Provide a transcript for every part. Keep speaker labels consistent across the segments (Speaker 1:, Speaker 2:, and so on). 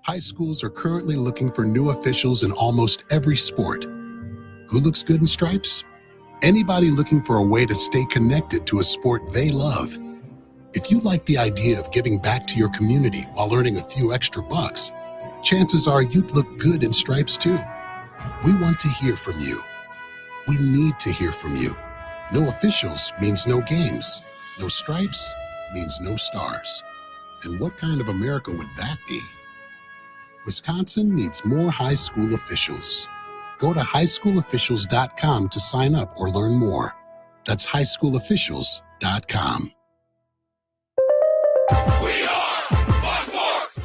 Speaker 1: High schools are currently looking for new officials in almost every sport. Who looks good in stripes? Anybody looking for a way to stay connected to a sport they love. If you like the idea of giving back to your community while earning a few extra bucks, chances are you'd look good in stripes too. We want to hear from you. We need to hear from you. No officials means no games. No stripes means no stars. And what kind of America would that be? Wisconsin needs more high school officials. Go to highschoolofficials.com to sign up or learn more. That's highschoolofficials.com.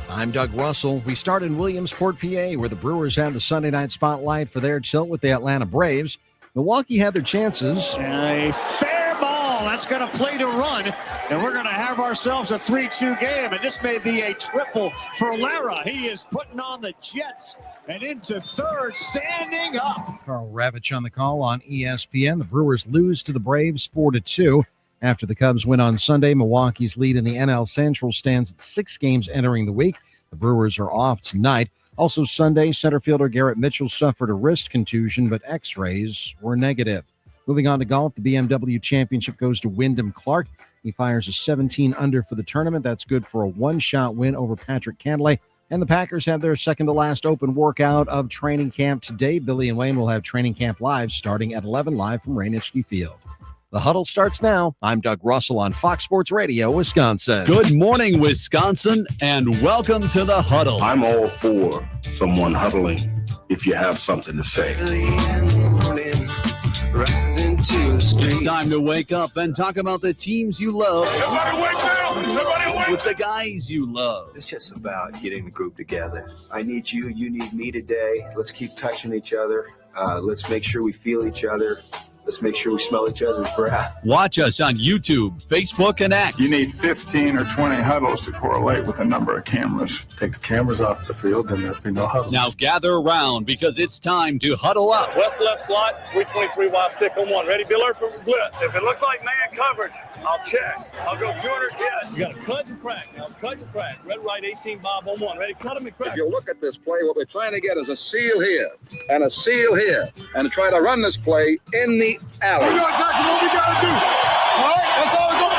Speaker 2: I'm Doug Russell. We start in Williamsport, PA, where the Brewers had the Sunday night spotlight for their tilt with the Atlanta Braves. Milwaukee had their chances.
Speaker 3: A fair ball. That's going to play to run. And we're going to have ourselves a 3-2 game. And this may be a triple for Lara. He is putting on the Jets and into third, standing up.
Speaker 2: Carl Ravitch on the call on ESPN. The Brewers lose to the Braves 4-2. After the Cubs win on Sunday, Milwaukee's lead in the NL Central stands at 6 games entering the week. The Brewers are off tonight. Also Sunday, center fielder Garrett Mitchell suffered a wrist contusion, but x-rays were negative. Moving on to golf, the BMW Championship goes to Wyndham Clark. He fires a 17-under for the tournament. That's good for a one-shot win over Patrick Cantlay. And the Packers have their second-to-last open workout of training camp today. Billy and Wayne will have training camp live starting at 11 live from Rainiski Field. The Huddle starts now. I'm Doug Russell on Fox Sports Radio, Wisconsin.
Speaker 4: Good morning, Wisconsin, and welcome to the Huddle.
Speaker 5: I'm all for someone huddling if you have something to say.
Speaker 4: It's time to wake up and talk about the teams you love.
Speaker 5: Everybody wake up! Everybody wake up!
Speaker 4: With the guys you love.
Speaker 6: It's just about getting the group together. I need you, you need me today. Let's keep touching each other. Let's make sure we feel each other. Let's make sure we smell each other's breath.
Speaker 4: Watch us on YouTube, Facebook, and X.
Speaker 7: You need 15 or 20 huddles to correlate with a number of cameras.
Speaker 5: Take the cameras off the field, then there'll be no huddles.
Speaker 4: Now gather around because it's time to huddle up.
Speaker 8: West left slot, 323 wide stick on one. Ready, Biller for blitz. If it looks like man coverage, I'll check. I'll go 200 yes. You got to cut and crack. Now cut and crack. Red, right, 18 bob on one. Ready, cut them and crack.
Speaker 9: If you look at this play, what we're trying to get is a seal here and a seal here and try to run this play in the alley.
Speaker 7: We're going to tackle what we got to do. All right? That's all we're going to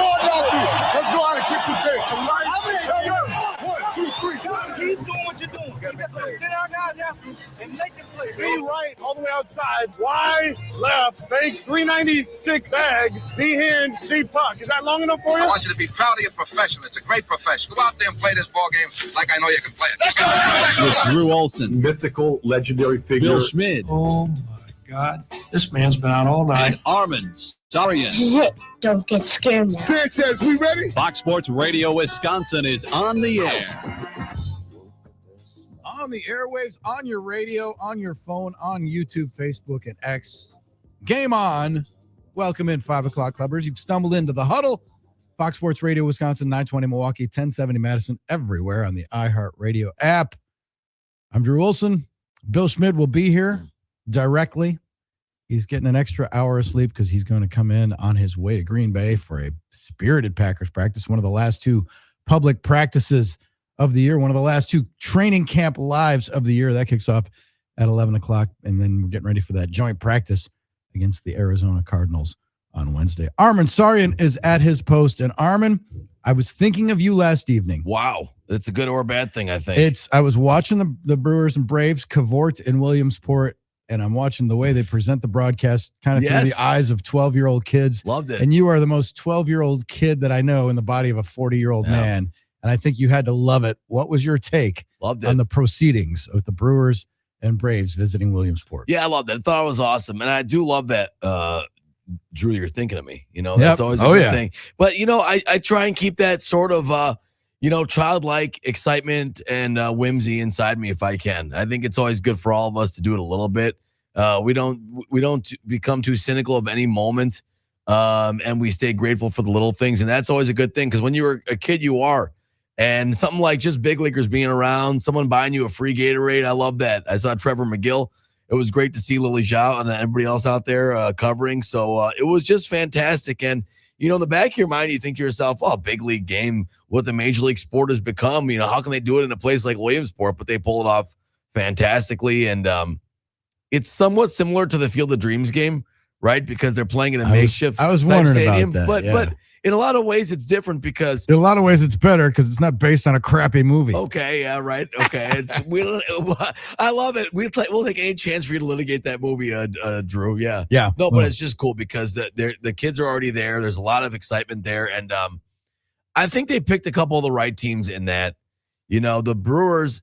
Speaker 7: do. Let's go out and kick the tape. All right? 1, 2, 3.
Speaker 8: Keep doing what you're doing. Sit down guys after and make the play. Be right, all the way outside. Wide, left, fake, 396 bag, B hand, C puck. Is that long enough for you?
Speaker 9: I want you to be proud of your profession. It's a great profession. Go out there and play this ball game like I know you can play it.
Speaker 4: With Drew Olson,
Speaker 5: Mythical, legendary figure.
Speaker 4: Bill Schmid,
Speaker 3: Oh, my God. This man's been out all night.
Speaker 4: and Armen Sarian.
Speaker 10: This is it. Don't get scared now.
Speaker 7: Sanchez, we ready?
Speaker 4: Fox Sports Radio Wisconsin is on the air.
Speaker 11: On the airwaves, on your radio, on your phone, on YouTube, Facebook, and X. Game on. Welcome in, 5 o'clock clubbers. You've stumbled into the Huddle. Fox Sports Radio Wisconsin, 920 Milwaukee, 1070 Madison, everywhere on the iHeartRadio app. I'm Drew Olson. Bill Schmid will be here directly. He's getting an extra hour of sleep because he's going to come in on his way to Green Bay for a spirited Packers practice, one of the last 2 public practices of the year, one of the last 2 training camp lives of the year. That kicks off at 11 o'clock, and then we're getting ready for that joint practice against the Arizona Cardinals on Wednesday. Armen Sarian is at his post, and Armen, I was thinking of you last evening.
Speaker 12: Wow. It's a good or a bad thing, I think.
Speaker 11: I was watching the Brewers and Braves cavort in Williamsport, and I'm watching the way they present the broadcast kind of through the eyes of 12-year-old kids.
Speaker 12: Loved it.
Speaker 11: And you are the most 12-year-old kid that I know in the body of a 40-year-old man. And I think you had to love it. What was your take on the proceedings of the Brewers and Braves visiting Williamsport?
Speaker 12: Yeah, I loved it. I thought it was awesome. And I do love that, Drew, you're thinking of me. That's always a good thing. But, I try and keep that sort of, childlike excitement and whimsy inside me if I can. I think it's always good for all of us to do it a little bit. We don't become too cynical of any moment, and we stay grateful for the little things. And that's always a good thing because when you were a kid, you are. And something like just big leaguers being around, someone buying you a free Gatorade, I love that. I saw Trevor McGill. It was great to see Lily Zhao and everybody else out there covering. So it was just fantastic. And, in the back of your mind, you think to yourself, oh, big league game, what the major league sport has become. How can they do it in a place like Williamsport? But they pull it off fantastically. And it's somewhat similar to the Field of Dreams game, right? Because they're playing in a makeshift
Speaker 11: I was wondering
Speaker 12: stadium.
Speaker 11: about that.
Speaker 12: But in a lot of ways, it's different because
Speaker 11: in a lot of ways it's better because it's not based on a crappy movie.
Speaker 12: Okay, yeah, right. Okay, I love it. We'll take any chance for you to litigate that movie, Drew. Yeah,
Speaker 11: yeah.
Speaker 12: No, but it's just cool because the kids are already there. There's a lot of excitement there, and I think they picked a couple of the right teams in that. The Brewers,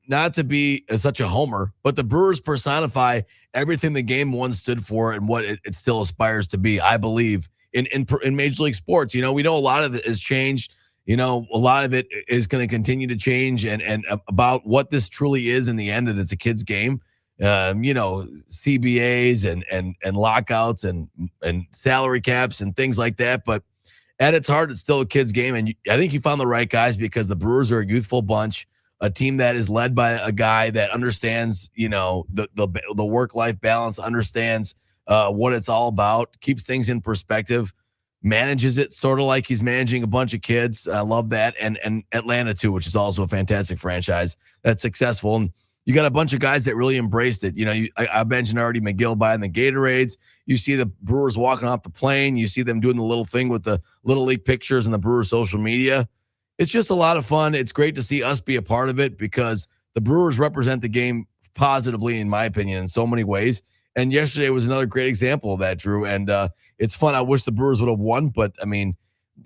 Speaker 12: not to be such a homer, but the Brewers personify everything the game once stood for and what it still aspires to be. I believe. In Major League Sports, we know a lot of it has changed. A lot of it is going to continue to change, and about what this truly is in the end, and it's a kid's game. CBAs and lockouts and salary caps and things like that. But at its heart, it's still a kid's game, and I think you found the right guys because the Brewers are a youthful bunch, a team that is led by a guy that understands, the work-life balance, understands what it's all about, keeps things in perspective, manages it sort of like he's managing a bunch of kids. I love that. And Atlanta too, which is also a fantastic franchise that's successful. And you got a bunch of guys that really embraced it. I mentioned already McGill buying the Gatorades. You see the Brewers walking off the plane. You see them doing the little thing with the Little League pictures and the Brewers social media. It's just a lot of fun. It's great to see us be a part of it because the Brewers represent the game positively, in my opinion, in so many ways. And yesterday was another great example of that, Drew. And it's fun. I wish the Brewers would have won, but I mean,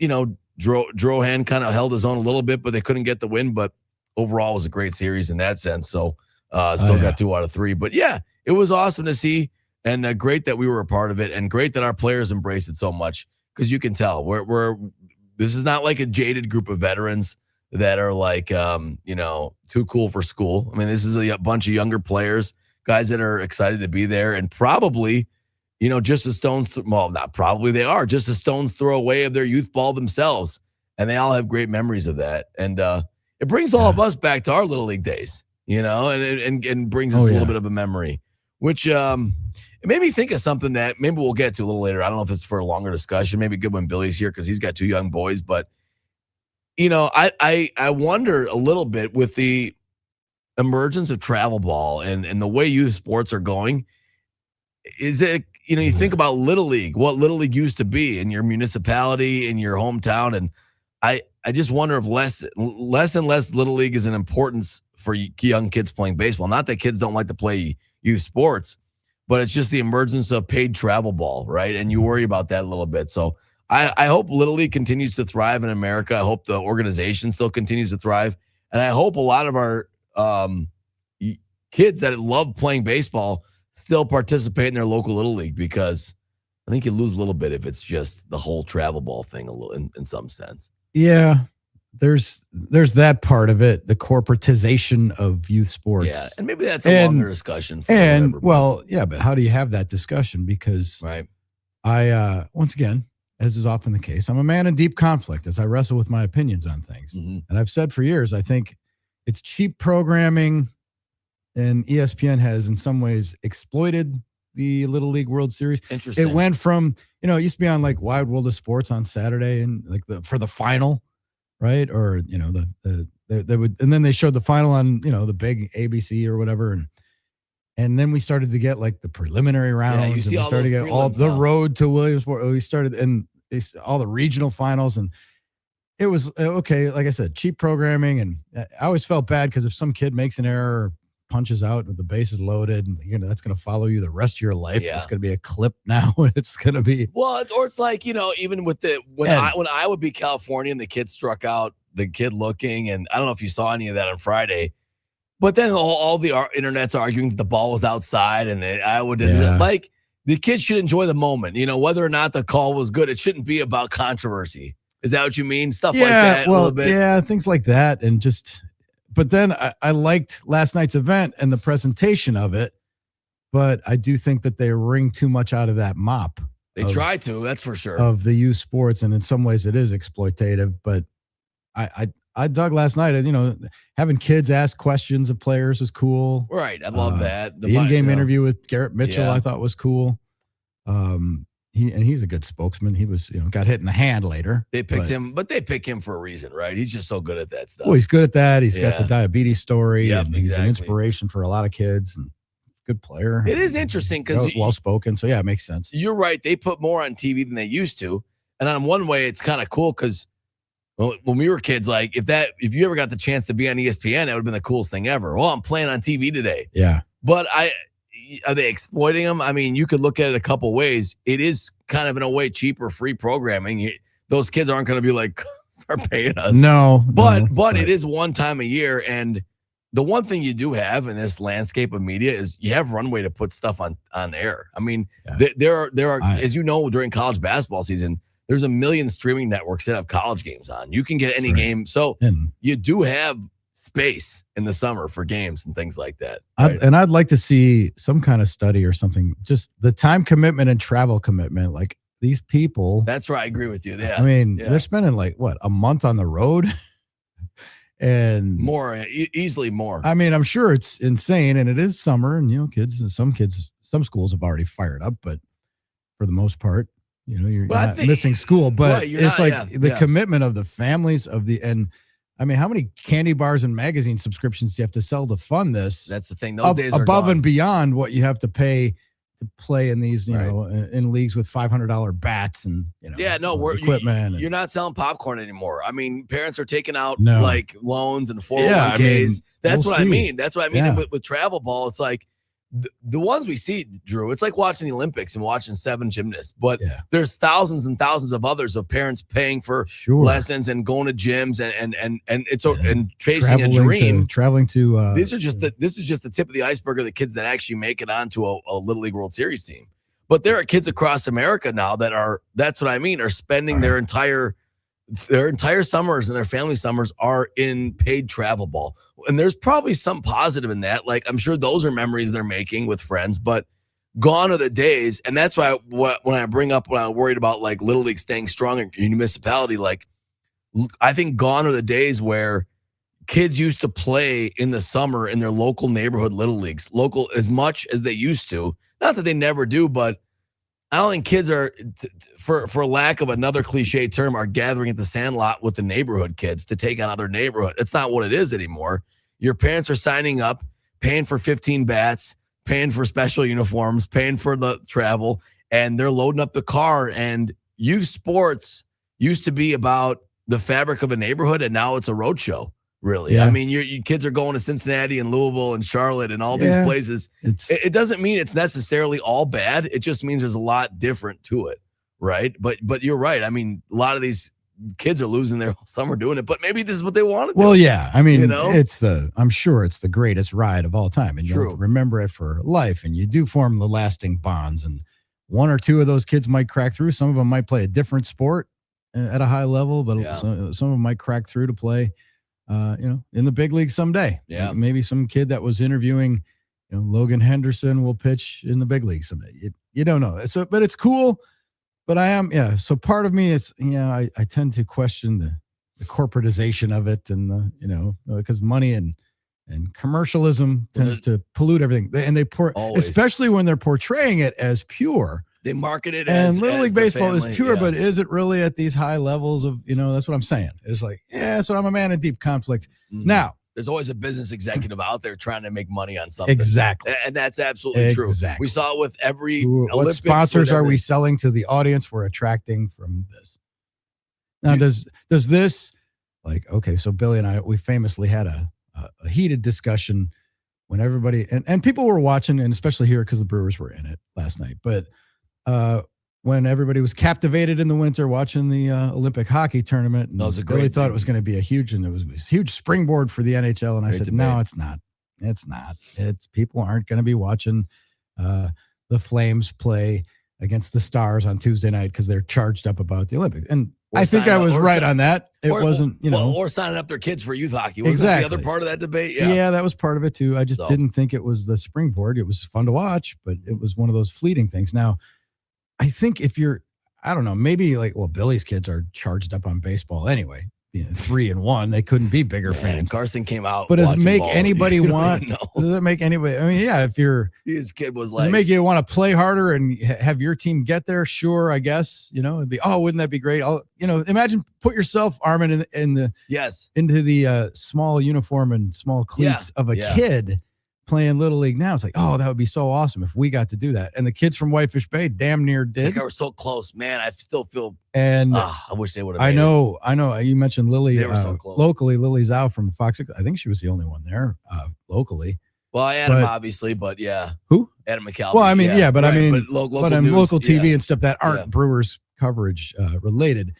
Speaker 12: Drohan kind of held his own a little bit, but they couldn't get the win. But overall, it was a great series in that sense. So got 2 out of 3. But yeah, it was awesome to see, and great that we were a part of it, and great that our players embraced it so much because you can tell this is not like a jaded group of veterans that are like too cool for school. I mean, this is a bunch of younger players. Guys that are excited to be there and probably, just a stone's not probably, they are just a stone's throw away of their youth ball themselves. And they all have great memories of that. And it brings all of us back to our Little League days, and brings us a little bit of a memory, which it made me think of something that maybe we'll get to a little later. I don't know if it's for a longer discussion. Maybe good when Billy's here because he's got 2 young boys. But, I wonder a little bit with the emergence of travel ball and the way youth sports are going, is it, you think about Little League, what Little League used to be in your municipality, in your hometown. And I just wonder if less and less Little League is an importance for young kids playing baseball. Not that kids don't like to play youth sports, but it's just the emergence of paid travel ball, right? And you worry about that a little bit. So I hope Little League continues to thrive in America. I hope the organization still continues to thrive. And I hope a lot of our kids that love playing baseball still participate in their local Little League, because I think you lose a little bit if it's just the whole travel ball thing a little in some sense.
Speaker 11: Yeah, there's that part of it, the corporatization of youth sports.
Speaker 12: Yeah, and maybe that's a longer discussion.
Speaker 11: But how do you have that discussion? Because I once again, as is often the case, I'm a man in deep conflict as I wrestle with my opinions on things. Mm-hmm. And I've said for years, I think it's cheap programming, and ESPN has in some ways exploited the Little League World Series.
Speaker 12: Interesting.
Speaker 11: It went from, it used to be on like Wide World of Sports on Saturday and like for the final, right? Or, they would, and then they showed the final on, the big ABC or whatever. And then we started to get like the preliminary rounds, and we started to get all the road to Williamsport. We started and all the regional finals, and it was okay. Like I said, cheap programming. And I always felt bad because if some kid makes an error or punches out with the bases loaded, and that's going to follow you the rest of your life. Yeah. It's going to be a clip now. It's going to be
Speaker 12: it's like, even with when I would be California and the kid struck out, the kid looking, and I don't know if you saw any of that on Friday, but then all the internet's arguing that the ball was outside, and like the kid should enjoy the moment, whether or not the call was good. It shouldn't be about controversy. Is that what you mean? Stuff like that.
Speaker 11: Well,
Speaker 12: a little bit.
Speaker 11: Yeah, things like that, and just. But then I liked last night's event and the presentation of it, but I do think that they wring too much out of that mop.
Speaker 12: They try to, that's for sure.
Speaker 11: Of the youth sports, and in some ways it is exploitative. But I dug last night. Having kids ask questions of players is cool.
Speaker 12: Right, I love that.
Speaker 11: The in-game interview with Garrett Mitchell I thought was cool. he's a good spokesman. He was, got hit in the hand later.
Speaker 12: They picked him, but they pick him for a reason, right? He's just so good at that stuff.
Speaker 11: Well, he's good at that. He's got the diabetes story, and he's
Speaker 12: exactly.
Speaker 11: an inspiration for a lot of kids, and good player.
Speaker 12: It is interesting because
Speaker 11: well-spoken, so yeah, it makes sense.
Speaker 12: You're right. They put more on TV than they used to, and on one way, it's kind of cool because when we were kids, like if you ever got the chance to be on ESPN, that would have been the coolest thing ever. Well, I'm playing on TV today.
Speaker 11: Yeah,
Speaker 12: but are they exploiting them? I mean, you could look at it a couple ways. It is kind of in a way cheaper, free programming. Those kids aren't going to be like start paying us.
Speaker 11: No,
Speaker 12: but it is one time a year, and the one thing you do have in this landscape of media is you have runway to put stuff on air. I mean, there are as you know, during college basketball season, there's a million streaming networks that have college games on. You can get any game, so you do have space in the summer for games and things like that. Right?
Speaker 11: I'd like to see some kind of study or something, just the time commitment and travel commitment. Like these people.
Speaker 12: That's right. I agree with you. Yeah.
Speaker 11: I mean, they're spending a month on the road and
Speaker 12: more, easily more.
Speaker 11: I mean, I'm sure it's insane, and it is summer, and some schools have already fired up, but for the most part, you're not missing school, but it's the commitment of the families and I mean, how many candy bars and magazine subscriptions do you have to sell to fund this?
Speaker 12: That's the thing. Those days are
Speaker 11: above
Speaker 12: gone.
Speaker 11: And beyond what you have to pay to play in these, in leagues with $500 bats and equipment.
Speaker 12: You're not selling popcorn anymore. I mean, parents are taking out like loans and 401ks. That's what I mean. That's what I mean. And with travel ball, it's like the ones we see, Drew, it's like watching the Olympics and watching 7 gymnasts, but there's thousands and thousands of others of parents paying for lessons and going to gyms and chasing a dream.
Speaker 11: Traveling to
Speaker 12: this is just the tip of the iceberg of the kids that actually make it onto a Little League World Series team. But there are kids across America now that's what I mean, are spending their entire summers and their family summers are in paid travel ball. And there's probably some positive in that. Like, I'm sure those are memories they're making with friends, but gone are the days. And that's why when I worried about like Little League staying strong in your municipality, like I think gone are the days where kids used to play in the summer in their local neighborhood Little Leagues, local as much as they used to. Not that they never do, but I don't think kids are, for lack of another cliche term, are gathering at the Sandlot with the neighborhood kids to take on other neighborhood. It's not what it is anymore. Your parents are signing up, paying for 15 bats, paying for special uniforms, paying for the travel, and they're loading up the car. And youth sports used to be about the fabric of a neighborhood, and now it's a roadshow. Really. Yeah. I mean, your kids are going to Cincinnati and Louisville and Charlotte and all these places. It doesn't mean it's necessarily all bad. It just means there's a lot different to it. Right. But you're right. I mean, a lot of these kids are losing their summer doing it, but maybe this is what they want to do.
Speaker 11: Well, yeah. I mean, I'm sure it's the greatest ride of all time, and you'll remember it for life, and you do form the lasting bonds, and one or two of those kids might crack through. Some of them might play a different sport at a high level, but some of them might crack through to play in the big league someday. Yeah. Like maybe some kid that was interviewing, Logan Henderson will pitch in the big league someday. You don't know. But it's cool. But I am, So part of me is, I tend to question the corporatization of it, and because money and commercialism tends to pollute everything. And they especially when they're portraying it as pure.
Speaker 12: They market it as
Speaker 11: Little League Baseball is pure, but is it really at these high levels of, that's what I'm saying. It's like, so I'm a man in deep conflict. Mm-hmm. Now,
Speaker 12: there's always a business executive out there trying to make money on something.
Speaker 11: Exactly.
Speaker 12: And that's absolutely true. We saw it with every
Speaker 11: Olympics. What sponsors are we selling to the audience we're attracting from this? Now, does this, so Billy and I, we famously had a heated discussion when everybody, and people were watching, and especially here because the Brewers were in it last night, but when everybody was captivated in the winter watching the Olympic hockey tournament, and Billy thought it was going to be a huge springboard for the NHL, and I said, no, it's not. It's not. It's people aren't going to be watching the Flames play against the Stars on Tuesday night because they're charged up about the Olympics. And I think I was right on that. It wasn't,
Speaker 12: or signing up their kids for youth hockey. Wasn't that the other part of that debate?
Speaker 11: Yeah, that was part of it too. I just didn't think it was the springboard. It was fun to watch, but it was one of those fleeting things. Now, I think if you're, I don't know, maybe Billy's kids are charged up on baseball anyway. 3-1. They couldn't be bigger fans.
Speaker 12: Carson came out.
Speaker 11: But does it make anybody want? Does it make anybody? I mean, yeah. If you're
Speaker 12: his kid was
Speaker 11: does it make you want to play harder and have your team get there? Sure, I guess. It'd be. Oh, wouldn't that be great? Imagine put yourself, Armen, into the small uniform and small cleats of a kid playing Little League now. It's like, oh, that would be so awesome if we got to do that. And the kids from Whitefish Bay damn near did.
Speaker 12: They were so close, man. I still feel.
Speaker 11: And
Speaker 12: I wish they would have.
Speaker 11: I know. You mentioned Lily.
Speaker 12: They were so close.
Speaker 11: Locally, Lily Zhao from Fox. I think she was the only one there locally.
Speaker 12: Well, Adam, obviously, but yeah.
Speaker 11: Who?
Speaker 12: Adam McCalvy.
Speaker 11: Well, I mean, but
Speaker 12: right,
Speaker 11: I mean,
Speaker 12: local
Speaker 11: TV and stuff that aren't Brewers coverage related,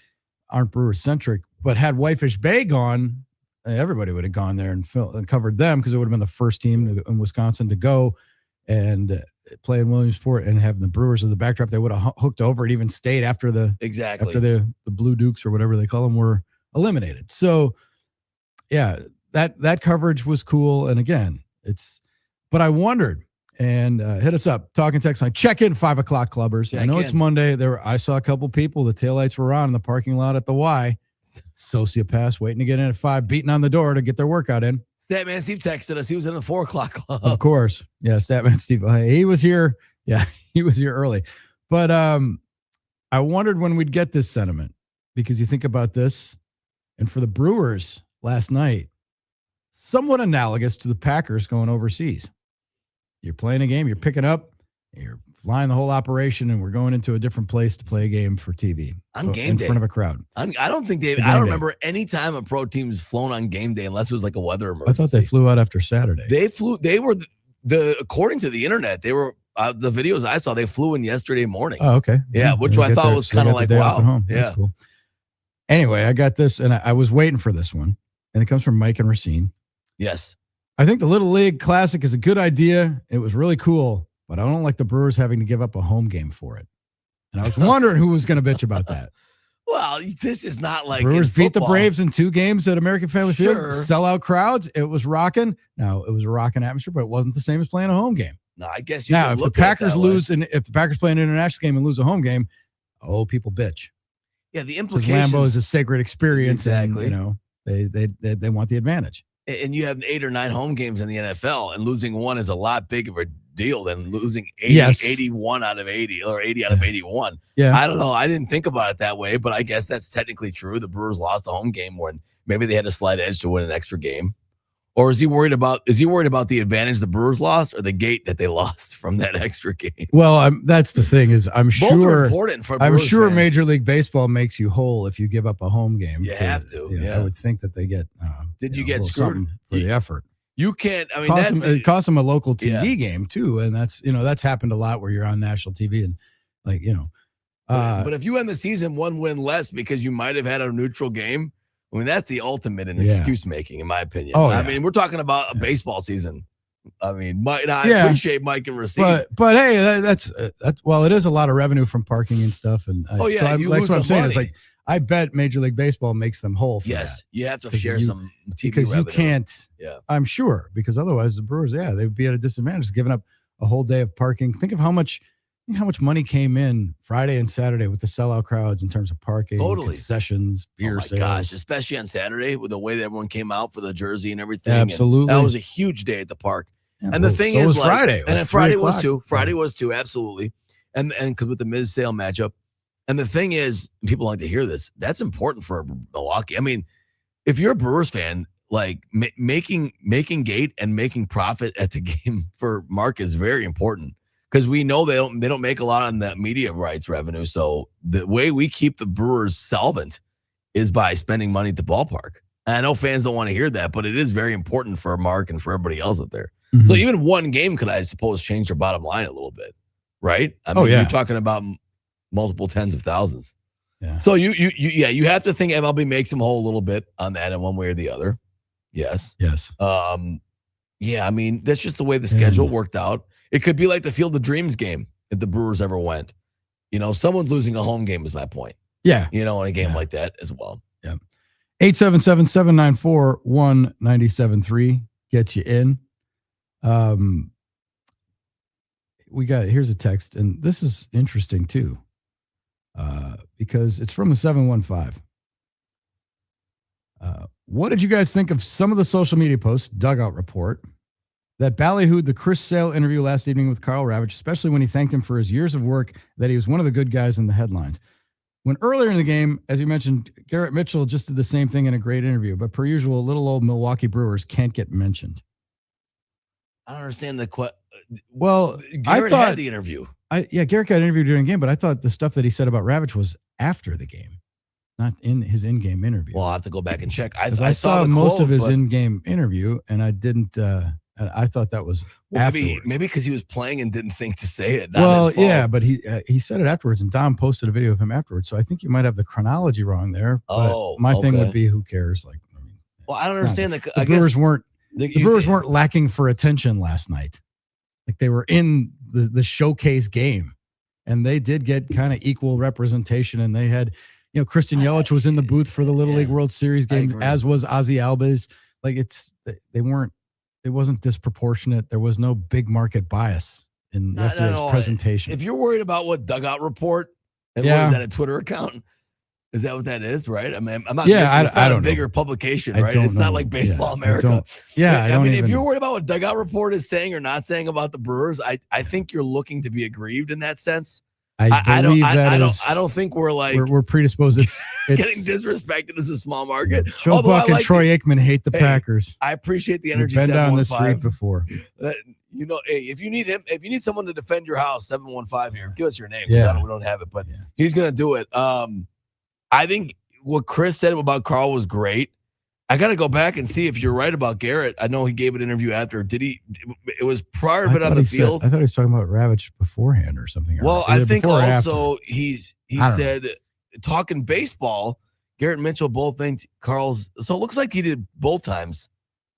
Speaker 11: aren't Brewers centric, but had Whitefish Bay gone, everybody would have gone there and covered them because it would have been the first team in Wisconsin to go and play in Williamsport and have the Brewers as the backdrop. They would have hooked over and even stayed after the Blue Dukes or whatever they call them were eliminated. So, yeah, that coverage was cool. And again, but I wondered, and hit us up, talking text line, check in 5 o'clock clubbers. I know it's Monday. I saw a couple people, the taillights were on in the parking lot at the Y. Sociopaths waiting to get in at 5, beating on the door to get their workout in.
Speaker 12: Statman Steve texted us. He was in the 4 o'clock club.
Speaker 11: Of course. Yeah, Statman Steve. He was here. Yeah, he was here early. But I wondered when we'd get this sentiment, because you think about this, and for the Brewers last night, somewhat analogous to the Packers going overseas. You're playing a game, you're picking up, you're flying the whole operation, and we're going into a different place to play a game for TV
Speaker 12: on game day
Speaker 11: in front of a crowd.
Speaker 12: I don't remember any time a pro team's flown on game day unless it was like a weather emergency.
Speaker 11: I thought they flew out after Saturday.
Speaker 12: They were according to the internet, they were the videos I saw, they flew in yesterday morning.
Speaker 11: Oh, okay.
Speaker 12: Yeah, which I thought was kind of like, wow. Yeah.
Speaker 11: That's cool. Anyway, I got this, and I was waiting for this one, and it comes from Mike and Racine.
Speaker 12: Yes.
Speaker 11: I think the Little League Classic is a good idea. It was really cool, but I don't like the Brewers having to give up a home game for it. And I was wondering who was going to bitch about that.
Speaker 12: Well, this is not like
Speaker 11: Brewers beat the Braves in 2 games at American Family Field. Sellout crowds. It was rocking. Now, it was a rocking atmosphere, but it wasn't the same as playing a home game.
Speaker 12: No, I guess
Speaker 11: now if the Packers lose, and if the Packers play an international game and lose a home game, people bitch.
Speaker 12: Yeah, the implications.
Speaker 11: Lambeau is a sacred experience, exactly. And they want the advantage.
Speaker 12: And you have 8 or 9 home games in the NFL, and losing one is a lot bigger of a deal than losing 81 out of 80 or 80 out of 81.
Speaker 11: Yeah.
Speaker 12: I don't know. I didn't think about it that way, but I guess that's technically true. The Brewers lost a home game when maybe they had a slight edge to win an extra game. Or is he worried about the advantage the Brewers lost or the gate that they lost from that extra game?
Speaker 11: Well, that's the thing is I'm
Speaker 12: Both
Speaker 11: sure
Speaker 12: are important for
Speaker 11: I'm
Speaker 12: Brewers
Speaker 11: sure
Speaker 12: fans.
Speaker 11: Major League Baseball makes you whole if you give up a home game.
Speaker 12: You have to. Yeah.
Speaker 11: I would think that they get.
Speaker 12: Did you get screwed
Speaker 11: for the effort?
Speaker 12: You can't. I mean,
Speaker 11: it cost them a local TV game too, and that's happened a lot where you're on national TV and
Speaker 12: but if you end the season 1 win less because you might have had a neutral game, I mean that's the ultimate in excuse making, in my opinion. I mean, we're talking about a baseball season. I mean, I appreciate Mike and Racine,
Speaker 11: but hey, that's well, it is a lot of revenue from parking and stuff, and
Speaker 12: so
Speaker 11: that's what I'm saying. Is like I bet Major League Baseball makes them whole for that.
Speaker 12: You have to share some TV
Speaker 11: because
Speaker 12: revenue.
Speaker 11: You can't.
Speaker 12: Yeah,
Speaker 11: I'm sure, because otherwise the Brewers, they would be at a disadvantage giving up a whole day of parking. Think of how much money came in Friday and Saturday with the sellout crowds in terms of parking, concessions, beer sales.
Speaker 12: Gosh, especially on Saturday with the way that everyone came out for the jersey and everything.
Speaker 11: Absolutely,
Speaker 12: and that was a huge day at the park.
Speaker 11: Yeah,
Speaker 12: and the thing
Speaker 11: so
Speaker 12: is,
Speaker 11: was Friday,
Speaker 12: and then Friday was too. Friday was too, absolutely. And with the Miz Sale matchup. And the thing is, people like to hear this. That's important for Milwaukee. I mean, if you're a Brewers fan, like making gate and making profit at the game for Mark is very important because we know they don't make a lot on that media rights revenue. So the way we keep the Brewers solvent is by spending money at the ballpark. And I know fans don't want to hear that, but it is very important for Mark and for everybody else out there.
Speaker 11: Mm-hmm.
Speaker 12: So even one game could, I suppose, change their bottom line a little bit, right? I mean, you're talking about multiple tens of thousands.
Speaker 11: Yeah.
Speaker 12: So you have to think MLB makes them whole a little bit on that in one way or the other. Yes. Yeah, I mean, that's just the way the schedule worked out. It could be like the Field of Dreams game if the Brewers ever went. Someone's losing a home game is my point.
Speaker 11: Yeah.
Speaker 12: In a game like that as well.
Speaker 11: Yeah. 877-794-1973 gets you in. Here's a text, and this is interesting too. Because it's from the 715. What did you guys think of some of the social media posts, Dugout Report, that ballyhooed the Chris Sale interview last evening with Karl Ravech, especially when he thanked him for his years of work, that he was one of the good guys in the headlines? When earlier in the game, as you mentioned, Garrett Mitchell just did the same thing in a great interview, but per usual, little old Milwaukee Brewers can't get mentioned.
Speaker 12: I don't understand the question.
Speaker 11: Well,
Speaker 12: Garrett had the interview.
Speaker 11: Garrett got interviewed during the game, but I thought the stuff that he said about Ravech was after the game, not in his in-game interview.
Speaker 12: Well, I'll have to go back and check.
Speaker 11: I saw most of his in-game interview, and I didn't. I thought that was afterwards.
Speaker 12: Maybe because he was playing and didn't think to say it.
Speaker 11: Well, yeah, but he said it afterwards, and Dom posted a video of him afterwards. So I think you might have the chronology wrong there. But my thing would be, who cares? Like,
Speaker 12: well, I don't understand
Speaker 11: the Brewers weren't. The Brewers weren't lacking for attention last night. Like, they were in the showcase game, and they did get kind of equal representation. And they had, Christian Yelich was in the booth for the Little League World Series game, as was Ozzie Albiz. Like, it wasn't disproportionate. There was no big market bias in yesterday's presentation.
Speaker 12: If you're worried about what Dugout Report, and what is that, a Twitter account? Is that what that is, right? I mean, I'm not.
Speaker 11: Yeah,
Speaker 12: it's not a bigger publication, right? It's not like Baseball America.
Speaker 11: I
Speaker 12: mean, if you're worried about what Dugout Report is saying or not saying about the Brewers, I think you're looking to be aggrieved in that sense. I don't think we're like
Speaker 11: we're predisposed. It's
Speaker 12: getting disrespected as a small market.
Speaker 11: Joe Buck and Troy Aikman hate the Packers.
Speaker 12: I appreciate the energy.
Speaker 11: We've been down the street before.
Speaker 12: If you need someone to defend your house, 715 here. Give us your name.
Speaker 11: Yeah.
Speaker 12: We don't have it, but he's gonna do it. I think what Chris said about Karl was great. I got to go back and see if you're right about Garrett. I know he gave an interview after. Did he? It was prior to it on the field.
Speaker 11: I thought he was talking about Ravech beforehand or something.
Speaker 12: Well, I think also he said, talking baseball, Garrett Mitchell both think Karl's. So it looks like he did both times.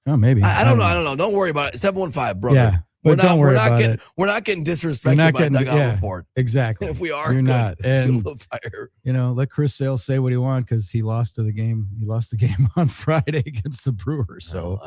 Speaker 11: Oh, maybe.
Speaker 12: I don't know. Don't worry about it. 715, brother.
Speaker 11: Yeah. But don't worry about it.
Speaker 12: We're not getting disrespected by Dugout Report.
Speaker 11: Exactly.
Speaker 12: If we are,
Speaker 11: you're not. And
Speaker 12: fire.
Speaker 11: Let Chris Sale say what he wants because he lost the game. He lost the game on Friday against the Brewers. So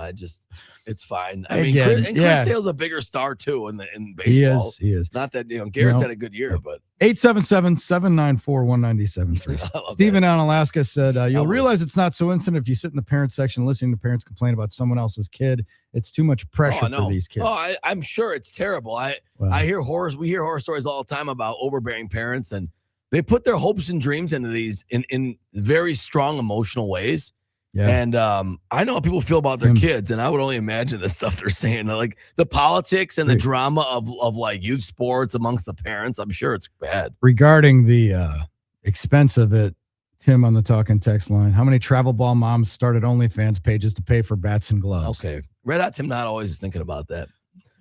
Speaker 12: it's fine. I mean, Chris Sale's a bigger star too in baseball.
Speaker 11: He is.
Speaker 12: Not that Garrett's had a good year, but
Speaker 11: 877-794-1973. Stephen out in Alaska said, "You'll realize it's not so instant if you sit in the parent section listening to parents complain about someone else's kid. It's too much pressure for these kids."
Speaker 12: Oh, I'm sure it's terrible. We hear horror stories all the time about overbearing parents, and they put their hopes and dreams into these in very strong emotional ways. Yeah. And I know how people feel about their kids, and I would only imagine the stuff they're saying, like the politics and the drama of like youth sports amongst the parents. I'm sure it's bad.
Speaker 11: Regarding the expense of it, Tim on the talking text line, how many travel ball moms started OnlyFans pages to pay for bats and gloves?
Speaker 12: Okay. Red Hot Tim not always is thinking about that.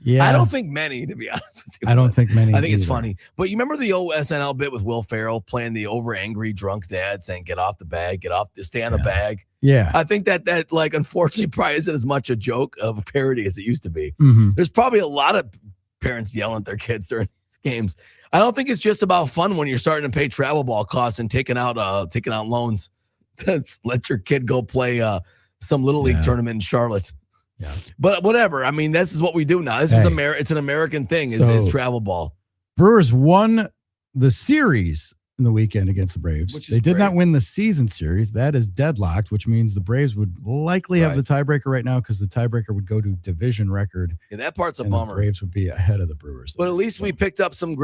Speaker 11: Yeah.
Speaker 12: I don't think many, to be honest with you.
Speaker 11: I don't think many.
Speaker 12: I think it's funny. But you remember the old SNL bit with Will Ferrell playing the over angry drunk dad saying, get off the bag, stay on the bag.
Speaker 11: Yeah.
Speaker 12: I think that like, unfortunately, probably isn't as much a joke of a parody as it used to be.
Speaker 11: Mm-hmm.
Speaker 12: There's probably a lot of parents yelling at their kids during these games. I don't think it's just about fun when you're starting to pay travel ball costs and taking out loans to let your kid go play some Little League tournament in Charlotte.
Speaker 11: Yeah.
Speaker 12: But whatever. I mean, this is what we do now. This is it's an American thing, is travel ball.
Speaker 11: Brewers won the series in the weekend against the Braves. They did not win the season series. That is deadlocked, which means the Braves would likely have the tiebreaker right now because the tiebreaker would go to division record.
Speaker 12: Yeah, that part's a bummer.
Speaker 11: The Braves would be ahead of the Brewers.
Speaker 12: But at least we picked up some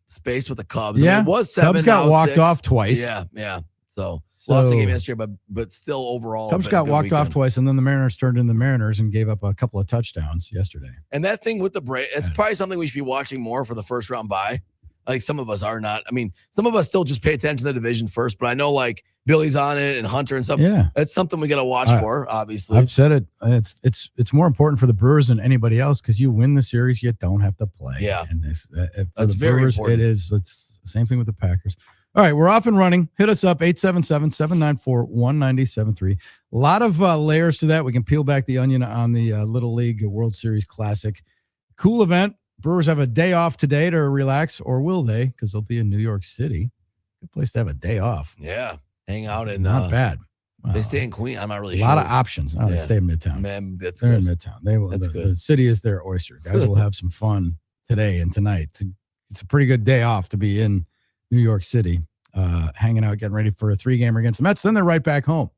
Speaker 12: space with the Cubs.
Speaker 11: Yeah,
Speaker 12: I mean, it was 7.
Speaker 11: Cubs got walked off twice.
Speaker 12: Yeah. So lost the game yesterday, but still overall.
Speaker 11: Cubs got walked off twice, and then the Mariners turned in the Mariners and gave up a couple of touchdowns yesterday.
Speaker 12: And that thing with the Braves, it's probably something we should be watching more for the first round bye. Like some of us are not. I mean, some of us still just pay attention to the division first, but I know like Billy's on it and Hunter and stuff.
Speaker 11: Yeah.
Speaker 12: That's something we got to watch for, obviously.
Speaker 11: I've said it. It's more important for the Brewers than anybody else because you win the series, you don't have to play.
Speaker 12: Yeah.
Speaker 11: And
Speaker 12: that's
Speaker 11: the
Speaker 12: very
Speaker 11: Brewers,
Speaker 12: important.
Speaker 11: it's the same thing with the Packers. All right, we're off and running. Hit us up, 877-794-1973. A lot of layers to that. We can peel back the onion on the Little League World Series Classic. Cool event. Brewers have a day off today to relax, or will they? Because they'll be in New York City. Good place to have a day off.
Speaker 12: Yeah, hang out in.
Speaker 11: Not bad.
Speaker 12: Wow. They stay in Queens. I'm not really
Speaker 11: sure. A lot of options. Oh, they stay in Midtown.
Speaker 12: Man, they're
Speaker 11: in Midtown. They will.
Speaker 12: That's good.
Speaker 11: The city is their oyster. Guys will have some fun today and tonight. It's a pretty good day off to be in New York City, hanging out, getting ready for a 3-gamer against the Mets. Then they're right back home.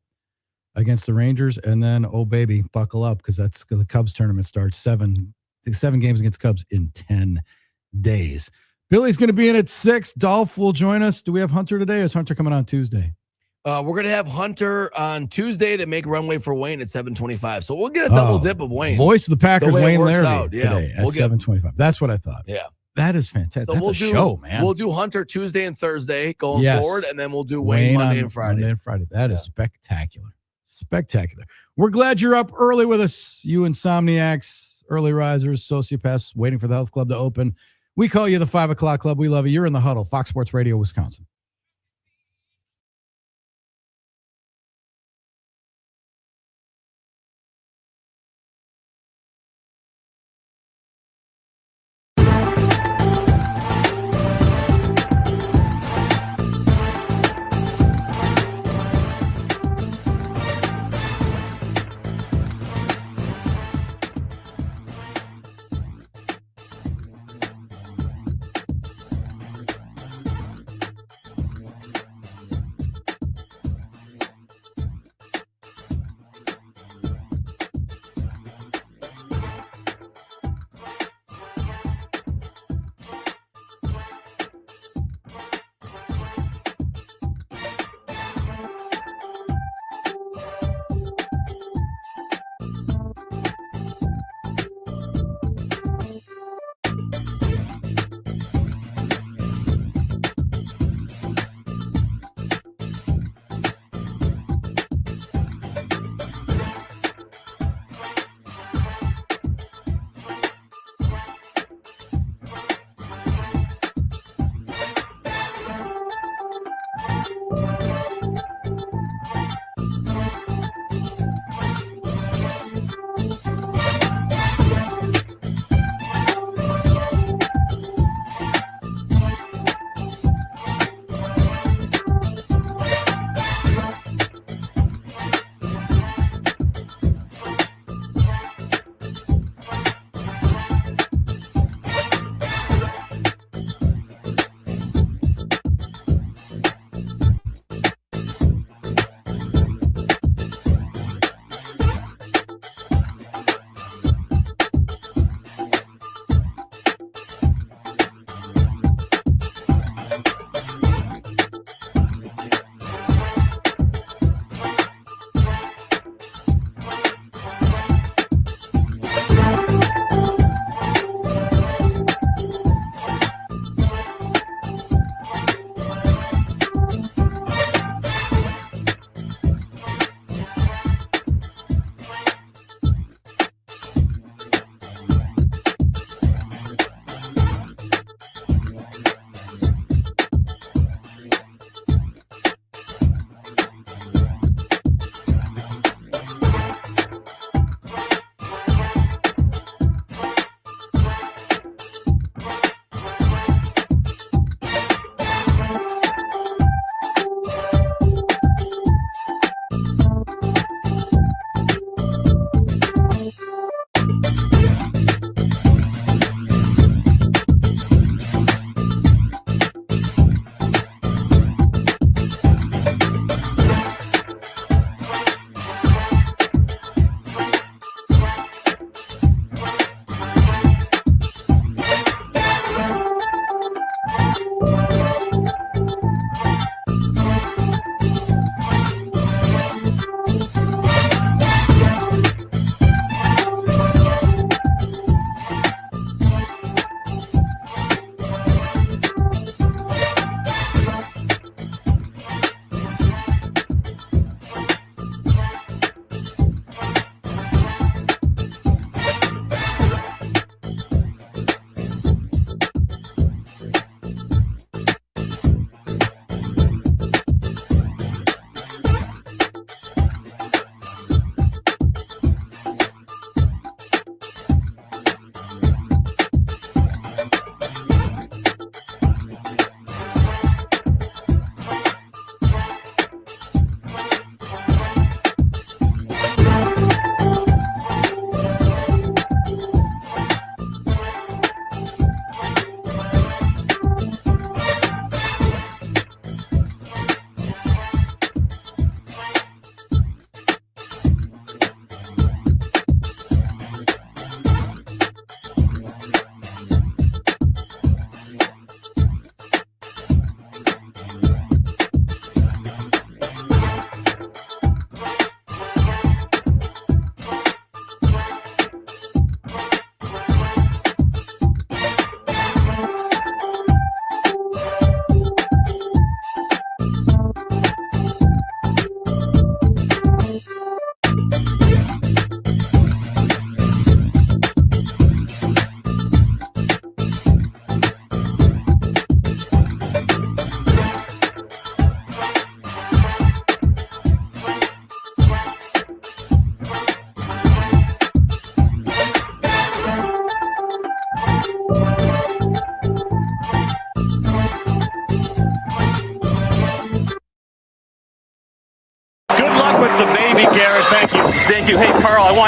Speaker 11: against the Rangers. And then, oh, baby, buckle up because that's the Cubs tournament starts 7 games against Cubs in 10 days. Billy's going to be in at 6. Dolph will join us. Do we have Hunter today or is Hunter coming on Tuesday?
Speaker 12: We're going to have Hunter on Tuesday to make runway for Wayne at 7:25. So we'll get a double dip of Wayne.
Speaker 11: Voice of the Packers, Wayne Larrivee, today at
Speaker 12: we'll
Speaker 11: 7:25. That's what I thought.
Speaker 12: Yeah.
Speaker 11: That is fantastic. So That's a show, man.
Speaker 12: We'll do Hunter Tuesday and Thursday going forward, and then we'll do Wayne Monday and Friday.
Speaker 11: That is spectacular. Spectacular. We're glad you're up early with us, you insomniacs, early risers, sociopaths, waiting for the health club to open. We call you the 5 o'clock club. We love you. You're in the Huddle, Fox Sports Radio, Wisconsin.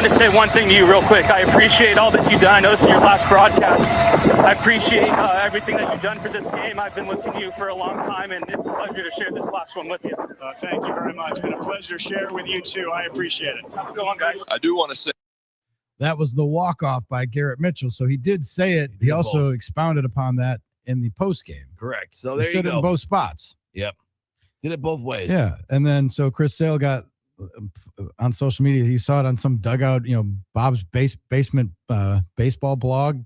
Speaker 13: wanted to say one thing to you real quick. I appreciate all that you've done. I know this is your last broadcast. I appreciate everything that you've done for this game. I've been listening to you for a long time, and it's a pleasure to share this last one with you.
Speaker 3: Thank you very much. It's been a pleasure to share with you, too. I appreciate it.
Speaker 13: Have a good one, guys.
Speaker 14: I do want to say
Speaker 11: that was the walk-off by Garrett Mitchell. So he did say it. He also expounded upon that in the post game.
Speaker 12: Correct. So there
Speaker 11: he
Speaker 12: you
Speaker 11: said
Speaker 12: go.
Speaker 11: It in both spots.
Speaker 12: Yep. Did it both ways.
Speaker 11: Yeah. And then so Chris Sale got on social media. He saw it on some dugout, Bob's basement baseball blog.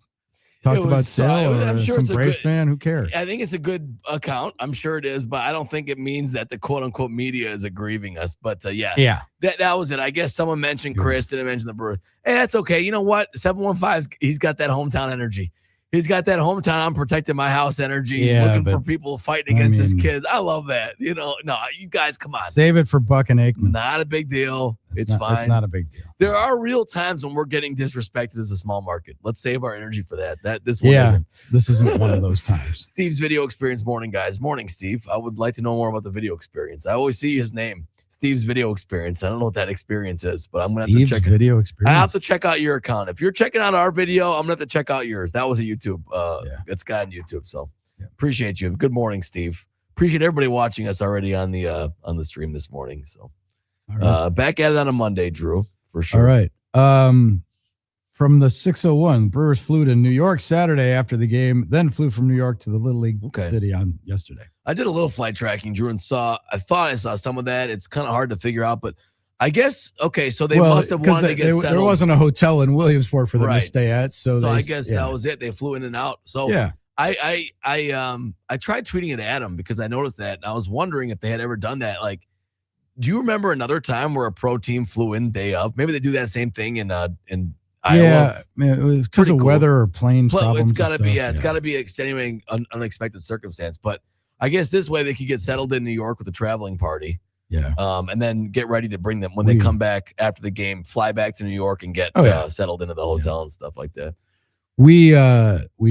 Speaker 11: Talked about Sale or
Speaker 12: sure
Speaker 11: some Braves fan. Who cares?
Speaker 12: I think it's a good account. I'm sure it is, but I don't think it means that the quote unquote media is aggrieving us. But yeah, that was it. I guess someone mentioned Chris, didn't mention the Brewers. Hey, that's okay. You know what? 715's he's got that hometown energy. He's got that hometown, I'm protecting my house energy. He's looking for people fighting against his kids. I love that. No, you guys, come on.
Speaker 11: Save it for Buck and Aikman.
Speaker 12: Not a big deal. It's fine.
Speaker 11: It's not a big deal.
Speaker 12: There are real times when we're getting disrespected as a small market. Let's save our energy for that. This one isn't.
Speaker 11: This isn't one of those times.
Speaker 12: Steve's video experience morning, guys. Morning, Steve. I would like to know more about the video experience. I always see his name. Steve's video experience. I don't know what that experience is, but I'm gonna have to check
Speaker 11: video experience.
Speaker 12: I have to check out your account. If you're checking out our video, I'm gonna have to check out yours. That was a YouTube. It's got on YouTube. So appreciate you. Good morning, Steve. Appreciate everybody watching us already on the stream this morning. So back at it on a Monday, Drew, for sure.
Speaker 11: All right. From the 601, Brewers flew to New York Saturday after the game, then flew from New York to the Little League City on yesterday.
Speaker 12: I did a little flight tracking, Drew, and I thought I saw some of that. It's kind of hard to figure out, but I guess, so they must have wanted to get settled.
Speaker 11: There wasn't a hotel in Williamsport for them to stay at. So
Speaker 12: I guess that was it. They flew in and out. So I tried tweeting at Adam because I noticed that, and I was wondering if they had ever done that. Like, do you remember another time where a pro team flew in day of? Maybe they do that same thing in Iowa.
Speaker 11: Yeah, it was because of weather or plane problems.
Speaker 12: It's got to be, it's got to be extenuating, unexpected circumstance. But I guess this way they could get settled in New York with a traveling party.
Speaker 11: Yeah.
Speaker 12: And then get ready to bring them when they come back after the game, fly back to New York and get settled into the hotel and stuff like that.
Speaker 11: We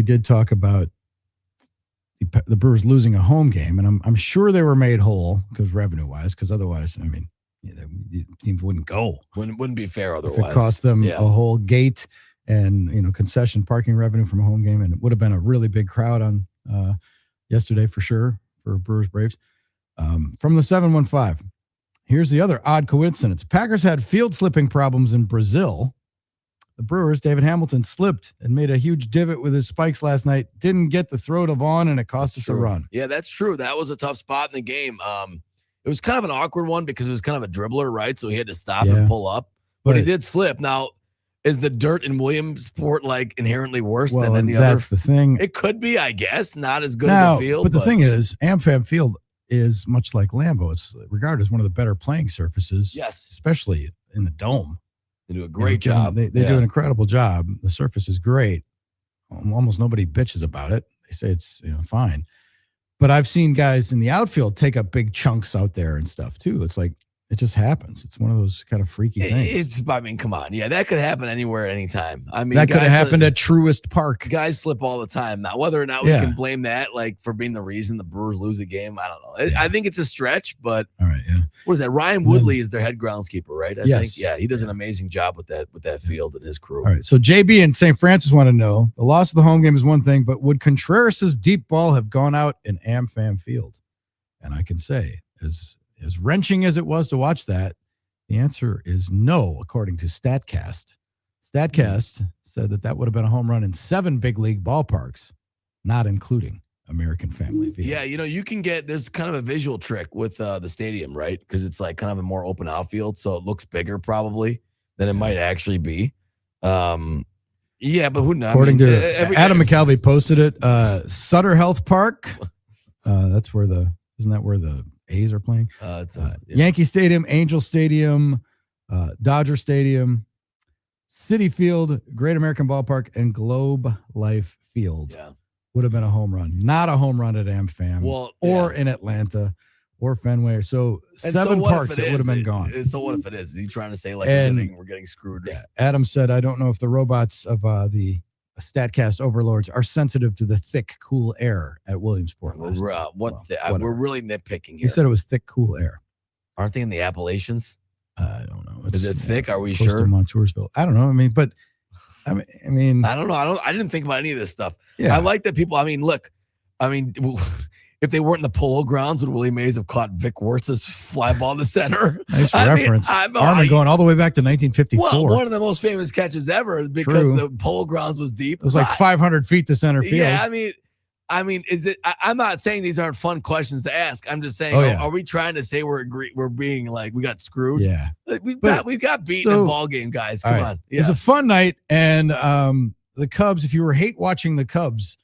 Speaker 11: did talk about the Brewers losing a home game, and I'm sure they were made whole because revenue wise, because otherwise, I mean, teams wouldn't go.
Speaker 12: Wouldn't be fair otherwise.
Speaker 11: If it cost them a whole gate and concession parking revenue from a home game, and it would have been a really big crowd on yesterday for sure for Brewers Braves. From the 715, here's the other odd coincidence. Packers had field slipping problems in Brazil. The Brewers, David Hamilton, slipped and made a huge divot with his spikes last night. Didn't get the throw to Vaughn, and it cost us a run.
Speaker 12: Yeah, that's true. That was a tough spot in the game. It was kind of an awkward one because it was kind of a dribbler, right? So he had to stop and pull up, but he did slip. Now, is the dirt in Williamsport like inherently worse than any other?
Speaker 11: That's the thing.
Speaker 12: It could be, I guess, not as good as a field.
Speaker 11: But the thing is, AmFam Field is much like Lambeau. It's regarded as one of the better playing surfaces.
Speaker 12: Yes,
Speaker 11: especially in the dome.
Speaker 12: They do a great job.
Speaker 11: They do an incredible job. The surface is great. Almost nobody bitches about it. They say it's fine. But I've seen guys in the outfield take up big chunks out there and stuff too. It's like it just happens. It's one of those kind of freaky things.
Speaker 12: Come on. Yeah, that could happen anywhere, anytime. I mean,
Speaker 11: that could have happened at Truist Park.
Speaker 12: Guys slip all the time. Now, whether or not we can blame that like for being the reason the Brewers lose a game, I don't know. I think it's a stretch, but
Speaker 11: all right,
Speaker 12: what is that? Ryan Woodley is their head groundskeeper, right? I
Speaker 11: Yes.
Speaker 12: think. Yeah, he does an amazing job with that field and his crew.
Speaker 11: All right. So JB and St. Francis want to know, the loss of the home game is one thing, but would Contreras' deep ball have gone out in AmFam Field? And I can say, as wrenching as it was to watch that, the answer is no, according to StatCast. StatCast said that would have been a home run in 7 big league ballparks, not including American Family Field.
Speaker 12: Yeah, you can there's kind of a visual trick with the stadium, right? Because it's like kind of a more open outfield, so it looks bigger probably than it might actually be. Yeah, but who knows?
Speaker 11: According to Adam McCalvey posted it, Sutter Health Park. Isn't that where the A's are playing? Yankee Stadium, Angel Stadium, Dodger Stadium, Citi Field, Great American Ballpark, and Globe Life Field.
Speaker 12: Yeah.
Speaker 11: Would have been a home run. Not a home run at AmFam or in Atlanta or Fenway. So 7 parks that would have been gone.
Speaker 12: So what if it is? Is he trying to say like we're getting screwed?
Speaker 11: Yeah. Adam said, I don't know if the robots of the StatCast overlords are sensitive to the thick, cool air at Williamsport.
Speaker 12: We're really nitpicking here.
Speaker 11: He said it was thick, cool air.
Speaker 12: Aren't they in the Appalachians?
Speaker 11: I don't know.
Speaker 12: Is it thick? Are we
Speaker 11: close
Speaker 12: sure?
Speaker 11: To Montoursville. I don't know. I mean, but I mean,
Speaker 12: I don't know. I didn't think about any of this stuff.
Speaker 11: Yeah.
Speaker 12: I like that people. I mean, look. I mean, if they weren't in the Polo Grounds, would Willie Mays have caught Vic Wirtz's fly ball in the center?
Speaker 11: Nice reference. Armen going all the way back to 1954.
Speaker 12: Well, one of the most famous catches ever because the Polo Grounds was deep.
Speaker 11: It was like 500 feet to center field.
Speaker 12: Yeah, I mean, is it? I'm not saying these aren't fun questions to ask. I'm just saying, are we trying to say we're being like we got screwed?
Speaker 11: Yeah,
Speaker 12: like we've got beaten in ball game, guys. Come on,
Speaker 11: It was a fun night, and the Cubs. If you were hate watching the Cubs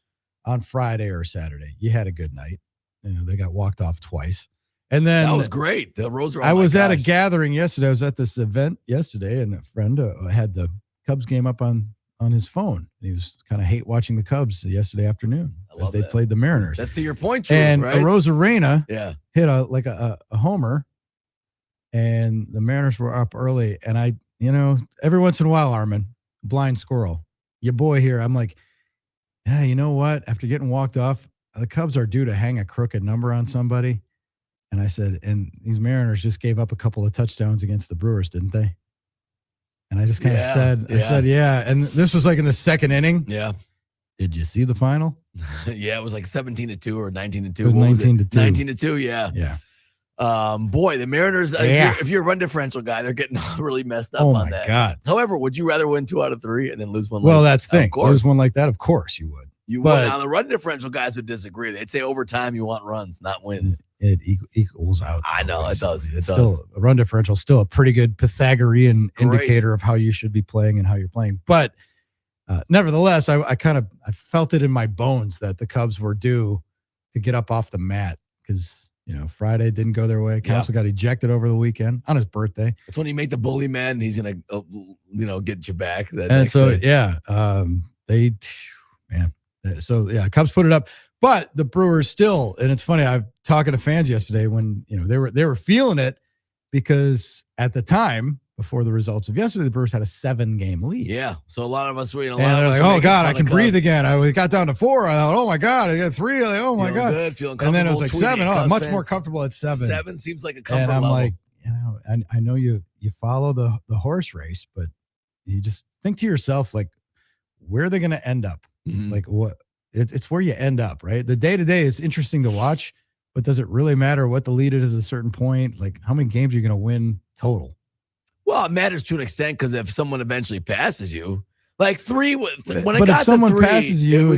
Speaker 11: on Friday or Saturday, you had a good night. You know, they got walked off twice, and then
Speaker 12: that was great. The Rose.
Speaker 11: I was at a gathering yesterday. I was at this event yesterday, and a friend had the Cubs game up on his phone. He was kind of hate watching the Cubs yesterday afternoon as they played the Mariners.
Speaker 12: That's to your point, Drew,
Speaker 11: and
Speaker 12: right?
Speaker 11: Rosarena hit a homer, and the Mariners were up early. And every once in a while, Armen, blind squirrel, your boy here. I'm like, yeah, you know what? After getting walked off, the Cubs are due to hang a crooked number on somebody. And I said, and these Mariners just gave up a couple of touchdowns against the Brewers, didn't they? And I just kind of said, yeah. And this was like in the second inning.
Speaker 12: Yeah.
Speaker 11: Did you see the final?
Speaker 12: Yeah, it was like 17-2 or 19-2.
Speaker 11: It was 19-2.
Speaker 12: 19-2, yeah.
Speaker 11: Yeah.
Speaker 12: Boy, the Mariners, if you're a run differential guy, they're getting really messed up on that.
Speaker 11: Oh, my God.
Speaker 12: However, would you rather win 2 out of 3 and then lose one?
Speaker 11: Well, that's the thing. Lose one like that, of course you would.
Speaker 12: You would. Now, the run differential guys would disagree. They'd say over time you want runs, not wins.
Speaker 11: It equals out.
Speaker 12: I know, it does. It does.
Speaker 11: Still, a run differential is still a pretty good Pythagorean indicator of how you should be playing and how you're playing. But nevertheless, I felt it in my bones that the Cubs were due to get up off the mat because, Friday didn't go their way. Counsell got ejected over the weekend on his birthday.
Speaker 12: That's when you make the bully mad and he's going to, get you back.
Speaker 11: Cubs put it up. But the Brewers still, and it's funny, I'm talking to fans yesterday when, they were feeling it because at the time, before the results of yesterday, the Brewers had a 7-game lead.
Speaker 12: Yeah. So a lot of us were,
Speaker 11: they're like, oh, God, I can breathe again. I got down to 4. I thought, oh, my God, I got 3. Like, oh, my God.
Speaker 12: Good, feeling
Speaker 11: and then it was like 7. Oh, much
Speaker 12: fans.
Speaker 11: more comfortable at 7.
Speaker 12: 7 seems like a comfort
Speaker 11: level. And I'm
Speaker 12: level.
Speaker 11: like, I know you follow the horse race, but you just think to yourself, like, where are they going to end up?
Speaker 12: Mm-hmm.
Speaker 11: Like, what? It's where you end up, right? The day-to-day is interesting to watch, but does it really matter what the lead is at a certain point? Like, how many games are you going to win total?
Speaker 12: Well, it matters to an extent because if someone eventually passes you, like 3, when it
Speaker 11: but
Speaker 12: got
Speaker 11: if someone
Speaker 12: to 3,
Speaker 11: passes you,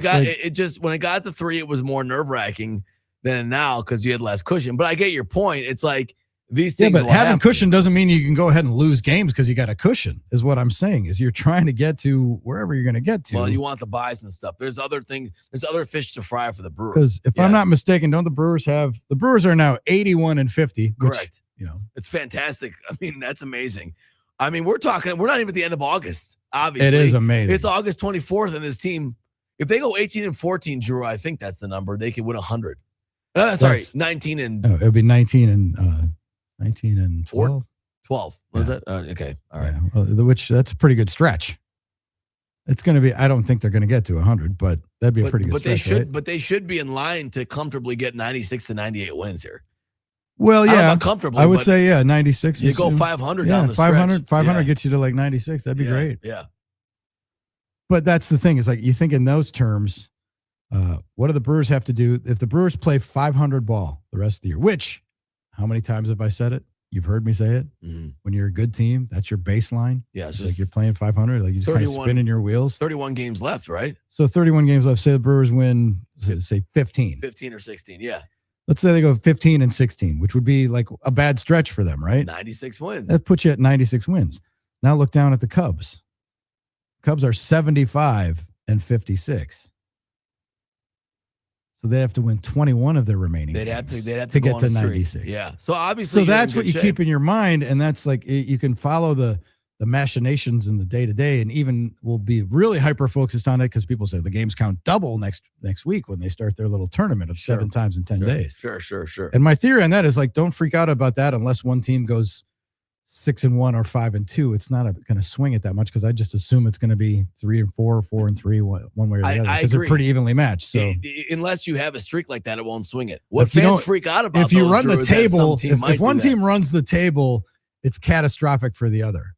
Speaker 12: when it got to 3, it was more nerve-wracking than now because you had less cushion. But I get your point. It's like these things.
Speaker 11: Yeah, but having cushion doesn't mean you can go ahead and lose games because you got a cushion, is what I'm saying. Is you're trying to get to wherever you're going to get to.
Speaker 12: Well, you want the buys and stuff. There's other things. There's other fish to fry for the Brewers.
Speaker 11: Because if I'm not mistaken, don't the Brewers are now 81-50.
Speaker 12: Correct. It's fantastic. I mean, that's amazing. I mean, we're not even at the end of August, obviously.
Speaker 11: It is amazing.
Speaker 12: It's August 24th, and this team, if they go 18-14, Drew, I think that's the number. They could win 100. 19 and.
Speaker 11: No, it would be 19 and 12.
Speaker 12: 12. Was that? Okay. All right.
Speaker 11: Yeah. Well, which that's a pretty good stretch. It's going to be. I don't think they're going to get to 100, but that'd be a pretty good stretch.
Speaker 12: But they should be in line to comfortably get 96 to 98 wins here.
Speaker 11: Well, yeah,
Speaker 12: comfortably.
Speaker 11: I would say 96.
Speaker 12: You go 500
Speaker 11: down
Speaker 12: the
Speaker 11: 500,
Speaker 12: stretch.
Speaker 11: 500 gets you to like 96. That'd be great.
Speaker 12: Yeah.
Speaker 11: But that's the thing. Is like you think in those terms. What do the Brewers have to do if the Brewers play 500 ball the rest of the year? Which, how many times have I said it? You've heard me say it.
Speaker 12: Mm-hmm.
Speaker 11: When you're a good team, that's your baseline.
Speaker 12: Yeah,
Speaker 11: it's like you're playing 500. Like you just kind of spinning your wheels.
Speaker 12: 31 games left, right?
Speaker 11: So 31 games left. Say the Brewers win, say 15.
Speaker 12: 15 or 16, yeah.
Speaker 11: Let's say they go 15-16, which would be like a bad stretch for them, right?
Speaker 12: 96 wins.
Speaker 11: That puts you at 96 wins. Now look down at the Cubs. Cubs are 75-56. So they'd have to win 21 of their remaining games.
Speaker 12: They'd have to
Speaker 11: get to 96.
Speaker 12: Yeah. So obviously,
Speaker 11: so that's what you keep in your mind, and that's like you can follow the machinations in the day-to-day, and even will be really hyper-focused on it because people say the games count double next week when they start their little tournament of 7 times in 10 days.
Speaker 12: Sure.
Speaker 11: And my theory on that is like, don't freak out about that unless one team goes 6-1 or 5-2. It's not going to swing it that much because I just assume it's going to be 3-4, 4-3, one way or the other because they're pretty evenly matched. So
Speaker 12: unless you have a streak like that, it won't swing it. What fans freak out about?
Speaker 11: If you run the table, if one team runs the table it's catastrophic for the other.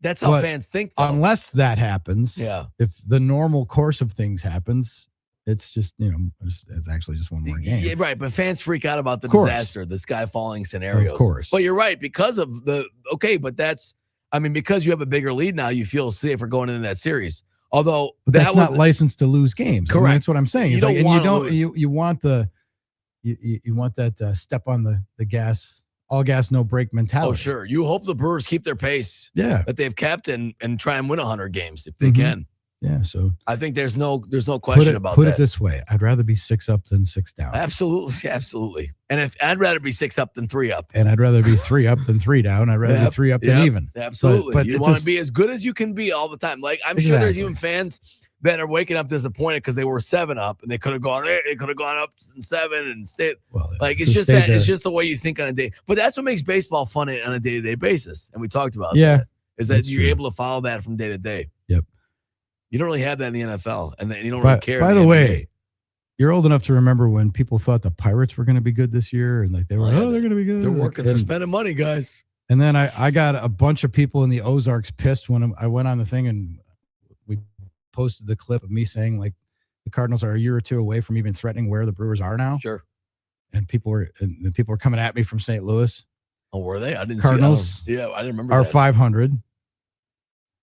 Speaker 12: That's how fans think, though.
Speaker 11: Unless that happens, if the normal course of things happens, it's just, it's actually just one more game.
Speaker 12: Yeah, right. But fans freak out about the disaster, the sky falling scenarios.
Speaker 11: Of course.
Speaker 12: But you're right. Because of because you have a bigger lead now, you feel safer going into that series. Although
Speaker 11: that's not licensed to lose games.
Speaker 12: Correct.
Speaker 11: That's what I'm saying.
Speaker 12: You
Speaker 11: want that step on the gas, all gas, no brake mentality.
Speaker 12: Oh, sure. You hope the Brewers keep their pace.
Speaker 11: Yeah.
Speaker 12: That they've kept and try and win 100 games if they can.
Speaker 11: Yeah. So
Speaker 12: I think there's no question about that.
Speaker 11: Put it this way. I'd rather be 6 up than 6 down.
Speaker 12: Absolutely. Absolutely. And if I'd rather be 6 up than 3 up.
Speaker 11: And I'd rather be 3 up than 3 down. I'd rather be 3 up than even.
Speaker 12: Absolutely. But you want to be as good as you can be all the time. Like I'm sure there's even fans that are waking up disappointed because they were 7 up and they could have gone up in 7 and stayed. Well, like it's just it's just the way you think on a day. But that's what makes baseball fun on a day-to-day basis. And we talked about that. Is that you're able to follow that from day to day.
Speaker 11: Yep.
Speaker 12: You don't really have that in the NFL, and you don't really care.
Speaker 11: By the way, you're old enough to remember when people thought the Pirates were going to be good this year, and like they're going to be good.
Speaker 12: They're working. They're spending money, guys.
Speaker 11: And then I got a bunch of people in the Ozarks pissed when I went on the thing and we posted the clip of me saying like the Cardinals are a year or two away from even threatening where the Brewers are now.
Speaker 12: Sure.
Speaker 11: And people were coming at me from St. Louis.
Speaker 12: Oh, were they? I didn't.
Speaker 11: Cardinals.
Speaker 12: I didn't remember.
Speaker 11: Are
Speaker 12: that.
Speaker 11: 500.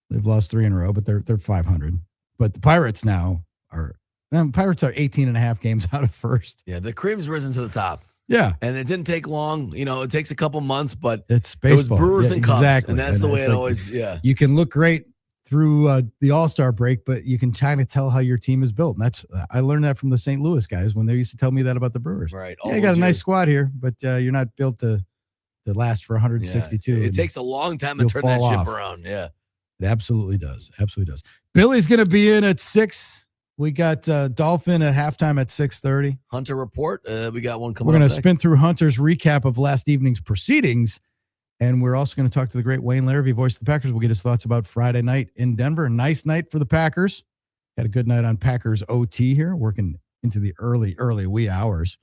Speaker 11: They've lost 3 in a row, but they're 500. But the Pirates now are 18 and a half games out of first.
Speaker 12: Yeah, the cream's risen to the top.
Speaker 11: Yeah.
Speaker 12: And it didn't take long. It takes a couple months, but
Speaker 11: it's baseball.
Speaker 12: It was Brewers and Cubs.
Speaker 11: Exactly.
Speaker 12: And that's the way it always,
Speaker 11: You can look great through the All-Star break, but you can kind of tell how your team is built. And I learned that from the St. Louis guys when they used to tell me that about the Brewers.
Speaker 12: Right.
Speaker 11: Yeah, you got a nice squad here, but you're not built to last for 162.
Speaker 12: It takes a long time to turn that ship around. Yeah.
Speaker 11: It absolutely does. Absolutely does. Billy's going to be in at 6. We got Dolphin at halftime at 6:30.
Speaker 12: Hunter report. We got one coming.
Speaker 11: We're going to spin through Hunter's recap of last evening's proceedings. And we're also going to talk to the great Wayne Larrivee, voice of the Packers. We'll get his thoughts about Friday night in Denver. Nice night for the Packers. Had a good night on Packers OT here, working into the early wee hours.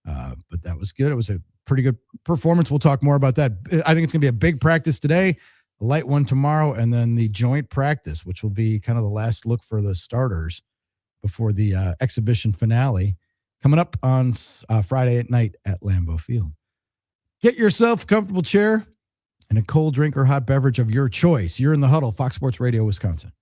Speaker 11: But that was good. It was a pretty good performance. We'll talk more about that. I think it's going to be a big practice today, a light one tomorrow, and then the joint practice, which will be kind of the last look for the starters before the exhibition finale coming up on Friday at night at Lambeau Field. Get yourself a comfortable chair and a cold drink or hot beverage of your choice. You're in the Huddle, Fox Sports Radio, Wisconsin.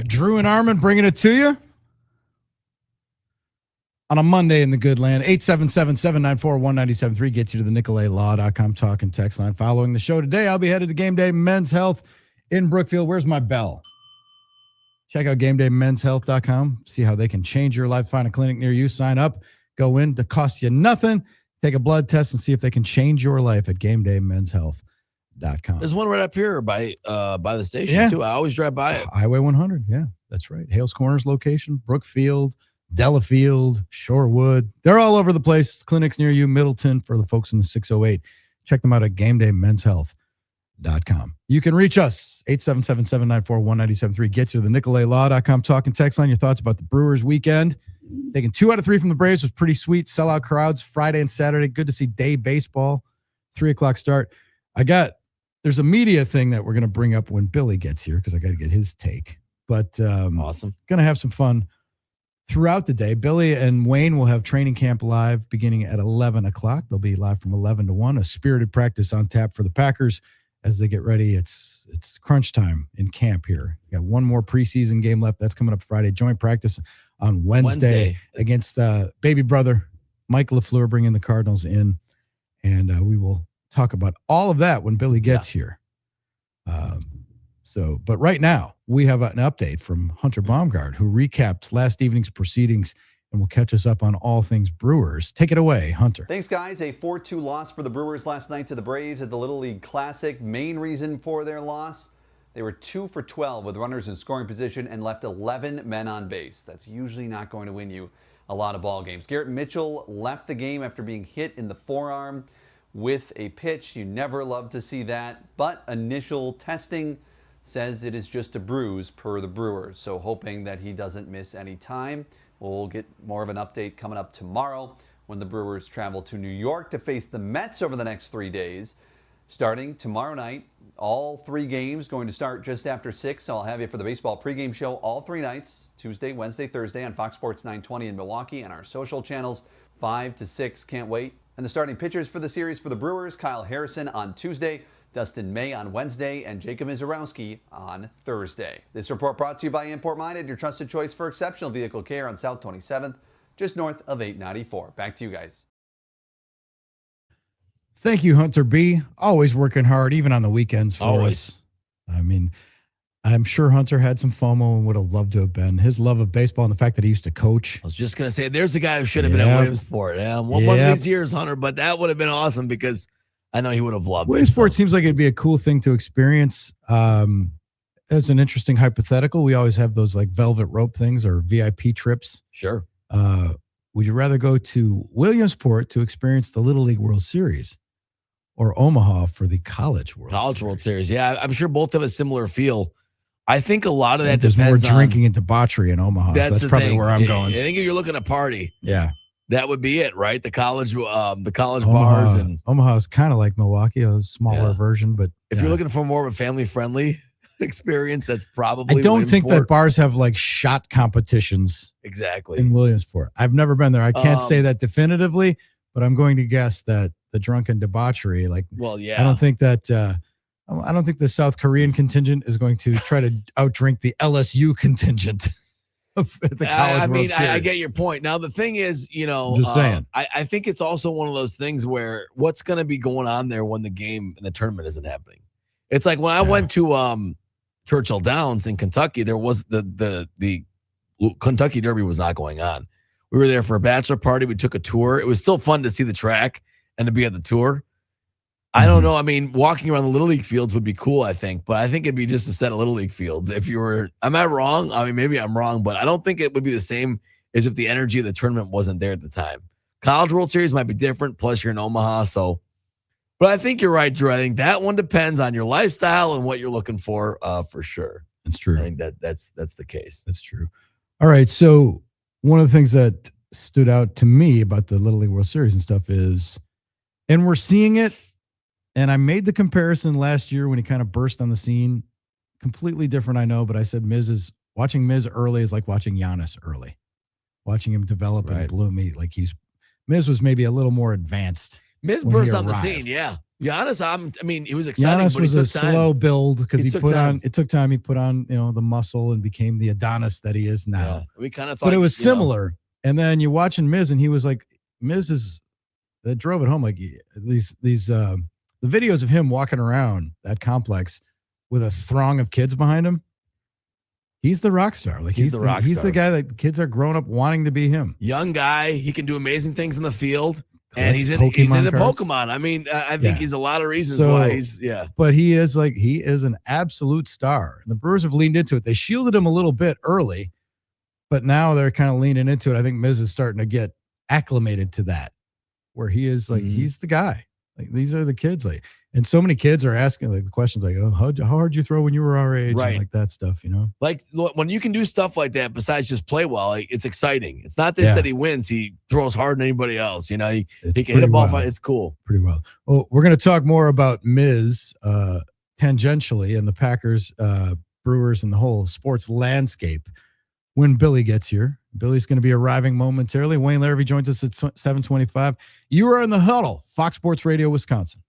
Speaker 11: Drew and Armen bringing it to you on a Monday in the good land. 877-794-1973 gets you to the NicoletLaw.com talk and text line. Following the show today, I'll be headed to Game Day Men's Health in Brookfield. Where's my bell? Check out GameDayMen'sHealth.com. See how they can change your life. Find a clinic near you. Sign up. Go in to cost you nothing. Take a blood test and see if they can change your life at GameDayMen'sHealth.com.
Speaker 12: There's one right up here by the station, too. I always drive by it.
Speaker 11: Highway 100. Yeah, that's right. Hales Corners location, Brookfield, Delafield, Shorewood. They're all over the place. Clinics near you, Middleton for the folks in the 608. Check them out at GameDayMen'sHealth.com. You can reach us, 877-794-1973. Get you to the NicoletLaw.com talk and text line. Your thoughts about the Brewers weekend. Taking 2 out of 3 from the Braves was pretty sweet. Sellout crowds Friday and Saturday. Good to see day baseball. 3 o'clock start. There's a media thing that we're going to bring up when Billy gets here because I got to get his take. But
Speaker 12: awesome.
Speaker 11: Going to have some fun throughout the day. Billy and Wayne will have training camp live beginning at 11 o'clock. They'll be live from 11 to 1. A spirited practice on tap for the Packers as they get ready. It's crunch time in camp here. We got one more preseason game left. That's coming up Friday. Joint practice on Wednesday. Against baby brother Mike LaFleur, bringing the Cardinals in. And we will talk about all of that when Billy gets here. But right now we have an update from Hunter Baumgart, who recapped last evening's proceedings and will catch us up on all things Brewers. Take it away, Hunter.
Speaker 14: Thanks, guys. A 4-2 loss for the Brewers last night to the Braves at the Little League Classic. Main reason for their loss, they were 2 for 12 with runners in scoring position and left 11 men on base. That's usually not going to win you a lot of ball games. Garrett Mitchell left the game after being hit in the forearm with a pitch. You never love to see that, but initial testing says it is just a bruise per the Brewers. So hoping that he doesn't miss any time. We'll get more of an update coming up tomorrow when the Brewers travel to New York to face the Mets over the next 3 days. Starting tomorrow night, all 3 games going to start just after 6. So I'll have you for the baseball pregame show all 3 nights, Tuesday, Wednesday, Thursday on Fox Sports 920 in Milwaukee and our social channels 5 to 6. Can't wait. And the starting pitchers for the series for the Brewers, Kyle Harrison on Tuesday, Dustin May on Wednesday, and Jacob Mizorowski on Thursday. This report brought to you by Import Minded, your trusted choice for exceptional vehicle care on South 27th, just north of 894. Back to you guys.
Speaker 11: Thank you, Hunter B. Always working hard, even on the weekends for us. I mean, I'm sure Hunter had some FOMO and would have loved to have been. His love of baseball and the fact that he used to coach.
Speaker 12: I was just going to say, there's a guy who should have been at Williamsport. One of these years, Hunter, but that would have been awesome because I know he would have loved it.
Speaker 11: Williamsport seems like it'd be a cool thing to experience. As an interesting hypothetical, we always have those like velvet rope things or VIP trips.
Speaker 12: Sure.
Speaker 11: Would you rather go to Williamsport to experience the Little League World Series or Omaha for the College World
Speaker 12: Series? Yeah, I'm sure both have a similar feel. I think a lot of that
Speaker 11: there's
Speaker 12: depends
Speaker 11: more drinking and debauchery in Omaha. That's probably where I'm going.
Speaker 12: I think if you're looking to party,
Speaker 11: that
Speaker 12: would be it, right? The college bars and
Speaker 11: Omaha is kind of like Milwaukee, a smaller version. But
Speaker 12: if you're looking for more of a family-friendly experience, that's probably.
Speaker 11: I don't think that bars have like shot competitions
Speaker 12: exactly
Speaker 11: in Williamsport. I've never been there. I can't say that definitively, but I'm going to guess that the drunken debauchery, I don't think that. I don't think the South Korean contingent is going to try to outdrink the LSU contingent of the College World Series.
Speaker 12: I get your point. Now, the thing is,
Speaker 11: I'm just saying.
Speaker 12: I think it's also one of those things where what's going to be going on there when the game and the tournament isn't happening. It's like when I went to Churchill Downs in Kentucky, there was the Kentucky Derby was not going on. We were there for a bachelor party. We took a tour. It was still fun to see the track and to be at the tour. I don't know. I mean, walking around the Little League fields would be cool, I think. But I think it'd be just a set of Little League fields. If you were, am I wrong? I mean, maybe I'm wrong, but I don't think it would be the same as if the energy of the tournament wasn't there at the time. College World Series might be different. Plus, you're in Omaha. But I think you're right, Drew. I think that one depends on your lifestyle and what you're looking for sure.
Speaker 11: That's true.
Speaker 12: I think that's the case.
Speaker 11: That's true. All right. So one of the things that stood out to me about the Little League World Series and stuff is, and we're seeing it, and I made the comparison last year when he kind of burst on the scene. Completely different, I know, but I said watching Miz early is like watching Giannis early. Watching him develop and bloom. Miz was maybe a little more advanced.
Speaker 12: Miz burst on the scene, yeah. He was exciting.
Speaker 11: Giannis
Speaker 12: but
Speaker 11: was
Speaker 12: he
Speaker 11: a
Speaker 12: took time.
Speaker 11: slow build because it took time. He put on, the muscle and became the Adonis that he is now.
Speaker 12: Yeah. We kind of thought,
Speaker 11: but it was similar. And then you're watching Miz, and he was like, that drove it home. Like the videos of him walking around that complex with a throng of kids behind him. He's the rock star. Like he's the rock star. He's the guy that kids are growing up wanting to be him.
Speaker 12: Young guy. He can do amazing things in the field. And
Speaker 11: Collects
Speaker 12: he's into
Speaker 11: cards.
Speaker 12: Pokemon. I mean, I think he's a lot of reasons why he's.
Speaker 11: But he is an absolute star. And the Brewers have leaned into it. They shielded him a little bit early, but now they're kind of leaning into it. I think Miz is starting to get acclimated to that, where he is he's the guy. Like these are the kids. And so many kids are asking the questions like, "Oh, how hard you throw when you were our age?"
Speaker 12: Right.
Speaker 11: And like that stuff,
Speaker 12: Like when you can do stuff like that, besides just play well, it's exciting. It's not this that he wins; he throws harder than anybody else. He can hit a ball. It's cool.
Speaker 11: Pretty well. Well, we're going to talk more about Miz tangentially and the Packers, Brewers, and the whole sports landscape when Billy gets here. Billy's going to be arriving momentarily. Wayne Larrivee joins us at 7:25. You are in the Huddle, Fox Sports Radio, Wisconsin.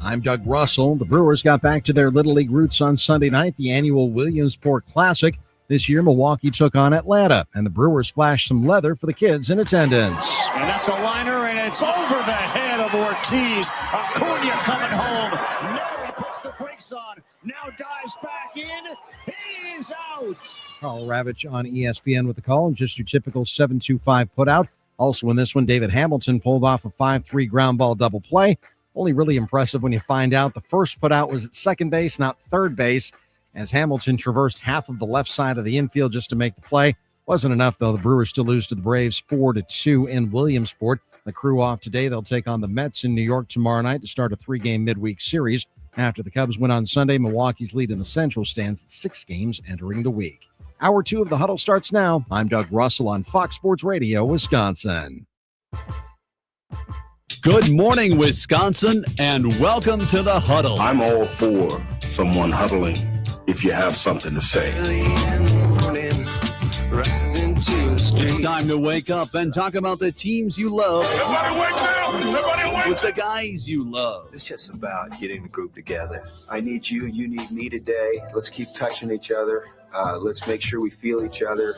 Speaker 2: I'm Doug Russell. The Brewers got back to their Little League roots on Sunday night, the annual Williamsport Classic. This year, Milwaukee took on Atlanta, and the Brewers flashed some leather for the kids in attendance.
Speaker 3: And that's a liner, and it's over the head of Ortiz. Acuna coming home. Now he puts the brakes on. Now dives back in. He's out.
Speaker 2: Carl Ravitch on ESPN with the call, and just your typical 7-2-5 putout. Also in this one, David Hamilton pulled off a 5-3 ground ball double play. Only really impressive when you find out the first putout was at second base, not third base, as Hamilton traversed half of the left side of the infield just to make the play. Wasn't enough, though. The Brewers still lose to the Braves 4-2 in Williamsport. The Crew off today. They'll take on the Mets in New York tomorrow night to start a 3-game midweek series. After the Cubs win on Sunday, Milwaukee's lead in the Central stands at 6 games entering the week. Hour 2 of the Huddle starts now. I'm Doug Russell on Fox Sports Radio, Wisconsin.
Speaker 4: Good morning, Wisconsin, and welcome to the Huddle.
Speaker 5: I'm all for someone huddling if you have something to say.
Speaker 4: It's time to wake up and talk about the teams you love.
Speaker 7: Everybody wake up! Everybody wake up!
Speaker 4: With the guys you love.
Speaker 6: It's just about getting the group together. I need you, you need me today. Let's keep touching each other. Let's make sure we feel each other.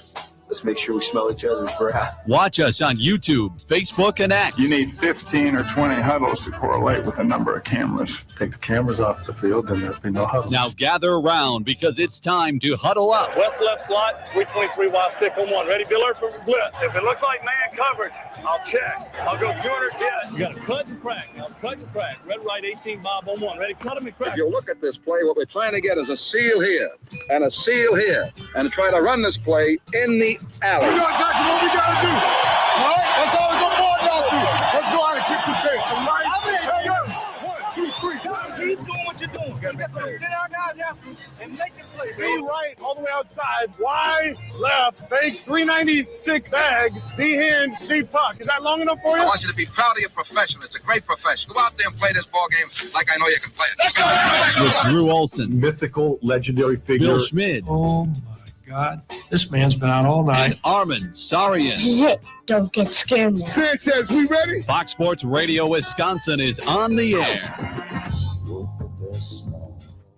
Speaker 6: Let's make sure we smell each other's breath.
Speaker 4: Watch us on YouTube, Facebook, and X.
Speaker 7: You need 15 or 20 huddles to correlate with the number of cameras. Take the cameras off the field, and there'll be no huddles.
Speaker 4: Now gather around because it's time to huddle up.
Speaker 8: West left slot, 323 wide stick on one. Ready, Biller for blitz. If it looks like man coverage, I'll check. I'll go 200 yes. You got to cut and crack. Now cut and crack. Red right 18 Bob on one. Ready, cut him and crack.
Speaker 9: If you look at this play, what we're trying to get is a seal here and a seal here and try to run this play in the alley.
Speaker 7: We got exactly what we got to do. All right? That's all we're going to down to. Let's go out and kick the tape. All right? 1, 2, 3. Keep doing what you're doing. Sit our guys after and make it play. Be right all the way outside. Wide, left, fake, 396 bag, D-hand, C puck. Is that long enough for you?
Speaker 9: I want you to be proud of your profession. It's a great profession. Go out there and play this ball game like I know you can play it.
Speaker 4: With Drew Olson,
Speaker 5: Mythical, legendary figure.
Speaker 4: Bill Schmid,
Speaker 15: Oh, my God. This man's been out all night.
Speaker 4: and Armen Sarian.
Speaker 10: This is it. Don't get scared now.
Speaker 7: Sanchez, we ready?
Speaker 4: Fox Sports Radio Wisconsin is on the air.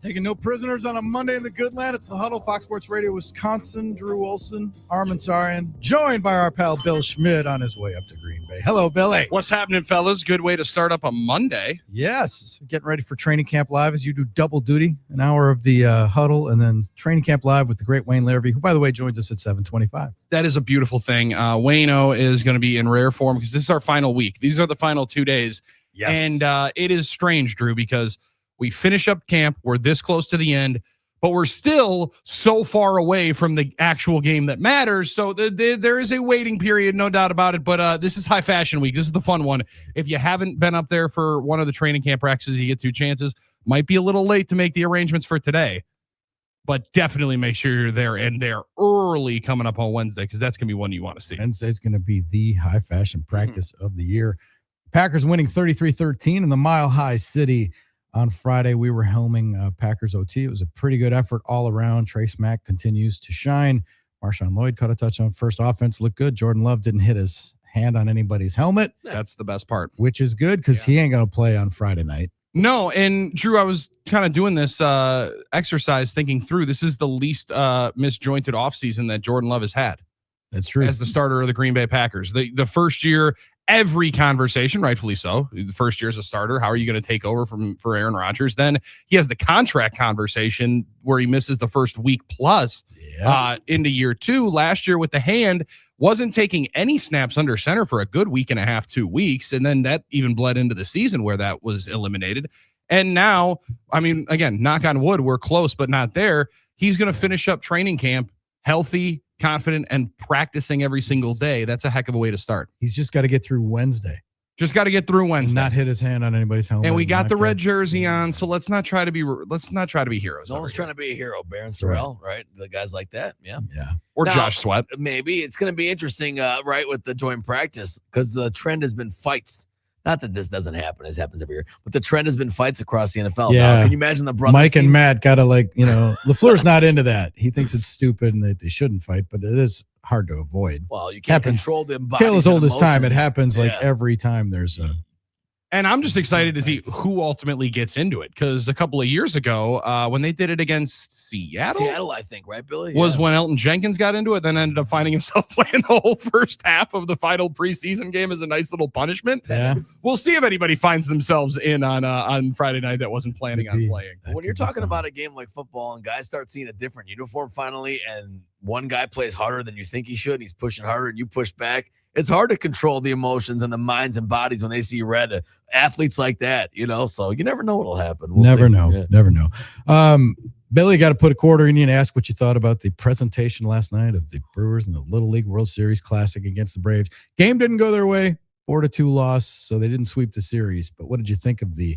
Speaker 11: Taking no prisoners on a Monday in the good land. It's the Huddle, Fox Sports Radio, Wisconsin. Drew Olson, Armen Sarian, joined by our pal Bill Schmid on his way up to Green Bay. Hello, Billy.
Speaker 16: What's happening, fellas? Good way to start up a Monday.
Speaker 11: Yes, getting ready for Training Camp Live as you do double duty, an hour of the Huddle, and then Training Camp Live with the great Wayne Larrivee, who, by the way, joins us at 7:25.
Speaker 16: That is a beautiful thing. Wayno is going to be in rare form because this is our final week. These are the final 2 days.
Speaker 11: Yes.
Speaker 16: And it is strange, Drew, because we finish up camp. We're this close to the end, but we're still so far away from the actual game that matters. So there is a waiting period, no doubt about it. But this is High Fashion Week. This is the fun one. If you haven't been up there for one of the training camp practices, you get 2 chances. Might be a little late to make the arrangements for today, but definitely make sure you're there and there early coming up on Wednesday, because that's going to be one you want to see.
Speaker 11: Wednesday's going to be the high fashion practice of the year. Packers winning 33-13 in the Mile High City. On Friday, we were helming Packers OT. It was a pretty good effort all around. Trace Mack continues to shine. Marshawn Lloyd caught a touchdown. First offense looked good. Jordan Love didn't hit his hand on anybody's helmet.
Speaker 16: That's the best part.
Speaker 11: Which is good because he ain't going to play on Friday night.
Speaker 16: No, and Drew, I was kind of doing this exercise thinking through. This is the least misjointed offseason that Jordan Love has had.
Speaker 11: That's true.
Speaker 16: As the starter of the Green Bay Packers. The first year, every conversation, rightfully so. The first year as a starter, how are you going to take over for Aaron Rodgers? Then he has the contract conversation where he misses the first week plus into year 2. Last year with the hand, wasn't taking any snaps under center for a good week and a half, 2 weeks. And then that even bled into the season where that was eliminated. And now, I mean, again, knock on wood, we're close, but not there. He's going to finish up training camp healthy, confident, and practicing every single day. That's a heck of a way to start.
Speaker 11: He's just got to get through Wednesday.
Speaker 16: Just got to get through Wednesday.
Speaker 11: Not hit his hand on anybody's helmet.
Speaker 16: And we got the red jersey on, so let's not try to be heroes.
Speaker 12: No one's trying to be a hero. Baron Sorrell, right? The guys like that, yeah.
Speaker 16: Or now, Josh Sweat.
Speaker 12: Maybe it's going to be interesting, right, with the joint practice, because the trend has been fights. Not that this doesn't happen, as happens every year, but the trend has been fights across the NFL.
Speaker 11: Yeah.
Speaker 12: Now, can you imagine the brothers?
Speaker 11: Mike and Matt got to, like, LaFleur's not into that. He thinks it's stupid and that they shouldn't fight, but it is hard to avoid.
Speaker 12: Well, you can't control them.
Speaker 11: Tale as old as time. It happens like every time there's a
Speaker 16: And I'm just excited to see who ultimately gets into it, because a couple of years ago, when they did it against Seattle,
Speaker 12: I think, right, Billy?
Speaker 16: Was when Elton Jenkins got into it, then ended up finding himself playing the whole first half of the final preseason game as a nice little punishment.
Speaker 11: Yeah.
Speaker 16: We'll see if anybody finds themselves in on Friday night that wasn't planning on playing.
Speaker 12: When you're talking about a game like football and guys start seeing a different uniform finally, and one guy plays harder than you think he should, and he's pushing harder and you push back, it's hard to control the emotions and the minds and bodies when they see red athletes like that, so you never know what'll happen.
Speaker 11: Never know. Billy, got to put a quarter in you and ask what you thought about the presentation last night of the Brewers in the Little League World Series Classic against the Braves. Game didn't go their way, 4-2 loss, so they didn't sweep the series. But what did you think of the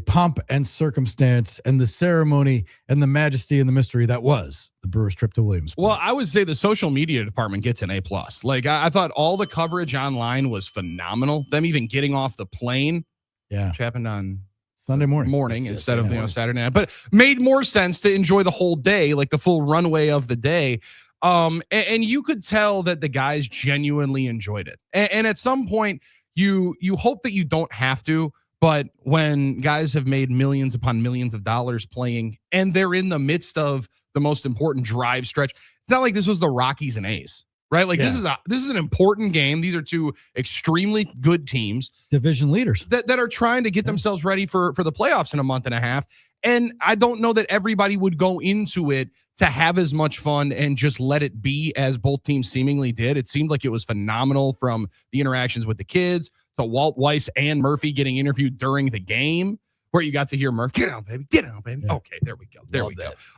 Speaker 11: pomp and circumstance and the ceremony and the majesty and the mystery that was the Brewers trip to Williamsport?
Speaker 16: Well, I would say the social media department gets an A+. Like, I thought all the coverage online was phenomenal. Them even getting off the plane, which happened on
Speaker 11: Sunday morning
Speaker 16: instead of Saturday night, but made more sense to enjoy the whole day, like the full runway of the day. And you could tell that the guys genuinely enjoyed it. And at some point, you hope that you don't have to. But when guys have made millions upon millions of dollars playing, and they're in the midst of the most important drive stretch, it's not like this was the Rockies and A's, right? Like this is an important game. These are two extremely good teams,
Speaker 11: division leaders
Speaker 16: that are trying to get themselves ready for the playoffs in a month and a half. And I don't know that everybody would go into it to have as much fun and just let it be as both teams seemingly did. It seemed like it was phenomenal, from the interactions with the kids to Walt Weiss and Murphy getting interviewed during the game, where you got to hear Murphy, get out, baby. Yeah. Okay, there we go.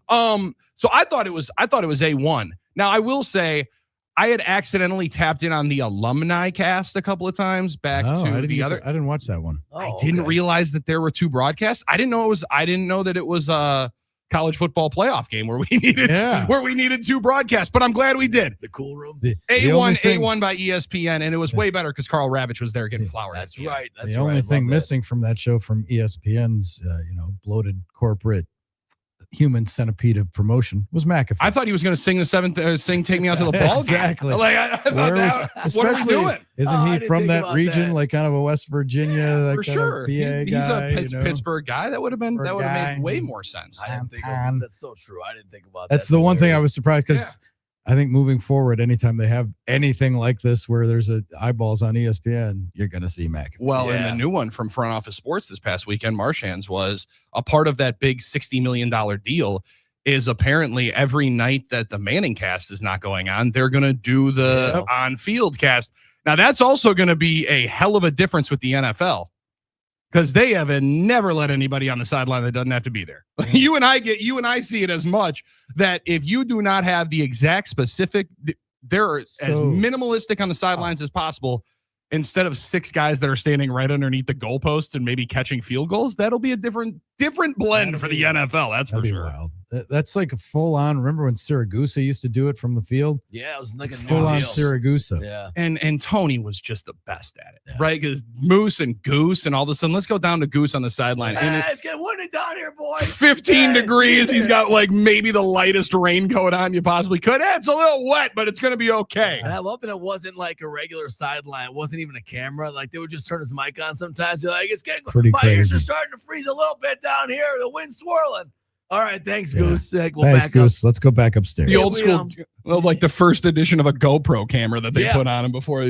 Speaker 16: So I thought it was A1. Now, I will say, I had accidentally tapped in on the alumni cast a couple of times back to the other.
Speaker 11: I didn't watch that one.
Speaker 16: I didn't realize that there were two broadcasts. I didn't know that it was a college football playoff game where we needed two broadcasts, but I'm glad we did.
Speaker 12: The cool room.
Speaker 16: A1 by ESPN, and it was way better because Carl Ravitch was there getting flowers.
Speaker 12: That's right.
Speaker 11: The only thing missing from that show from ESPN's bloated corporate human centipede of promotion was McAfee.
Speaker 16: I thought he was going to sing the seventh, "Take Me Out to the Ball."
Speaker 11: Exactly.
Speaker 16: Like I thought that. What are we doing?
Speaker 11: Isn't he from that region, like kind of a West Virginia,
Speaker 16: for sure?
Speaker 11: He's
Speaker 16: a Pittsburgh guy. That would have made way more sense.
Speaker 12: I didn't think about, that's so true. I didn't think about
Speaker 11: That's the one thing I was surprised, because I think moving forward, anytime they have anything like this where there's eyeballs on ESPN, you're going to see McAfee.
Speaker 16: Well, and the new one from Front Office Sports this past weekend, Marchand's, was a part of that big $60 million deal. Is apparently every night that the Manning cast is not going on, they're going to do the on-field cast. Now, that's also going to be a hell of a difference with the NFL, because they have never let anybody on the sideline that doesn't have to be there. You and I see it as much that if you do not have the exact specific, they're as minimalistic on the sidelines as possible. Instead of 6 guys that are standing right underneath the goalposts and maybe catching field goals, that'll be a different blend for the NFL. That's for sure.
Speaker 11: Wild. That's like a full-on. Remember when Siragusa used to do it from the field?
Speaker 12: Yeah, it was like a
Speaker 11: full-on Siragusa.
Speaker 12: Yeah,
Speaker 16: and Tony was just the best at it, right? Because Moose and Goose, and all of a sudden, let's go down to Goose on the sideline.
Speaker 12: Let's get windy down here, boys.
Speaker 16: 15 degrees. He's got like maybe the lightest raincoat on you possibly could. It's a little wet, but it's going to be okay.
Speaker 12: And I love that it wasn't like a regular sideline. It wasn't even a camera. Like, they would just turn his mic on sometimes. You're like, it's getting
Speaker 11: pretty
Speaker 12: my
Speaker 11: crazy.
Speaker 12: ears are starting to freeze a little bit down here. The wind's swirling. All right, thanks, Goose. We'll
Speaker 11: thanks,
Speaker 12: back
Speaker 11: Goose.
Speaker 12: up.
Speaker 11: Let's go back upstairs.
Speaker 16: The old school, like the first edition of a GoPro camera that they put on him before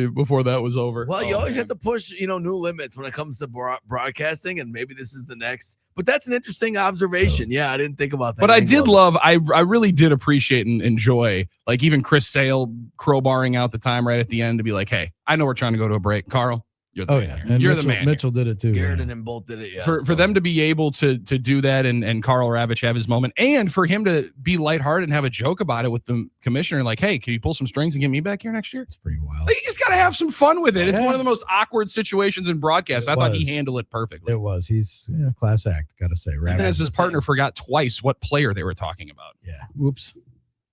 Speaker 16: that was over.
Speaker 12: Well, you always have to push, new limits when it comes to broadcasting, and maybe this is the next. But that's an interesting observation. Yeah, I didn't think about that.
Speaker 16: But I did love, I really did appreciate and enjoy, like, even Chris Sale crowbarring out the time right at the end to be like, hey, I know we're trying to go to a break. Carl, you're the man.
Speaker 11: And
Speaker 16: you're the man.
Speaker 11: Mitchell did it too.
Speaker 12: Garrett and both did it. Yeah.
Speaker 16: For them to be able to do that, and Carl Ravitch have his moment, and for him to be lighthearted and have a joke about it with the commissioner, like, hey, can you pull some strings and get me back here next year?
Speaker 11: It's pretty wild.
Speaker 16: Like, you just got to have some fun with it. It's one of the most awkward situations in broadcast. I thought he handled it perfectly.
Speaker 11: It was. He's class act, got to say.
Speaker 16: And as his partner forgot twice what player they were talking about.
Speaker 11: Yeah. Whoops.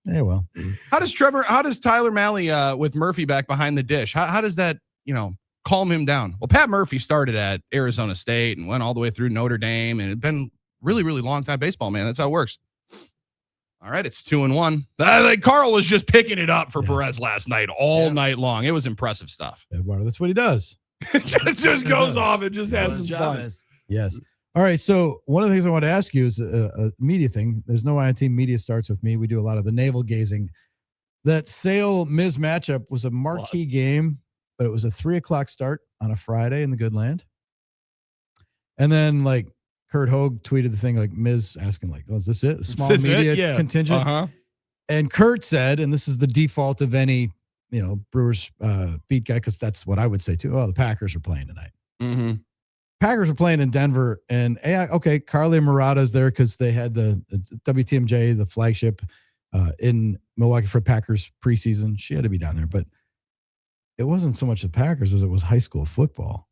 Speaker 11: Yeah, well.
Speaker 16: How does Tyler Malley with Murphy back behind the dish? How does that, calm him down? Well, Pat Murphy started at Arizona State and went all the way through Notre Dame, and it'd been really, really long time baseball, man. That's how it works. All right, it's 2-1. Carl was just picking it up for Perez last night, all night long. It was impressive stuff.
Speaker 11: Eduardo, that's what he does.
Speaker 16: just goes off and just has some fun.
Speaker 11: Yes. All right. So one of the things I want to ask you is a media thing. There's no I-Team media starts with me. We do a lot of the navel gazing. That Sale-Miz matchup was a marquee game, but it was a 3:00 start on a Friday in the good land. And then like Kurt Hogue tweeted the thing like Miz asking like, oh, is this it? Small media contingent.
Speaker 16: Uh-huh.
Speaker 11: And Kurt said, and this is the default of any, Brewers beat guy, because that's what I would say too. Oh, the Packers are playing tonight.
Speaker 16: Mm-hmm.
Speaker 11: Packers are playing in Denver, and okay, Carly Murata's there because they had the WTMJ, the flagship in Milwaukee for Packers preseason. She had to be down there, but it wasn't so much the Packers as it was high school football.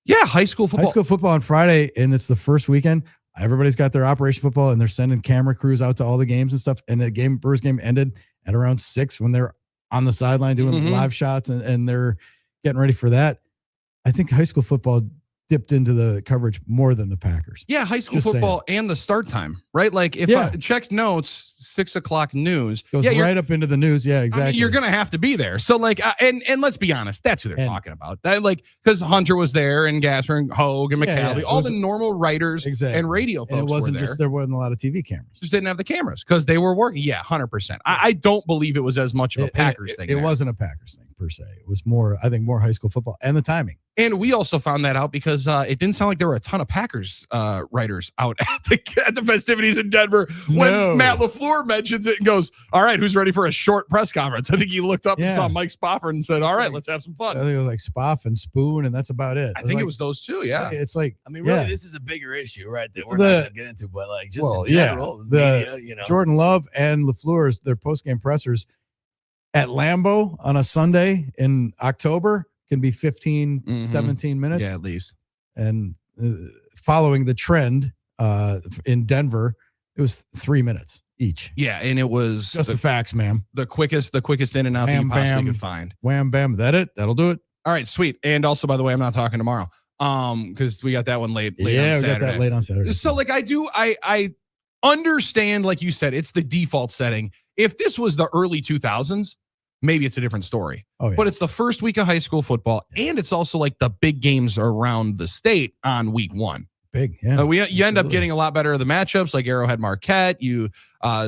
Speaker 16: Yeah, high school football.
Speaker 11: High school football on Friday, and it's the first weekend. Everybody's got their Operation Football, and they're sending camera crews out to all the games and stuff. And the Brewers game ended at around 6 when they're on the sideline doing live shots, and they're getting ready for that. I think high school football dipped into the coverage more than the Packers.
Speaker 16: Yeah, high school football and the start time, right? Like if I checked notes, 6:00 news
Speaker 11: goes right up into the news. Yeah, exactly.
Speaker 16: I mean, you're gonna have to be there. So like, and let's be honest, that's who they're talking about. That like because Hunter was there and Gasper and Hogue and McCalvey, all the normal writers and radio folks.
Speaker 11: And it wasn't
Speaker 16: were there.
Speaker 11: Just there wasn't a lot of TV cameras.
Speaker 16: Just didn't have the cameras because they were working. Yeah, 100%. I don't believe it was as much of a Packers thing.
Speaker 11: It wasn't a Packers thing per se. It was more, I think, more high school football and the timing.
Speaker 16: And we also found that out because it didn't sound like there were a ton of Packers writers out at the festivities in Denver when Matt LaFleur mentions it and goes, all right, who's ready for a short press conference? I think he looked up and saw Mike Spofford and said, all right, let's have some fun.
Speaker 11: I think it was like Spoff and Spoon, and that's about it.
Speaker 16: I think it was those two, yeah.
Speaker 11: It's like,
Speaker 12: I mean, really, this is a bigger issue, right? That we're not going to get into, but like just in general, media,
Speaker 11: Jordan Love and LaFleur's, their post-game pressers at Lambeau on a Sunday in October can be 15, 17 minutes.
Speaker 16: Yeah, at least.
Speaker 11: And following the trend in Denver, it was 3 minutes each.
Speaker 16: Yeah, and it was
Speaker 11: just the facts, ma'am.
Speaker 16: The quickest in and out that you possibly could find.
Speaker 11: Wham, bam. That it? That'll do it.
Speaker 16: All right, sweet. And also, by the way, I'm not talking tomorrow. Because we got that one late on
Speaker 11: Saturday.
Speaker 16: We
Speaker 11: got that late on Saturday.
Speaker 16: So like I understand, like you said, it's the default setting. If this was the early 2000s, maybe it's a different story. But it's the first week of high school football, and it's also like the big games around the state on week 1.
Speaker 11: Big, yeah.
Speaker 16: You end up getting a lot better of the matchups, like Arrowhead Marquette. You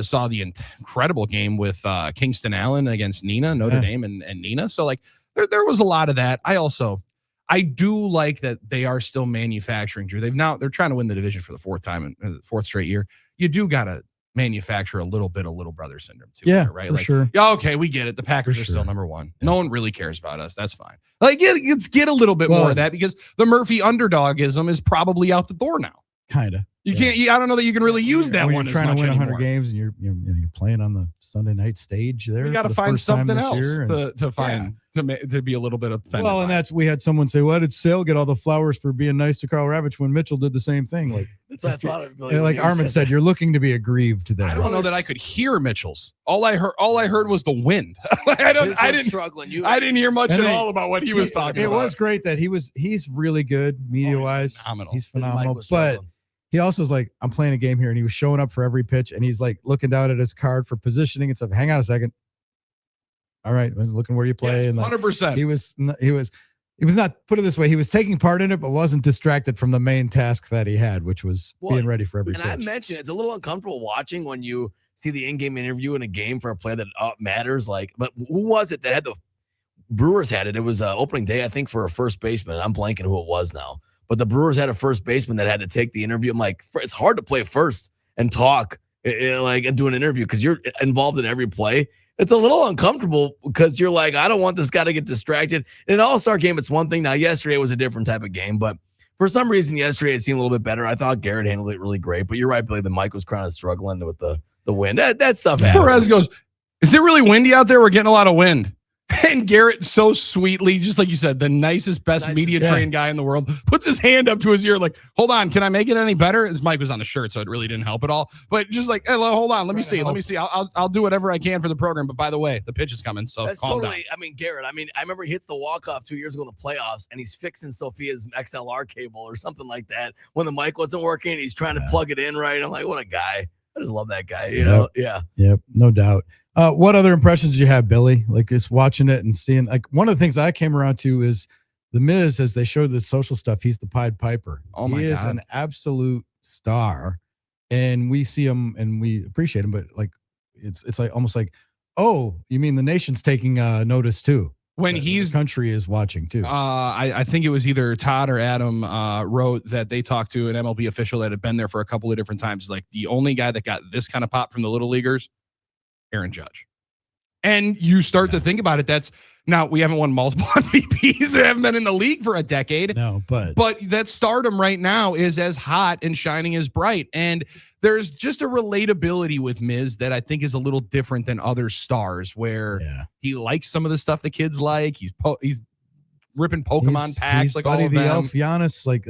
Speaker 16: saw the incredible game with Kingston Allen against Notre Dame and Nina. So like there was a lot of that. I do like that they are still manufacturing, Drew. They're trying to win the division for the fourth straight year. You do gotta manufacture a little bit of little brother syndrome too.
Speaker 11: Yeah,
Speaker 16: right.
Speaker 11: For
Speaker 16: like,
Speaker 11: sure.
Speaker 16: Yeah, okay, we get it. The Packers are still number 1. No one really cares about us. That's fine. Like, let's get a little bit more of that because the Murphy underdogism is probably out the door now.
Speaker 11: Kind of.
Speaker 16: You can't. I don't know that you can really use that one.
Speaker 11: You're trying to win 100 games, and you're playing on the Sunday night stage there.
Speaker 16: You got to find something else to be a little bit offended.
Speaker 11: Well, and we had someone say, "Why did Sale get all the flowers for being nice to Carl Ravitch when Mitchell did the same thing?" Like
Speaker 12: that's what I thought.
Speaker 11: Like Armen said, you're looking to be aggrieved there.
Speaker 16: I don't know that I could hear Mitchell's. All I heard was the wind. I didn't hear much at all about what he was talking about.
Speaker 11: It was great that he's really good media wise. He's phenomenal, but. He also was like, I'm playing a game here, and he was showing up for every pitch, and he's like looking down at his card for positioning and stuff. Hang on a second. All right, I'm looking where you play.
Speaker 16: Yes,
Speaker 11: and
Speaker 16: 100%.
Speaker 11: He was not, put it this way, he was taking part in it, but wasn't distracted from the main task that he had, which was being ready for every pitch.
Speaker 12: And I mentioned it's a little uncomfortable watching when you see the in-game interview in a game for a play that matters. Like, but who was it that had the Brewers had it? It was opening day, I think, for a first baseman. I'm blanking who it was now. But the Brewers had a first baseman that had to take the interview. I'm like, it's hard to play first and talk and do an interview because you're involved in every play. It's a little uncomfortable because you're like, I don't want this guy to get distracted. In an all-star game, it's one thing. Now, yesterday was a different type of game, but for some reason, yesterday it seemed a little bit better. I thought Garrett handled it really great, but you're right, Billy. The mic was kind of struggling with the wind. That stuff happens.
Speaker 16: Perez goes, is it really windy out there? We're getting a lot of wind. And Garrett so sweetly, just like you said, the nicest media trained guy in the world, puts his hand up to his ear like, hold on, can I make it any better? His mic was on the shirt, so it really didn't help at all. But just like, hey, hold on, let me see. I'll do whatever I can for the program. But by the way, the pitch is coming, so
Speaker 12: that's
Speaker 16: calm
Speaker 12: totally
Speaker 16: down.
Speaker 12: I mean, Garrett, I remember he hits the walk-off 2 years ago in the playoffs, and he's fixing Sophia's XLR cable or something like that when the mic wasn't working. He's trying to plug it in right. I'm like, what a guy. I just love that guy, you know? Yeah.
Speaker 11: Yep, no doubt. What other impressions do you have, Billy? Like just watching it and seeing, like one of the things I came around to is The Miz, as they showed the social stuff, he's the Pied Piper.
Speaker 16: Oh my
Speaker 11: he is
Speaker 16: God.
Speaker 11: an absolute star, and we see him and we appreciate him. But like, it's like almost like, oh, you mean the nation's taking notice too?
Speaker 16: When
Speaker 11: the country is watching too.
Speaker 16: I think it was either Todd or Adam wrote that they talked to an MLB official that had been there for a couple of different times. Like the only guy that got this kind of pop from the little leaguers, Aaron Judge. And you start to think about it. Now we haven't won multiple MVPs and haven't been in the league for a decade.
Speaker 11: No, but
Speaker 16: that stardom right now is as hot and shining as bright. And there's just a relatability with Miz that I think is a little different than other stars, where he likes some of the stuff the kids like. He's ripping Pokemon packs,
Speaker 11: he's
Speaker 16: like
Speaker 11: Buddy
Speaker 16: all of
Speaker 11: the
Speaker 16: them.
Speaker 11: Elf, Giannis. Like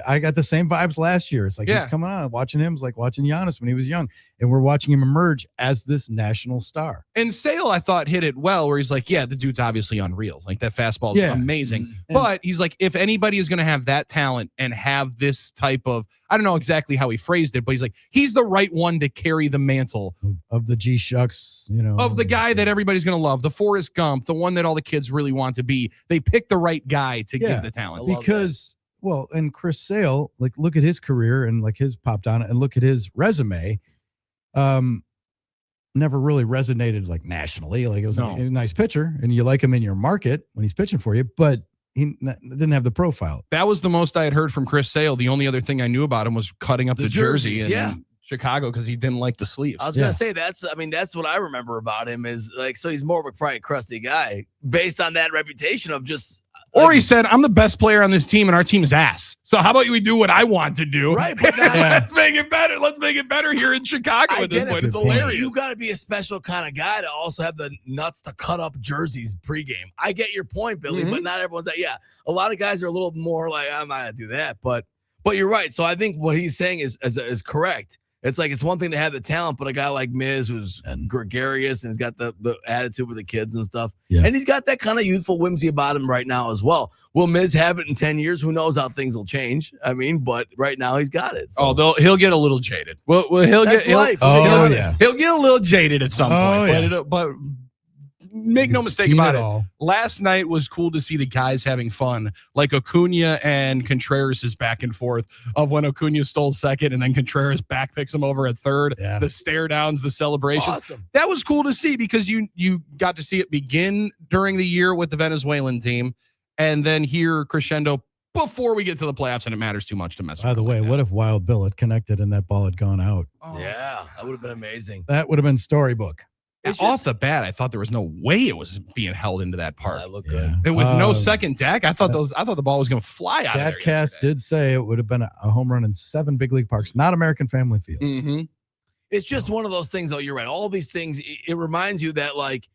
Speaker 11: I got the same vibes last year. It's like he's coming on, watching him. It's like watching Giannis when he was young, and we're watching him emerge as this national star.
Speaker 16: And Sale, I thought, hit it well, where he's like, yeah, the dude's obviously unreal. Like that fastball is amazing. Mm-hmm. But he's like, if anybody is going to have that talent and have this type of, I don't know exactly how he phrased it, but he's like, he's the right one to carry the mantle
Speaker 11: of the G-Shucks,
Speaker 16: of the guy that everybody's going to love, the Forrest Gump, the one that all the kids really want to be. They picked the right guy to give the talent.
Speaker 11: Because, well, and Chris Sale, like, look at his career and like his popped on and look at his resume. Never really resonated like nationally. Like it was a nice pitcher and you like him in your market when he's pitching for you, but he didn't have the profile.
Speaker 16: That was the most I had heard from Chris Sale. The only other thing I knew about him was cutting up the jersey in Chicago because he didn't like the sleeves.
Speaker 12: I was gonna say that's what I remember about him is like, so he's more of a probably crusty guy based on that reputation of just.
Speaker 16: Or he said, I'm the best player on this team and our team is ass. So how about we do what I want to do?
Speaker 12: Right. But
Speaker 16: let's make it better. Let's make it better here in Chicago at this point. It's hilarious.
Speaker 12: You got to be a special kind of guy to also have the nuts to cut up jerseys pregame. I get your point, Billy, but not everyone's like, a lot of guys are a little more like, I'm not going to do that. But you're right. So I think what he's saying is correct. It's like, it's one thing to have the talent, but a guy like Miz who's gregarious and he's got the attitude with the kids and stuff. Yeah. And he's got that kind of youthful whimsy about him right now as well. Will Miz have it in 10 years? Who knows how things will change? I mean, but right now he's got it. So.
Speaker 16: Oh, he'll get a little jaded. Well, he'll get a little jaded at some point. But make no mistake about it. Last night was cool to see the guys having fun, like Acuna and Contreras' back and forth of when Acuna stole second and then Contreras back picks him over at third. Yeah. The stare downs, the celebrations.
Speaker 12: Awesome.
Speaker 16: That was cool to see because you got to see it begin during the year with the Venezuelan team and then hear crescendo before we get to the playoffs, and it matters too much to mess with.
Speaker 11: By the way, what if Wild Bill had connected and that ball had gone out?
Speaker 12: Oh. Yeah, that would have been amazing.
Speaker 11: That would have been storybook.
Speaker 16: Off the bat, I thought there was no way it was being held into that park.
Speaker 12: That looked good.
Speaker 16: And with no second deck, I thought the ball was going to fly out of there.
Speaker 11: Statcast did say it would have been a home run in 7 big league parks, not American Family Field.
Speaker 16: Mm-hmm.
Speaker 12: It's just one of those things, though. You're right. All these things, it reminds you that, like,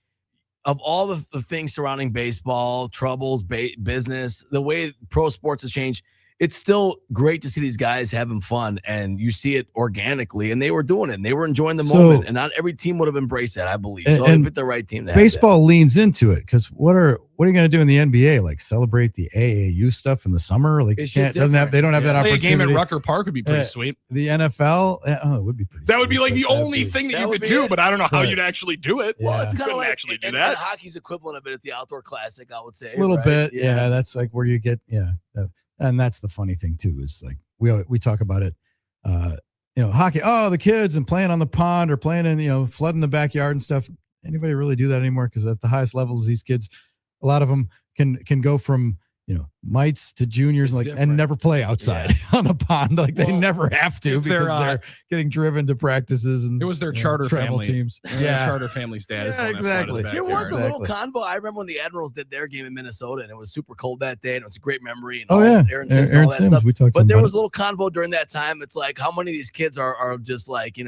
Speaker 12: of all the things surrounding baseball, troubles, business, the way pro sports has changed, it's still great to see these guys having fun, and you see it organically, and they were doing it, and they were enjoying the moment, and not every team would have embraced that, I believe. So they picked the right team.
Speaker 11: Baseball leans into it because what are you going to do in the NBA? Like celebrate the AAU stuff in the summer? Like they don't have that opportunity.
Speaker 16: A game at Rucker Park would be pretty sweet.
Speaker 11: The NFL, it would be pretty.
Speaker 16: That would be like the only thing that you could do, but I don't know how you'd actually do it.
Speaker 12: Well, it's kind of like
Speaker 16: actually do
Speaker 12: and
Speaker 16: that.
Speaker 12: Hockey's equivalent of it is the outdoor classic, I would say.
Speaker 11: A little bit, yeah. That's like where you get, and that's the funny thing too, is like we talk about it, hockey. Oh, the kids and playing on the pond or playing in, flooding the backyard and stuff. Anybody really do that anymore? Because at the highest levels, these kids, a lot of them can go from mites to juniors and never play outside on the pond. Like they never have to because they're getting driven to practices and
Speaker 16: it was their charter
Speaker 11: travel
Speaker 16: family
Speaker 11: teams.
Speaker 16: Charter family status.
Speaker 11: Yeah, exactly.
Speaker 12: There was a little convo. I remember when the Admirals did their game in Minnesota and it was super cold that day and it was a great memory. And Aaron Sims and all that stuff. But there was a little convo during that time. It's like how many of these kids are just like,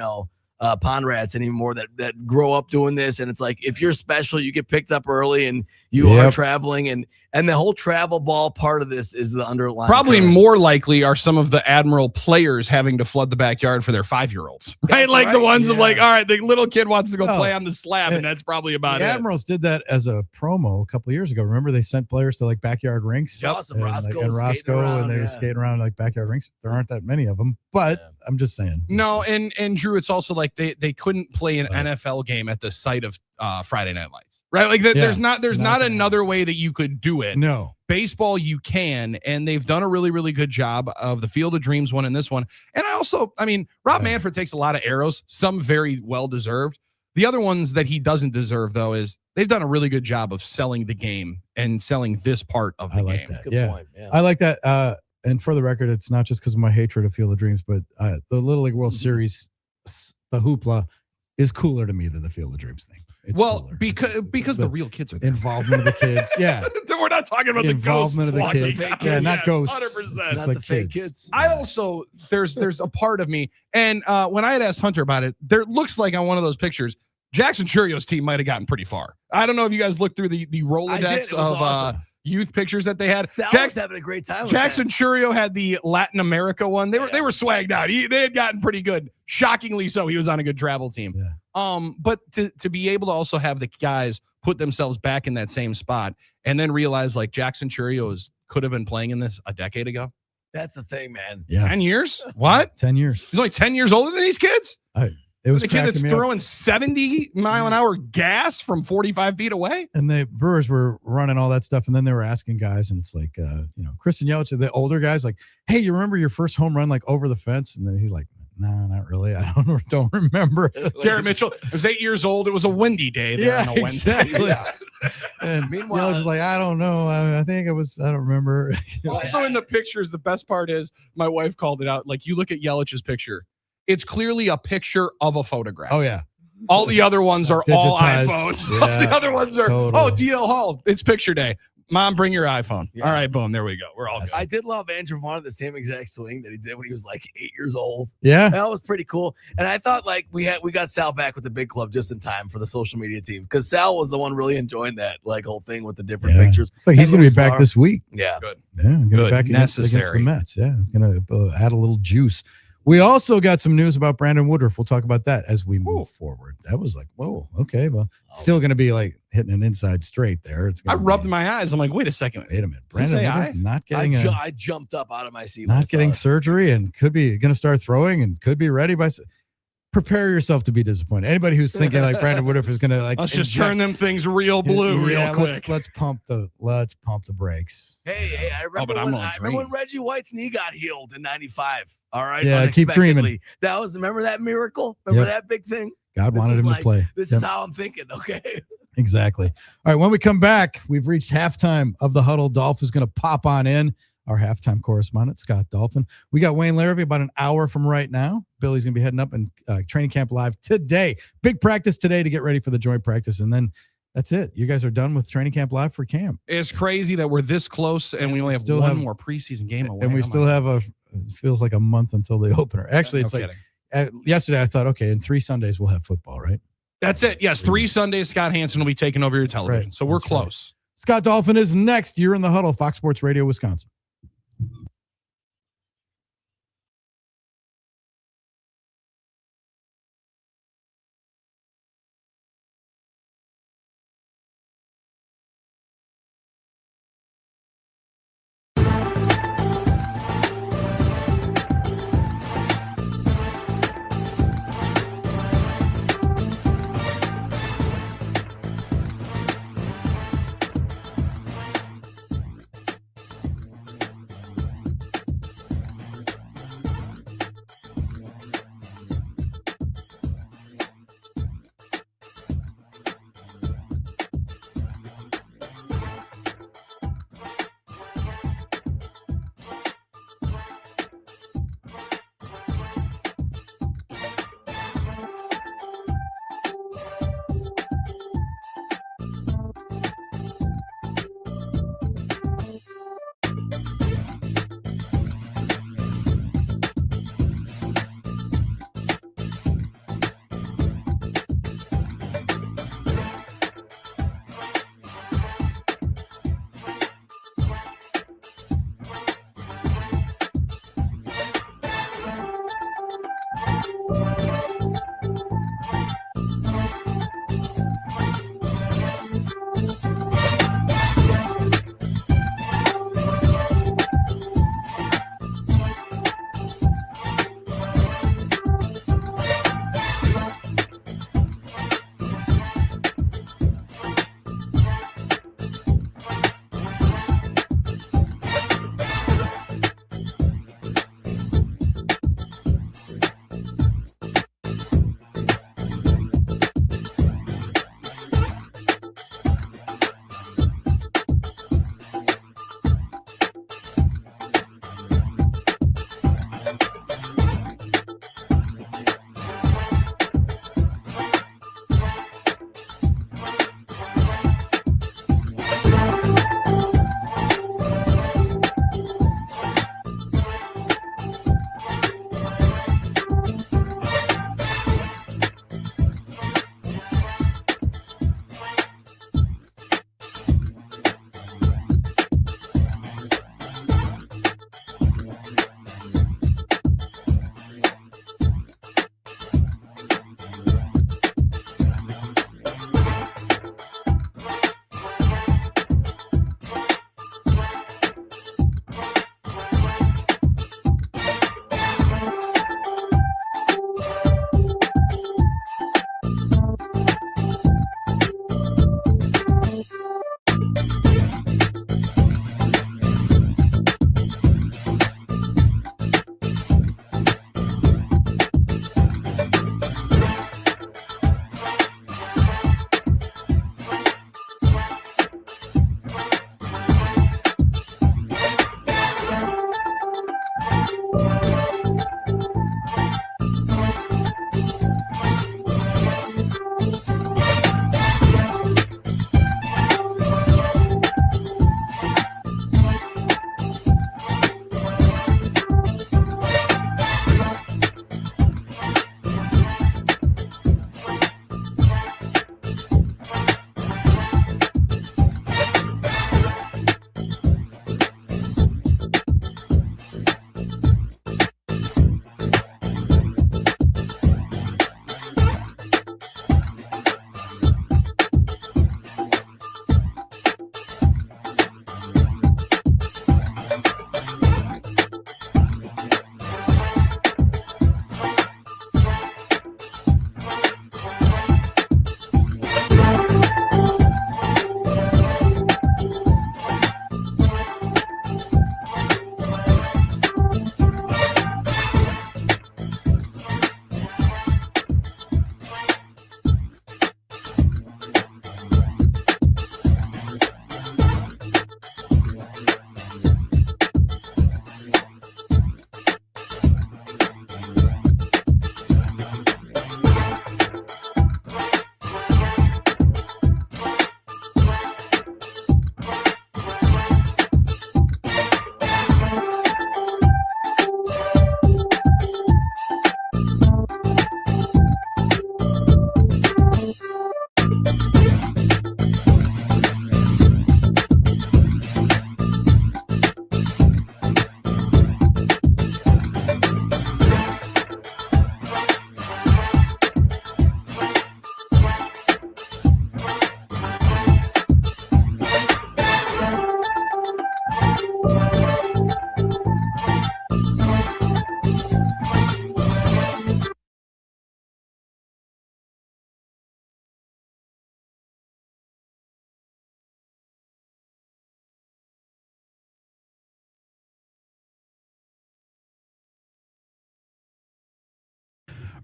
Speaker 12: pond rats anymore that grow up doing this, and it's like if you're special, you get picked up early, and you are traveling, and the whole travel ball part of this is the underlying.
Speaker 16: Probably more likely are some of the Admiral players having to flood the backyard for their 5-year-olds, right? Like the ones of like, all right, the little kid wants to go play on the slab, and that's probably about it.
Speaker 11: The Admirals did that as a promo a couple of years ago. Remember they sent players to like backyard rinks,
Speaker 12: awesome.
Speaker 11: and Roscoe, and they were skating around like backyard rinks. There aren't that many of them, but I'm just saying.
Speaker 16: No, and Drew, it's also like they couldn't play an NFL game at the site of Friday Night Lights. right? Like there's not another way that you could do it.
Speaker 11: No.
Speaker 16: Baseball, you can, and they've done a really, really good job of the Field of Dreams one and this one. And Rob Manfred takes a lot of arrows, some very well-deserved. The other ones that he doesn't deserve, though, is they've done a really good job of selling the game and selling this part of the game.
Speaker 11: That.
Speaker 12: Good point. Yeah.
Speaker 11: I like that. And for the record, it's not just because of my hatred of Field of Dreams, but the Little League World Series, the hoopla, is cooler to me than the Field of Dreams thing. It's cooler.
Speaker 16: because the real kids are there.
Speaker 11: Involvement of the kids. Yeah.
Speaker 16: We're not talking about
Speaker 11: involvement
Speaker 16: the
Speaker 11: of the kids. Yeah, not ghosts.
Speaker 16: 100%.
Speaker 11: Just
Speaker 12: Not
Speaker 11: like
Speaker 12: the fake kids.
Speaker 16: I also, there's a part of me, and when I had asked Hunter about it, there looks like on one of those pictures, Jackson Churio's team might have gotten pretty far. I don't know if you guys looked through the Rolodex of
Speaker 12: awesome.
Speaker 16: Youth pictures that they had.
Speaker 12: Sal was having a great time with
Speaker 16: Jackson Churio had the Latin America one. They were swagged out. They had gotten pretty good. Shockingly so. He was on a good travel team.
Speaker 11: Yeah.
Speaker 16: But to be able to also have the guys put themselves back in that same spot and then realize like Jackson Churio could have been playing in this a decade ago.
Speaker 12: That's the thing, man.
Speaker 11: Yeah.
Speaker 16: 10 years? What?
Speaker 11: 10 years.
Speaker 16: He's only 10 years older than these kids?
Speaker 11: It was
Speaker 16: the kid that's
Speaker 11: cracking me up.
Speaker 16: throwing 70 mile an hour gas from 45 feet away.
Speaker 11: And the Brewers were running all that stuff, and then they were asking guys, and it's like, Christian Yelich, the older guys, like, hey, you remember your first home run like over the fence? And then he's like, no, not really. I don't remember.
Speaker 16: Garrett Mitchell, I was 8 years old. It was a windy day there on a Wednesday.
Speaker 11: Exactly. And
Speaker 12: Meanwhile,
Speaker 11: Yelich was like, I don't know. I think it was. I don't remember.
Speaker 16: Also in the pictures, the best part is my wife called it out. Like you look at Yelich's picture. It's clearly a picture of a photograph.
Speaker 11: Oh, yeah.
Speaker 16: All the other ones are all
Speaker 11: Digitized.
Speaker 16: iPhones.
Speaker 11: Yeah,
Speaker 16: All the other ones are,
Speaker 11: totally.
Speaker 16: DL Hall. It's picture day. Mom, bring your iPhone.
Speaker 12: Yeah.
Speaker 16: All right, boom. There we go. We're all good.
Speaker 12: I did love Andrew Vaughn, the same exact swing that he did when he was like 8 years old.
Speaker 11: Yeah.
Speaker 12: That was pretty cool. And I thought like we got Sal back with the big club just in time for the social media team because Sal was the one really enjoying that like whole thing with the different pictures.
Speaker 11: It's like he's going to be back this week.
Speaker 12: Yeah.
Speaker 16: Good.
Speaker 11: Yeah, going to be back against the Mets. Yeah, it's going to add a little juice. We also got some news about Brandon Woodruff. We'll talk about that as we move forward. That was like, whoa, okay. Well, still going to be like hitting an inside straight there.
Speaker 16: I rubbed my eyes. I'm like, wait a second.
Speaker 11: Wait a minute. Brandon Woodruff not getting
Speaker 12: I jumped up out of my seat.
Speaker 11: Not getting surgery and could be going to start throwing and could be ready by. Prepare yourself to be disappointed. Anybody who's thinking like Brandon Woodruff is going to like.
Speaker 16: Let's just turn them things real blue real quick.
Speaker 11: Let's pump the brakes.
Speaker 12: Hey, I remember when Reggie White's knee got healed in '95. All right.
Speaker 11: Yeah, keep dreaming.
Speaker 12: Remember that miracle? Remember that big thing?
Speaker 11: God wanted him to play.
Speaker 12: This is how I'm thinking. Okay.
Speaker 11: Exactly. All right. When we come back, we've reached halftime of the Huddle. Dolph is going to pop on in. Our halftime correspondent, Scott Dolphin. We got Wayne Larrivee about an hour from right now. Billy's going to be heading up and training camp live today. Big practice today to get ready for the joint practice. And then that's it. You guys are done with training camp live for camp.
Speaker 16: It's crazy that we're this close and we only have one more preseason game away.
Speaker 11: And we still have it feels like a month until the opener. Actually, it's like yesterday I thought, okay, in 3 Sundays we'll have football, right?
Speaker 16: That's it. Yes, 3 Sundays Scott Hansen will be taking over your television.
Speaker 11: Right.
Speaker 16: So we're
Speaker 11: That's
Speaker 16: close.
Speaker 11: Right. Scott Dolphin is next. You're in the Huddle, Fox Sports Radio, Wisconsin.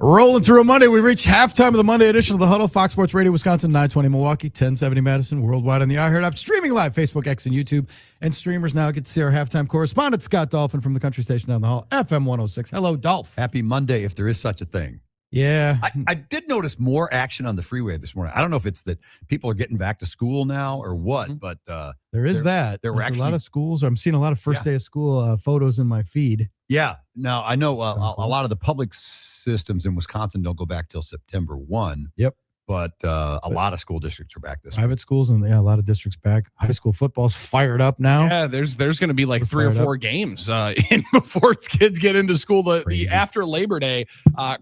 Speaker 11: Rolling through a Monday, we reach halftime of the Monday edition of the Huddle. Fox Sports Radio, Wisconsin, 920 Milwaukee, 1070 Madison, worldwide on the iHeart app, streaming live, Facebook, X, and YouTube. And streamers now get to see our halftime correspondent, Scott Dolphin, from the country station down the hall, FM 106. Hello, Dolph.
Speaker 17: Happy Monday, if there is such a thing.
Speaker 11: Yeah.
Speaker 17: I did notice more action on the freeway this morning. I don't know if it's that people are getting back to school now or what, but
Speaker 11: There's a lot of schools. I'm seeing a lot of first day of school photos in my feed.
Speaker 17: Yeah. Now, I know a lot of the public systems in Wisconsin don't go back till September 1.
Speaker 11: Yep.
Speaker 17: But a lot of school districts are back this week.
Speaker 11: Private schools and a lot of districts back. High school football's fired up now.
Speaker 16: Yeah, there's going to be like 3 or 4 games in before kids get into school. The after Labor Day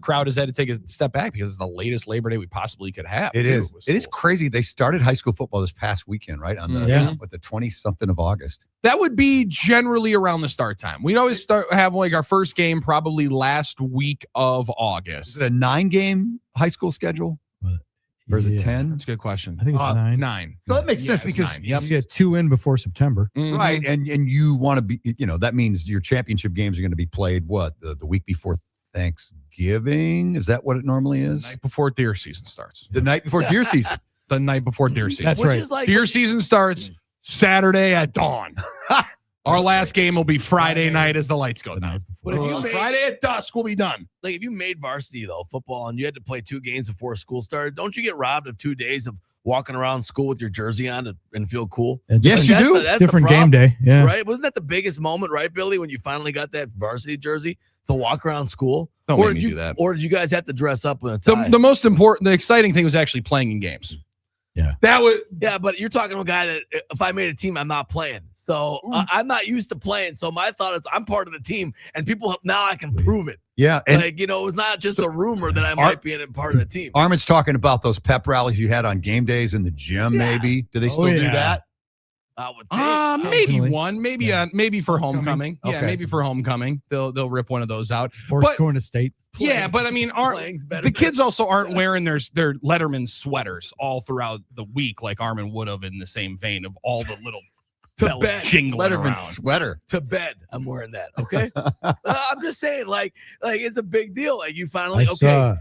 Speaker 16: crowd has had to take a step back because it's the latest Labor Day we possibly could have.
Speaker 17: It is. It is crazy. They started high school football this past weekend, right? On the the 20-something of August.
Speaker 16: That would be generally around the start time. We'd always have like our first game probably last week of August.
Speaker 17: Is it a 9-game high school schedule? Or is it 10?
Speaker 16: That's a good question.
Speaker 11: I think it's 9.
Speaker 16: 9.
Speaker 17: So that makes sense because
Speaker 11: you get 2 in before September.
Speaker 17: Right. And you want to be, that means your championship games are going to be played the week before Thanksgiving? Is that what it normally is?
Speaker 16: The night before deer season starts.
Speaker 17: The night before deer season.
Speaker 16: The night before deer season.
Speaker 11: That's right.
Speaker 12: Like
Speaker 16: deer season starts Saturday at dawn. Our last game will be Friday night as the lights go down.
Speaker 12: But if you
Speaker 16: Friday at dusk, we'll be done.
Speaker 12: Like if you made varsity though, football, and you had to play 2 games before school started, don't you get robbed of 2 days of walking around school with your jersey on and feel cool?
Speaker 11: Yes, you do.
Speaker 12: That's
Speaker 11: different
Speaker 12: the
Speaker 11: game day. Yeah.
Speaker 12: Right? Wasn't that the biggest moment, right, Billy, when you finally got that varsity jersey to walk around school?
Speaker 16: Don't
Speaker 12: or
Speaker 16: make me
Speaker 12: did you
Speaker 16: do that.
Speaker 12: Or did you guys have to dress up in a tie?
Speaker 16: The most important, the exciting thing was actually playing in games.
Speaker 11: Yeah.
Speaker 16: That was.
Speaker 12: Yeah, but you're talking to a guy that if I made a team, I'm not playing. So I'm not used to playing. So my thought is I'm part of the team, and people now I can prove it.
Speaker 17: Yeah. And
Speaker 12: it was not just a rumor that I might be in a part of the team.
Speaker 17: Armen's talking about those pep rallies you had on game days in the gym, maybe. Do they still do that?
Speaker 12: I would think.
Speaker 16: Maybe one, maybe for homecoming.
Speaker 17: Okay.
Speaker 16: Yeah, maybe for homecoming. They'll rip one of those out.
Speaker 11: Or going to state.
Speaker 16: Yeah, but I mean, the kids also aren't wearing their Letterman sweaters all throughout the week like Armen would have in the same vein of all the little bells jingling around.
Speaker 17: Sweater.
Speaker 12: To bed, I'm wearing that. Okay, I'm just saying, like it's a big deal. Like you finally,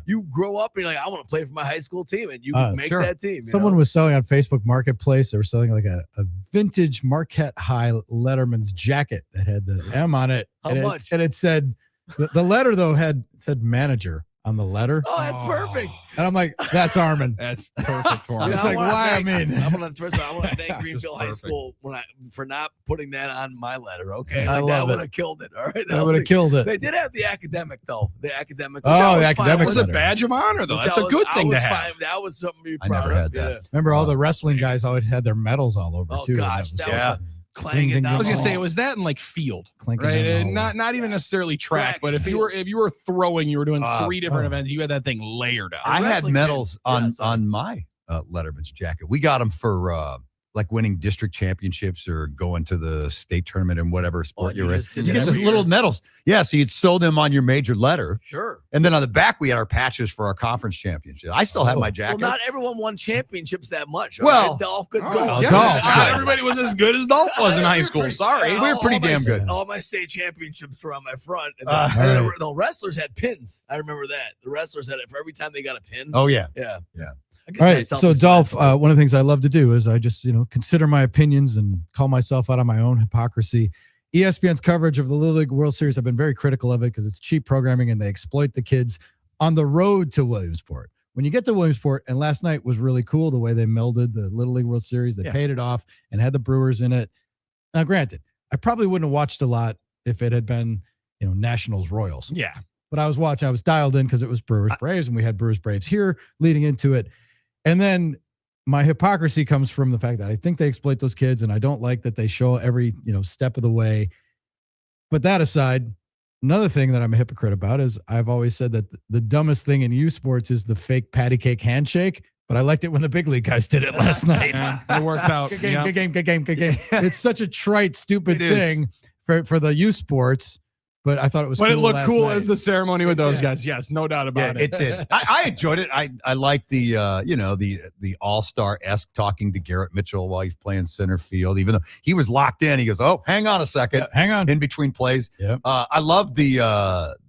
Speaker 12: you grow up and you're like, I want to play for my high school team, and you make that team.
Speaker 11: Someone was selling on Facebook Marketplace. They were selling like a vintage Marquette High Letterman's jacket that had the M on it.
Speaker 12: How much?
Speaker 11: And it said the letter though said manager on the letter.
Speaker 12: Oh, that's perfect.
Speaker 11: And I'm like, that's Armen.
Speaker 16: That's perfect for him.
Speaker 11: It's like, why?
Speaker 12: I want to thank Greenfield High School for not putting that on my letter. Okay, that would have killed it. All right,
Speaker 11: that would have killed it.
Speaker 12: They did have the academic though. The academic.
Speaker 11: Oh, the academic
Speaker 16: was a badge of honor though. That's a good thing to have.
Speaker 12: That was something to be
Speaker 17: I
Speaker 12: proud
Speaker 17: never
Speaker 12: of.
Speaker 17: had that.
Speaker 11: Remember, all the wrestling guys always had their medals all over too.
Speaker 12: Oh gosh,
Speaker 11: yeah.
Speaker 12: Clanging down.
Speaker 16: I was gonna say it was that in like field, right? Not even necessarily track, but if you were throwing, you were doing 3 different events. You had that thing layered out.
Speaker 17: I had medals on my Letterman's jacket. We got them for like winning district championships or going to the state tournament and whatever sport you're in. You get those little medals. Yeah, so you'd sew them on your major letter.
Speaker 12: Sure.
Speaker 17: And then on the back, we had our patches for our conference championship. I still have my jacket.
Speaker 12: Well, not everyone won championships that much.
Speaker 17: Well,
Speaker 12: Dolph could go.
Speaker 16: Not everybody was as good as Dolph was in high school. Sorry.
Speaker 17: We were pretty damn good.
Speaker 12: All my state championships were on my front. And the wrestlers had pins. I remember that. The wrestlers had it for every time they got a pin.
Speaker 17: Oh, yeah.
Speaker 12: Yeah.
Speaker 17: Yeah.
Speaker 11: All right, so Dolph, one of the things I love to do is I just, consider my opinions and call myself out on my own hypocrisy. ESPN's coverage of the Little League World Series, I've been very critical of it because it's cheap programming and they exploit the kids on the road to Williamsport. When you get to Williamsport, and last night was really cool the way they melded the Little League World Series, they paid it off and had the Brewers in it. Now, granted, I probably wouldn't have watched a lot if it had been, Nationals Royals.
Speaker 16: Yeah.
Speaker 11: But I was dialed in because it was Brewers Braves and we had Brewers Braves here leading into it. And then my hypocrisy comes from the fact that I think they exploit those kids and I don't like that they show every, step of the way. But that aside, another thing that I'm a hypocrite about is I've always said that the dumbest thing in youth sports is the fake patty cake handshake. But I liked it when the big league guys did it last night.
Speaker 16: It worked out.
Speaker 11: Good game. It's such a trite, stupid thing for the youth sports. But I thought it was
Speaker 16: But
Speaker 11: cool
Speaker 16: it looked
Speaker 11: last
Speaker 16: cool
Speaker 11: night.
Speaker 16: as the ceremony with those guys. Yes, no doubt about it.
Speaker 17: It did. I enjoyed it. I liked the the all-star-esque talking to Garrett Mitchell while he's playing center field, even though he was locked in. He goes, "Oh, hang on a second,
Speaker 11: hang on,"
Speaker 17: in between plays.
Speaker 11: Yeah.
Speaker 17: I love the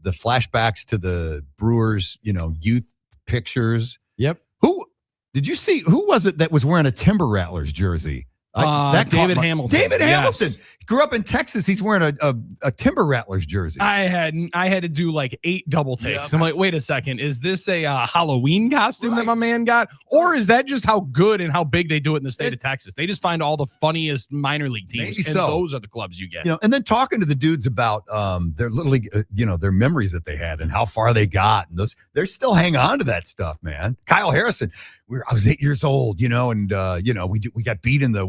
Speaker 17: flashbacks to the Brewers, youth pictures.
Speaker 11: Yep.
Speaker 17: Who did you see? Who was it that was wearing a Timber Rattlers jersey?
Speaker 16: David Hamilton.
Speaker 17: David Hamilton.
Speaker 16: Yes.
Speaker 17: He grew up in Texas. He's wearing a Timber Rattlers jersey.
Speaker 16: I had to do like 8 double takes. I'm like, wait a second, is this a Halloween costume that my man got, or is that just how good and how big they do it in the state of Texas? They just find all the funniest minor league teams, and those are the clubs you get.
Speaker 17: And then talking to the dudes about their little league, their memories that they had and how far they got, and they're still hanging on to that stuff, man. Kyle Harrison, I was 8 years old, and we got beat in the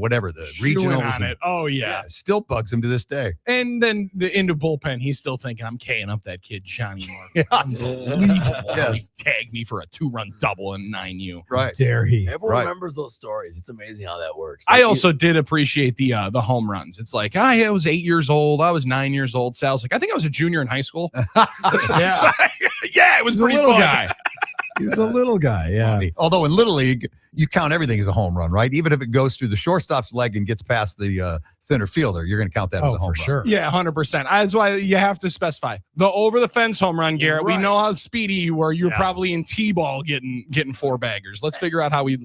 Speaker 17: regionals.
Speaker 16: On it. Oh yeah,
Speaker 17: still bugs him to this day.
Speaker 16: And then the into bullpen, he's still thinking, I'm K'ing up that kid Johnny Mark.
Speaker 17: Yes.
Speaker 16: He tagged me for a 2-run double in 9U.
Speaker 17: Right.
Speaker 11: Dare he?
Speaker 12: Everyone remembers those stories. It's amazing how that works.
Speaker 16: I also did appreciate the home runs. It's like, I was 8 years old. I was 9 years old. Sal's like, I think I was a junior in high school.
Speaker 11: Yeah.
Speaker 16: Yeah, it was
Speaker 11: a
Speaker 16: pretty
Speaker 11: little
Speaker 16: fun.
Speaker 11: guy. He was a little guy, yeah.
Speaker 17: Although in Little League, you count everything as a home run, right? Even if it goes through the shortstop's leg and gets past the center fielder, you're going to count that as a home run.
Speaker 11: Sure.
Speaker 16: Yeah, 100%. That's why you have to specify the over-the-fence home run, Garrett.
Speaker 12: Right.
Speaker 16: We know how speedy you were. You were probably in T-ball getting 4 baggers. Let's figure out how we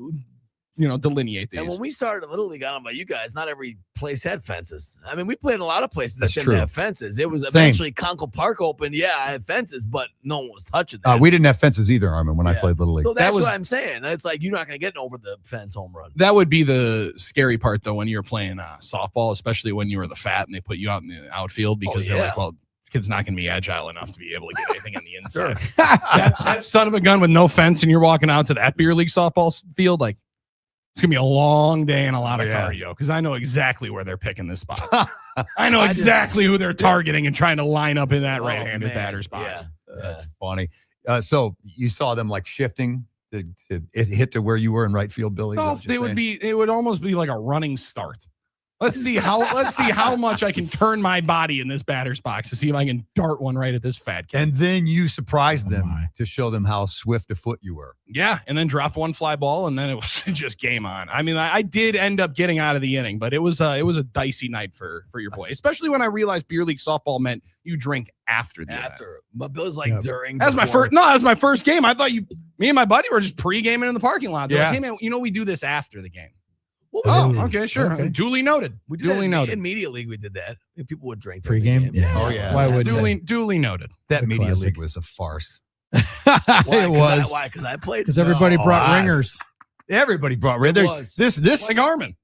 Speaker 16: delineate these.
Speaker 12: And when we started in Little League, I don't know about you guys, not every place had fences. I mean, we played in a lot of places that didn't have fences. It was eventually Conkle Park opened. Yeah, I had fences, but no one was touching that.
Speaker 17: We didn't have fences either, Armen, when I played Little League.
Speaker 12: So that's what I'm saying. It's like you're not going to get an over-the-fence home run.
Speaker 16: That would be the scary part, though, when you're playing softball, especially when you were the fat and they put you out in the outfield because they're like, well, this kid's not going to be agile enough to be able to get anything on the inside. that son of a gun with no fence, and you're walking out to that beer league softball field, like, it's going to be a long day and a lot of cardio because I know exactly where they're picking this spot. I know exactly who they're targeting and trying to line up in that right-handed batter's box.
Speaker 17: That's funny. So you saw them like shifting to hit to where you were in right field, Billy?
Speaker 16: No, it would almost be like a running start. Let's see how much I can turn my body in this batter's box to see if I can dart one right at this fat kid.
Speaker 17: And then you surprised them to show them how swift a foot you were.
Speaker 16: Yeah, and then dropped one fly ball, and then it was just game on. I mean, I did end up getting out of the inning, but it was a dicey night for your boy, especially when I realized beer league softball meant you drink after the event.
Speaker 12: But Bill's like during.
Speaker 16: That was my first game. I thought me and my buddy were just pre-gaming in the parking lot. They're like, hey man, we do this after the game. Okay, sure. Okay. Duly noted.
Speaker 12: We did duly noted. In Media League, we did that. People would drink
Speaker 11: pre-game.
Speaker 12: Yeah.
Speaker 17: Oh yeah.
Speaker 11: Why would
Speaker 16: duly noted?
Speaker 17: That Media League was a farce.
Speaker 11: It was.
Speaker 12: Why? Because I played.
Speaker 11: Because everybody brought ringers.
Speaker 17: Everybody brought ringers. This
Speaker 16: like Armen.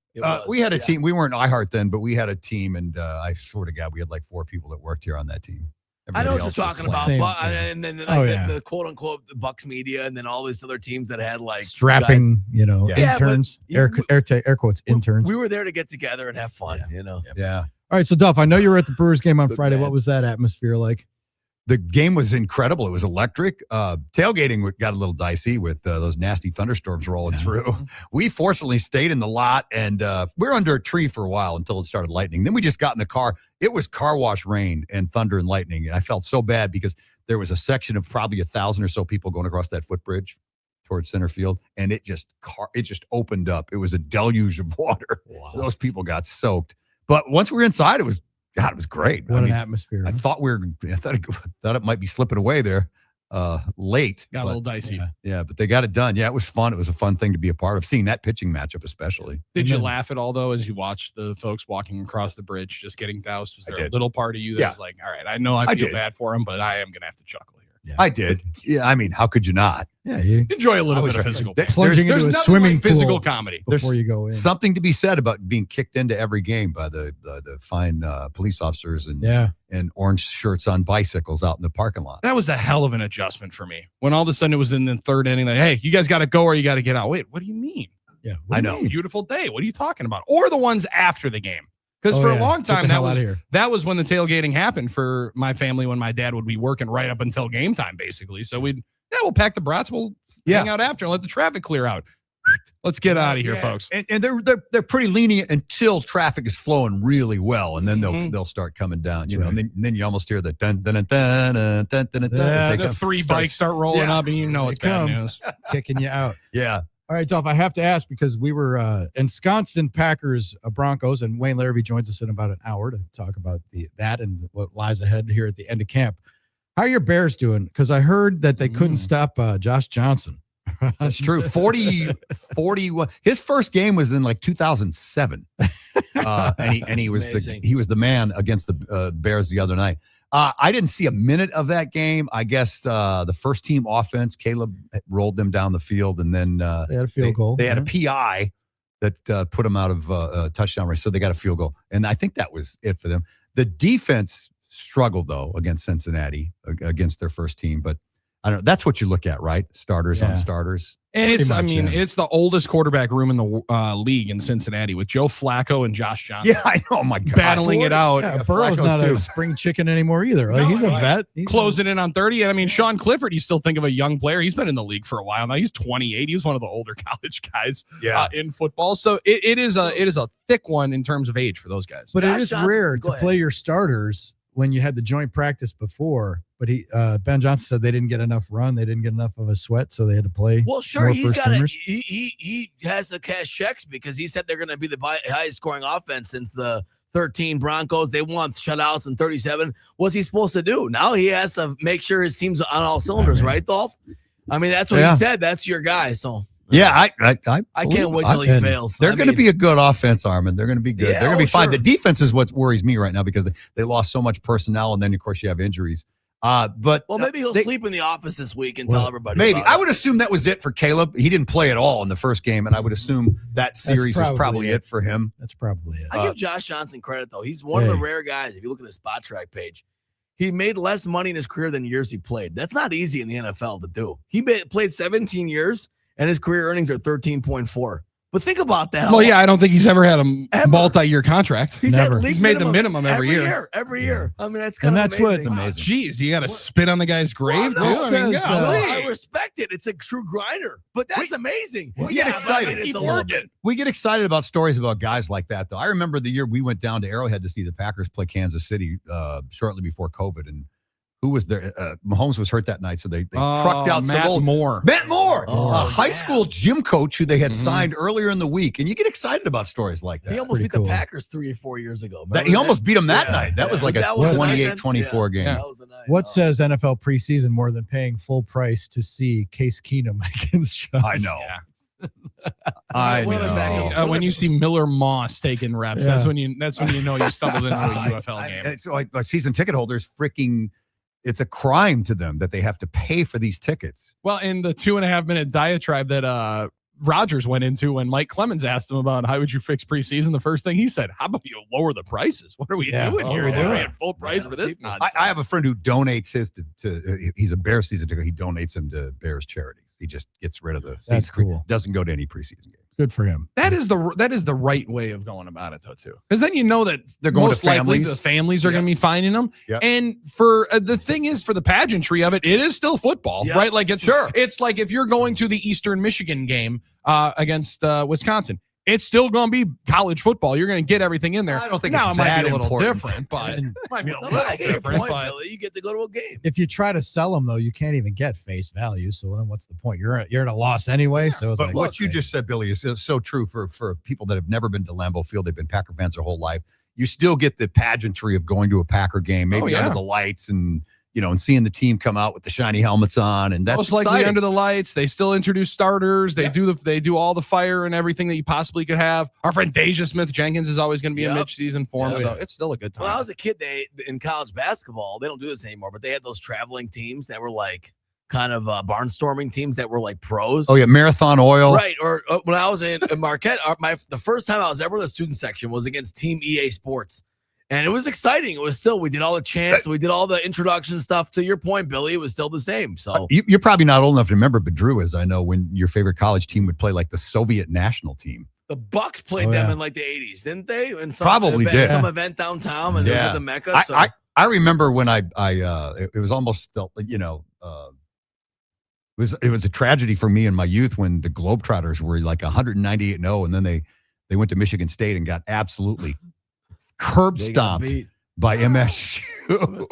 Speaker 17: We had a team. We weren't iHeart then, but we had a team, and I swear to God, we had like 4 people that worked here on that team.
Speaker 12: I know what you're talking about, and then the quote unquote the Bucks media, and then all these other teams that had like
Speaker 11: strapping, interns, air quotes, interns.
Speaker 12: We were there to get together and have fun,
Speaker 17: Yeah.
Speaker 11: All right, so Duff, I know you were at the Brewers game on Friday. What was that atmosphere like?
Speaker 17: The game was incredible. It was electric. Tailgating got a little dicey with those nasty thunderstorms rolling through. We fortunately stayed in the lot, and we were under a tree for a while until it started lightning. Then we just got in the car. It was car wash rain and thunder and lightning, and I felt so bad because there was a section of probably 1,000 or so people going across that footbridge towards center field, and it just opened up. It was a deluge of water. Wow. Those people got soaked. But once we were inside, it was great.
Speaker 11: What an atmosphere.
Speaker 17: I thought it might be slipping away there late.
Speaker 16: Got a little dicey.
Speaker 17: Yeah, but they got it done. Yeah, it was fun. It was a fun thing to be a part of, seeing that pitching matchup especially.
Speaker 16: Did you laugh at all, though, as you watched the folks walking across the bridge just getting doused? Was there a little part of you that was like, all right, I know I feel bad for him, but I am going to have to chuckle here?
Speaker 17: Yeah. I did. Yeah, I mean, how could you not?
Speaker 11: Yeah, you
Speaker 16: enjoy a little bit of physical.
Speaker 11: Plunging into a swimming pool
Speaker 16: physical comedy
Speaker 11: before you go in.
Speaker 17: Something to be said about being kicked into every game by the fine police officers and orange shirts on bicycles out in the parking lot.
Speaker 16: That was a hell of an adjustment for me. When all of a sudden it was in the third inning, like, hey, you guys got to go or you got to get out. Wait, what do you mean?
Speaker 11: Yeah,
Speaker 17: I know.
Speaker 16: Beautiful day. What are you talking about? Or the ones after the game. Because for a long time, that was when the tailgating happened for my family, when my dad would be working right up until game time, basically. So we'll pack the brats. We'll hang out after and let the traffic clear out. let's get out of here, folks.
Speaker 17: And they're pretty lenient until traffic is flowing really well, and then they'll start coming down. You know, and then you almost hear the dun dun dun dun dun dun dun.
Speaker 16: The three bikes start rolling up, and you know it's bad news,
Speaker 11: kicking you out.
Speaker 17: Yeah.
Speaker 11: All right, Dolph, I have to ask because we were ensconced in Packers Broncos, and Wayne Larrivee joins us in about an hour to talk about that and what lies ahead here at the end of camp. How are your Bears doing? Because I heard that they couldn't stop Josh Johnson.
Speaker 17: That's true. 41. His first game was in like 2007. And he was the man against the Bears the other night. I didn't see a minute of that game. I guess the first team offense, Caleb rolled them down the field, and then
Speaker 11: they had a field goal.
Speaker 17: They had a PI that put them out of touchdown race, so they got a field goal. And I think that was it for them. The defense struggled, though, against Cincinnati, against their first team. But I don't know. That's what you look at, right? Starters on starters.
Speaker 16: And it's it's the oldest quarterback room in the league in Cincinnati with Joe Flacco and Josh Johnson.
Speaker 17: Yeah, I know. Oh, my God.
Speaker 16: Battling it out.
Speaker 11: Yeah, Burrow's not a spring chicken anymore either. Like, he's a vet. He's
Speaker 16: closing in on 30. And I mean, Sean Clifford, you still think of a young player. He's been in the league for a while now. He's 28. He was one of the older college guys in football. So it is a thick one in terms of age for those guys.
Speaker 11: But it is rare to play your starters when you had the joint practice before. But Ben Johnson said they didn't get enough run. They didn't get enough of a sweat, so they had to play.
Speaker 12: Well, sure, he's got it. He has the cash checks because he said they're going to be the highest scoring offense since the 13 Broncos. They won shutouts in 37. What's he supposed to do? Now he has to make sure his team's on all cylinders, right, Dolph? I mean, that's what he said. That's your guy. So
Speaker 17: yeah, I
Speaker 12: can't wait till he fails.
Speaker 17: They're going to be a good offense, Armen. They're going to be good.
Speaker 12: Yeah,
Speaker 17: they're going to be fine.
Speaker 12: sure.
Speaker 17: The defense is what worries me right now because they lost so much personnel, and then of course you have injuries. But
Speaker 12: maybe he'll sleep in the office this week and tell everybody.
Speaker 17: Maybe
Speaker 12: about
Speaker 17: I would assume that was it for Caleb. He didn't play at all in the first game, and I would assume that series is probably it for him.
Speaker 11: That's probably it.
Speaker 12: I give Josh Johnson credit though. He's one of the rare guys. If you look at the Spot Track page, he made less money in his career than years he played. That's not easy in the NFL to do. He played 17 years, and his career earnings are 13.4. But think about that.
Speaker 16: Well, yeah, I don't think he's ever had a multi-year contract.
Speaker 12: He's
Speaker 16: made the minimum every year.
Speaker 12: Every year. I mean, that's kind of amazing.
Speaker 17: Amazing.
Speaker 16: Geez, you got to spit on the guy's grave, too.
Speaker 12: I respect it. It's a true grinder, but that's amazing.
Speaker 17: We get excited. We get excited about stories about guys like that, though. I remember the year we went down to Arrowhead to see the Packers play Kansas City shortly before COVID, and who was there? Mahomes was hurt that night, so they trucked out
Speaker 16: Matt Moore.
Speaker 17: Matt Moore, a high school gym coach who they had signed earlier in the week. And you get excited about stories like that.
Speaker 12: He almost beat the Packers 3 or 4 years ago.
Speaker 17: He almost beat them that night. That was like a 28-24 game.
Speaker 12: That was the night.
Speaker 11: What says NFL preseason more than paying full price to see Case Keenum against Josh?
Speaker 17: I know.
Speaker 16: I know. When you see Miller Moss taking reps, that's when you know you stumbled into a UFL game.
Speaker 17: So season ticket holders freaking. It's a crime to them that they have to pay for these tickets.
Speaker 16: Well, in the 2.5-minute diatribe that Rodgers went into when Mike Clemens asked him about how would you fix preseason, the first thing he said, how about you lower the prices? What are we doing here? We're paying full price for this nonsense.
Speaker 17: I have a friend who donates his to he's a Bears season ticket. He donates them to Bears charities. He just gets rid of the seats.
Speaker 11: That's cool.
Speaker 17: Doesn't go to any preseason games.
Speaker 11: Good for him.
Speaker 16: That is the right way of going about it, though, too. Because then you know that
Speaker 17: they're going
Speaker 16: most
Speaker 17: to families.
Speaker 16: likely the families are going to be finding them.
Speaker 17: Yep.
Speaker 16: And for the thing is, for the pageantry of it, it is still football, right? Like it's like if you're going to the Eastern Michigan game against Wisconsin, it's still going to be college football. You're going to get everything in there.
Speaker 17: I don't think
Speaker 16: now
Speaker 17: it's
Speaker 16: it might
Speaker 17: that
Speaker 16: be a little
Speaker 17: important.
Speaker 16: different, but it might be a little
Speaker 12: I get your
Speaker 16: different.
Speaker 12: point,
Speaker 16: But
Speaker 12: Billy. You get to go to a game.
Speaker 11: If you try to sell them, though, you can't even get face value. So then what's the point? You're at a loss anyway. So it's
Speaker 17: But
Speaker 11: like,
Speaker 17: what you just said, Billy, is so true for people that have never been to Lambeau Field. They've been Packer fans their whole life. You still get the pageantry of going to a Packer game, maybe under the lights and seeing the team come out with the shiny helmets on, and that's
Speaker 16: most likely under the lights. They still introduce starters. They do all the fire and everything that you possibly could have. Our friend Deja Smith-Jenkins is always going to be in mid-season form, so it's still a good time.
Speaker 12: When I was a kid, in college basketball, they don't do this anymore, but they had those traveling teams that were like kind of barnstorming teams that were like pros.
Speaker 17: Oh yeah, Marathon Oil.
Speaker 12: Right. Or when I was in Marquette, the first time I was ever in the student section was against Team EA Sports. And it was exciting. It was still, we did all the chants. We did all the introduction stuff. To your point, Billy, it was still the same. So
Speaker 17: you're probably not old enough to remember, but Drew is. I know when your favorite college team would play like the Soviet national team.
Speaker 12: the Bucks played them in like the 80s, didn't they? In some
Speaker 17: Probably
Speaker 12: event,
Speaker 17: did.
Speaker 12: Some event downtown, and it was at the Mecca.
Speaker 17: I remember when it was almost, It was a tragedy for me in my youth when the Globetrotters were like 198-0, and then they went to Michigan State and got absolutely curb stomped by MSU.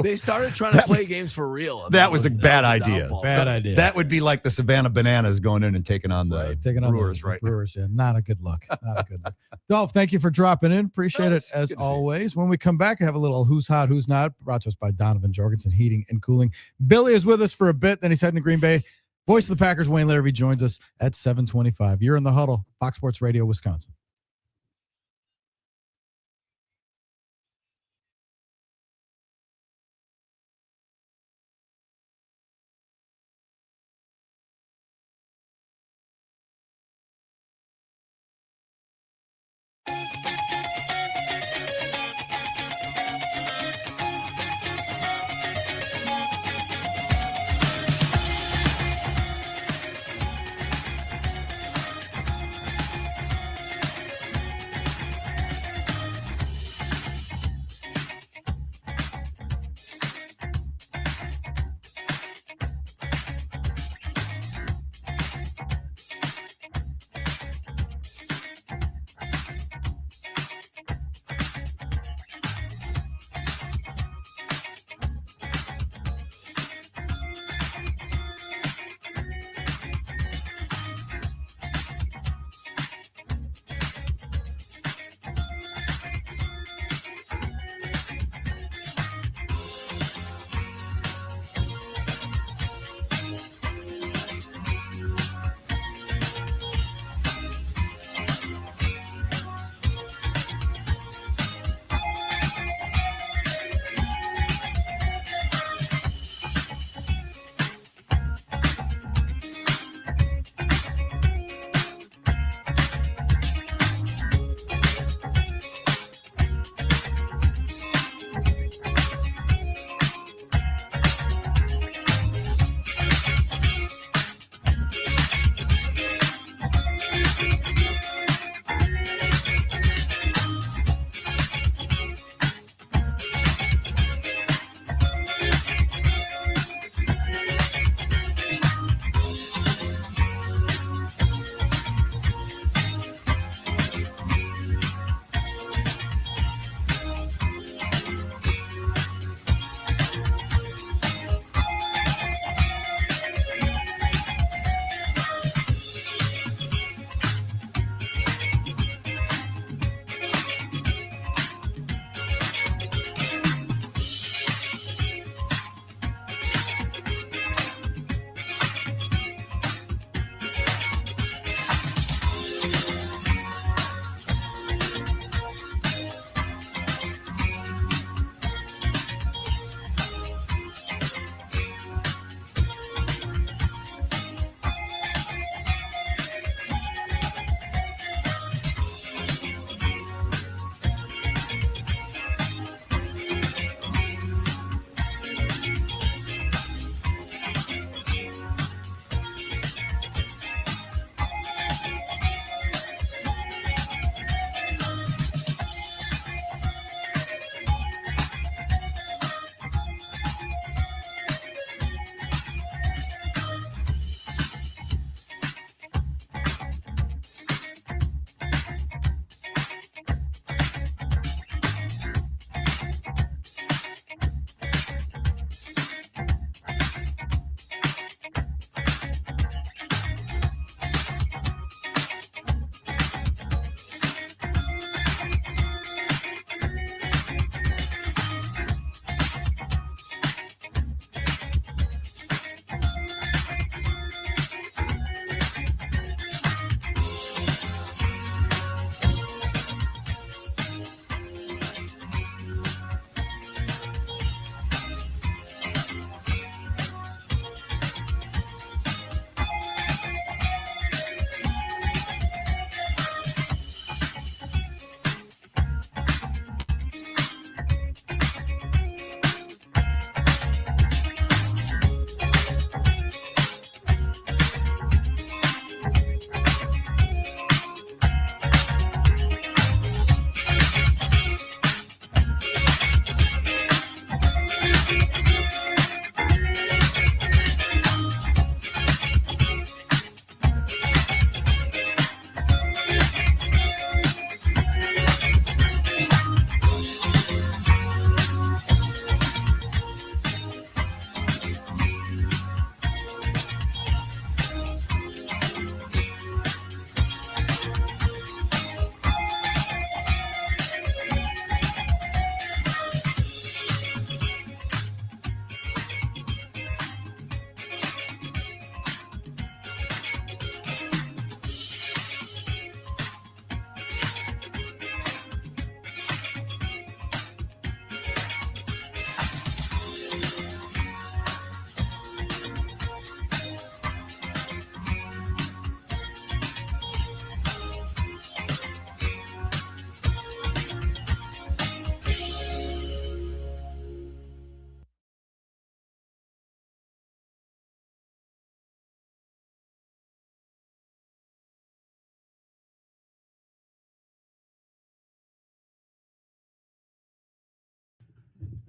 Speaker 12: They started trying to play games for real.
Speaker 17: That was a bad idea.
Speaker 11: Bad idea.
Speaker 17: That would be like the Savannah Bananas going in and taking on the Brewers, right?
Speaker 11: Brewers, yeah. Not a good look. Not a good look. Dolph, thank you for dropping in. Appreciate it as always. When we come back, I have a little who's hot, who's not, brought to us by Donovan Jorgensen Heating and Cooling. Billy is with us for a bit, then he's heading to Green Bay. Voice of the Packers, Wayne Larrivee, joins us at 7:25. You're in the Huddle, Fox Sports Radio, Wisconsin.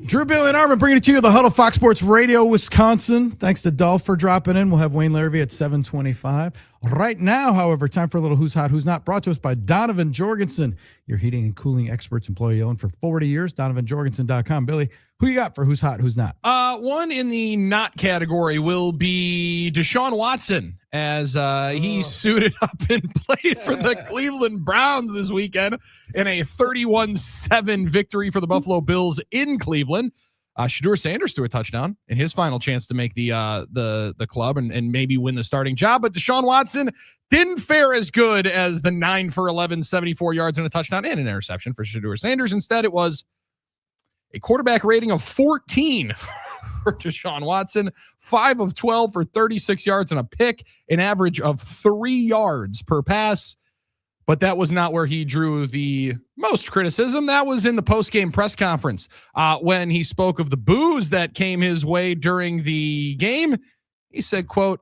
Speaker 11: Drew, Billy, and Armen bringing it to you, the Huddle, Fox Sports Radio, Wisconsin. Thanks to Dolph for dropping in. We'll have Wayne Larrivee at 7:25. Right now, however, time for a little Who's Hot, Who's Not, brought to us by Donovan Jorgensen, your heating and cooling experts, employee-owned for 40 years, donovanjorgensen.com. Billy, who you got for Who's Hot, Who's Not?
Speaker 16: One in the not category will be Deshaun Watson, as he suited up and played for the Cleveland Browns this weekend in a 31-7 victory for the Buffalo Bills in Cleveland. Shedeur Sanders threw a touchdown in his final chance to make the club and maybe win the starting job. But Deshaun Watson didn't fare as good as the 9 for 11, 74 yards and a touchdown and an interception for Shedeur Sanders. Instead, it was a quarterback rating of 14 for Deshaun Watson, 5 of 12 for 36 yards and a pick, an average of 3 yards per pass. But that was not where he drew the most criticism. That was in the post-game press conference when he spoke of the boos that came his way during the game. He said, quote,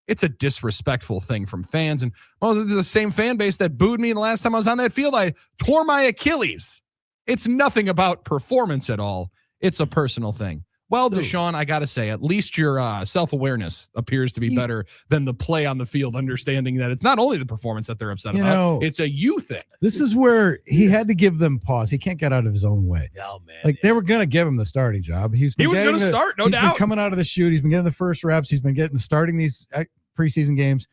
Speaker 16: "It's a disrespectful thing from fans. And well, the same fan base that booed me the last time I was on that field, I tore my Achilles. It's nothing about performance at all. It's a personal thing." Well, Deshaun, I got to say, at least your self-awareness appears to be better than the play on the field, understanding that it's not only the performance that they're upset about, it's a you thing.
Speaker 11: This is where he had to give them pause. He can't get out of his own way.
Speaker 12: Oh, man.
Speaker 11: They were going to give him the starting job. He was going to
Speaker 16: start, no doubt.
Speaker 11: He's been coming out of the chute. He's been getting the first reps. He's been starting these preseason games.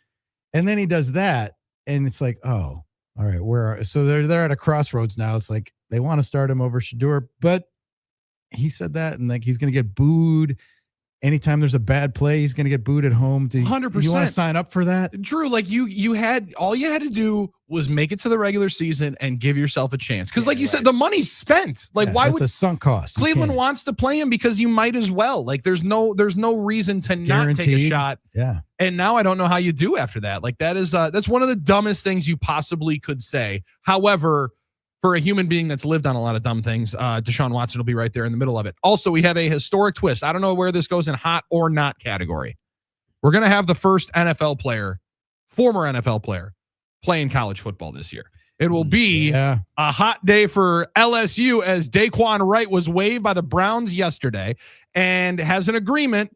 Speaker 11: And then he does that. And it's like, oh, all right. So they're at a crossroads now. It's like they want to start him over Shedeur, but he said that, and like he's going to get booed anytime there's a bad play. He's going to get booed at home.
Speaker 16: 100%.
Speaker 11: You want to sign up for that,
Speaker 16: Drew? Like you had to do was make it to the regular season and give yourself a chance. Because, like you said, the money's spent. Like, why would
Speaker 11: a sunk cost?
Speaker 16: Cleveland wants to play him because you might as well. Like, there's no reason to not take a shot.
Speaker 11: Yeah.
Speaker 16: And now I don't know how you do after that. Like that's one of the dumbest things you possibly could say. However, for a human being that's lived on a lot of dumb things, Deshaun Watson will be right there in the middle of it. Also, we have a historic twist. I don't know where this goes in hot or not category. We're going to have the first former NFL player, playing college football this year. It will be a hot day for LSU as Daquan Wright was waived by the Browns yesterday and has an agreement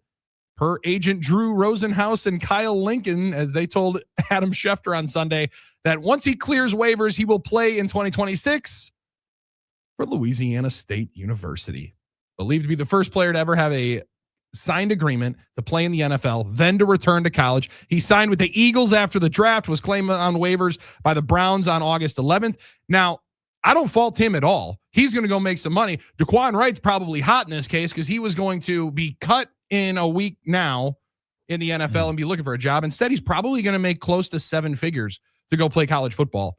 Speaker 16: per agent Drew Rosenhaus and Kyle Lincoln, as they told Adam Schefter on Sunday, that once he clears waivers, he will play in 2026 for Louisiana State University. Believed to be the first player to ever have a signed agreement to play in the NFL, then to return to college. He signed with the Eagles after the draft, was claimed on waivers by the Browns on August 11th. Now, I don't fault him at all. He's going to go make some money. Daquan Wright's probably hot in this case because he was going to be cut in a week now in the NFL and be looking for a job. Instead, he's probably going to make close to 7 figures to go play college football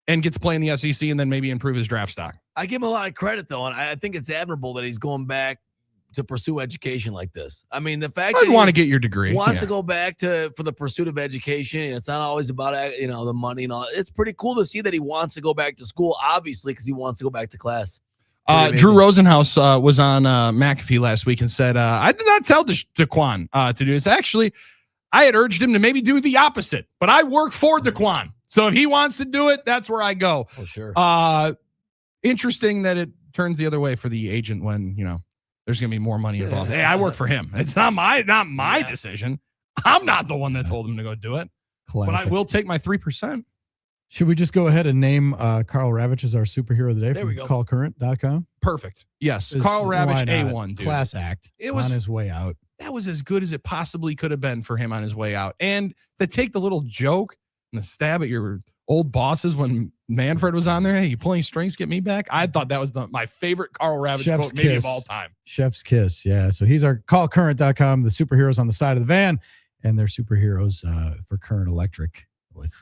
Speaker 16: and get to play in the SEC and then maybe improve his draft stock.
Speaker 12: I give him a lot of credit, though, and I think it's admirable that he's going back to pursue education like this. I mean, the fact that
Speaker 16: I'd want to get your degree.
Speaker 12: Wants to go back for the pursuit of education. And it's not always about, the money and all. It's pretty cool to see that he wants to go back to school, obviously, because he wants to go back to class.
Speaker 16: Drew Rosenhaus was on McAfee last week and said, I did not tell Daquan to do this. Actually, I had urged him to maybe do the opposite, but I work for Daquan. So if he wants to do it, that's where I go.
Speaker 12: Oh, sure.
Speaker 16: Interesting that it turns the other way for the agent when, there's going to be more money involved. Hey, I work for him. It's not my decision. I'm not the one that told him to go do it.
Speaker 11: Classic.
Speaker 16: But I will take my 3%.
Speaker 11: Should we just go ahead and name Carl Ravitch as our superhero of the day from callcurrent.com?
Speaker 16: Perfect. Yes. Carl Ravitch, A1, dude.
Speaker 11: Class act. It was on his way out.
Speaker 16: That was as good as it possibly could have been for him on his way out. And to take the little joke and the stab at your old bosses when Manfred was on there, hey, you pulling strings, get me back. I thought that was my favorite Carl Ravitch quote maybe of all time.
Speaker 11: Chef's kiss. Yeah. So he's our callcurrent.com, the superheroes on the side of the van, and they're superheroes for Current Electric with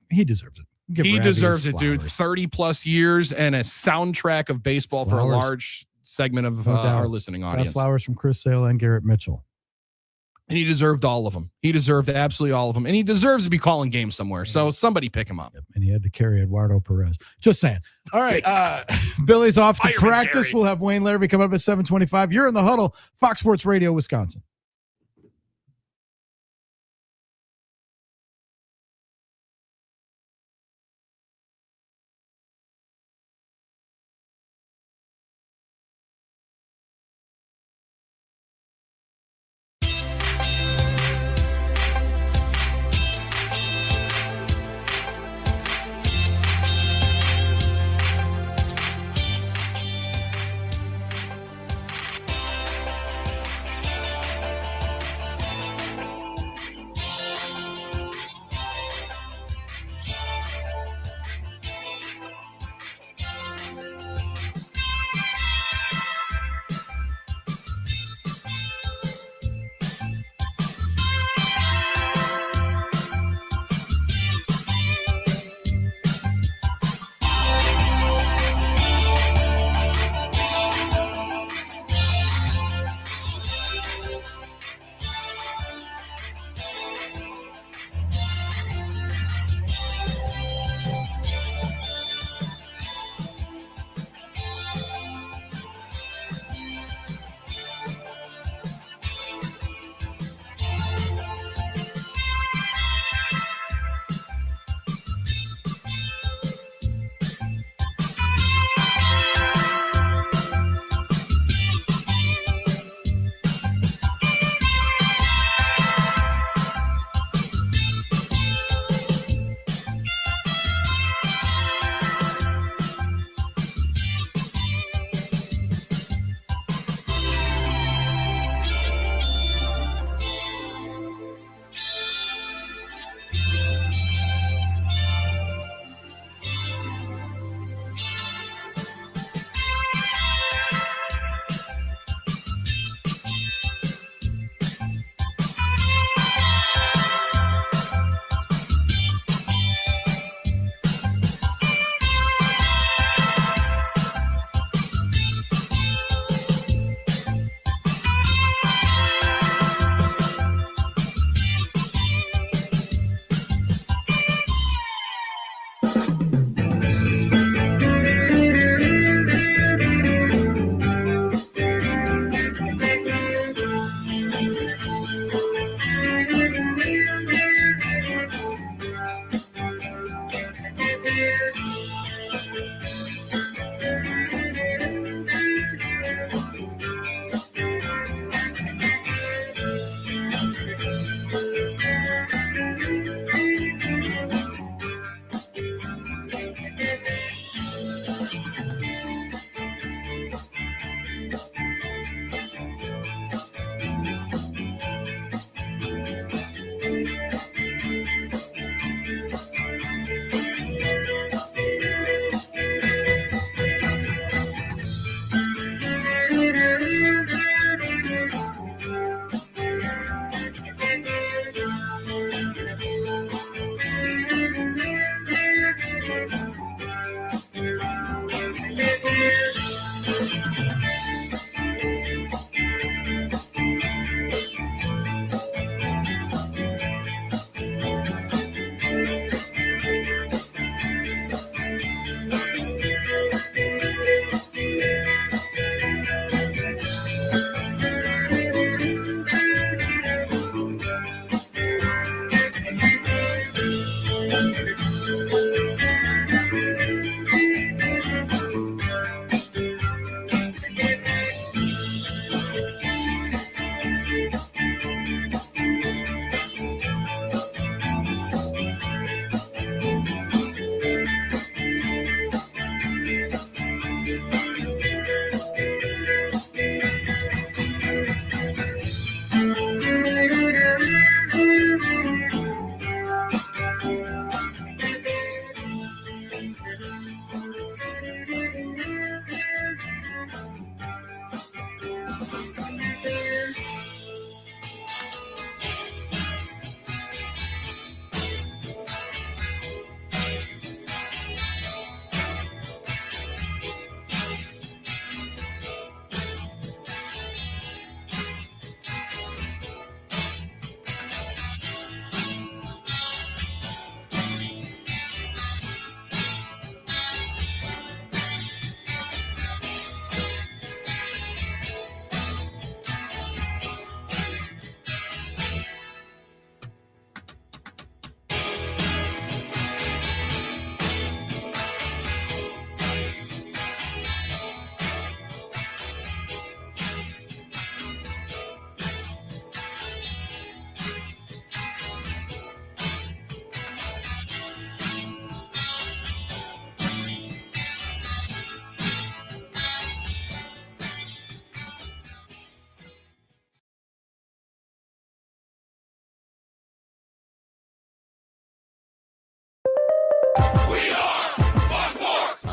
Speaker 11: he deserves it.
Speaker 16: He deserves it, dude. 30 plus years and a soundtrack of baseball for a large segment of our listening audience.
Speaker 11: Got flowers from Chris Sale and Garrett Mitchell.
Speaker 16: And he deserved all of them. He deserved absolutely all of them. And he deserves to be calling games somewhere. So somebody pick him up.
Speaker 11: Yep. And he had to carry Eduardo Perez. Just saying. All right. Billy's off to practice. We'll have Wayne Larrivee come up at 7:25. You're in the Huddle, Fox Sports Radio, Wisconsin.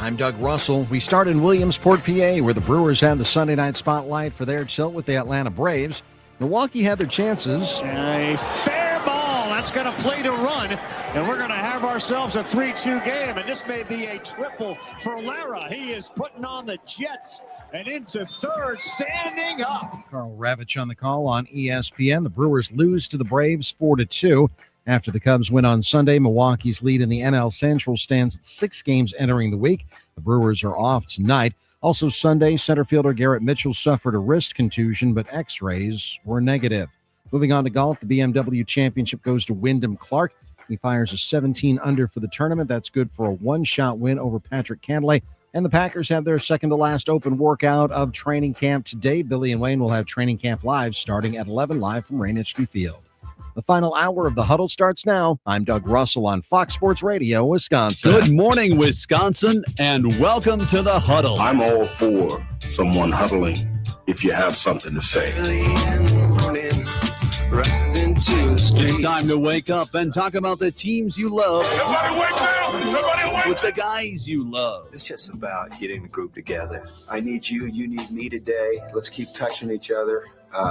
Speaker 2: I'm Doug Russell. We start in Williamsport, PA, where the Brewers had the Sunday night spotlight for their tilt with the Atlanta Braves. Milwaukee had their chances.
Speaker 3: A fair ball. That's going to play to run. And we're going to have ourselves a 3-2 game. And this may be a triple for Lara. He is putting on the Jets and into third, standing up.
Speaker 2: Carl Ravitch on the call on ESPN. The Brewers lose to the Braves 4-2. After the Cubs win on Sunday, Milwaukee's lead in the NL Central stands at 6 games entering the week. The Brewers are off tonight. Also Sunday, center fielder Garrett Mitchell suffered a wrist contusion, but x-rays were negative. Moving on to golf, the BMW Championship goes to Wyndham Clark. He fires a 17 under for the tournament. That's good for a one-shot win over Patrick Cantlay. And the Packers have their second-to-last open workout of training camp today. Billy and Wayne will have training camp live starting at 11 live from Rain H Field. The final hour of the Huddle starts now. I'm Doug Russell on Fox Sports Radio, Wisconsin.
Speaker 4: Good morning, Wisconsin, and welcome to the Huddle.
Speaker 5: I'm all for someone huddling if you have something to say.
Speaker 4: It's time to wake up and talk about the teams you love.
Speaker 7: Everybody wake up! Everybody wake up!
Speaker 4: With the guys you love.
Speaker 6: It's just about getting the group together. I need you, you need me today. Let's keep touching each other.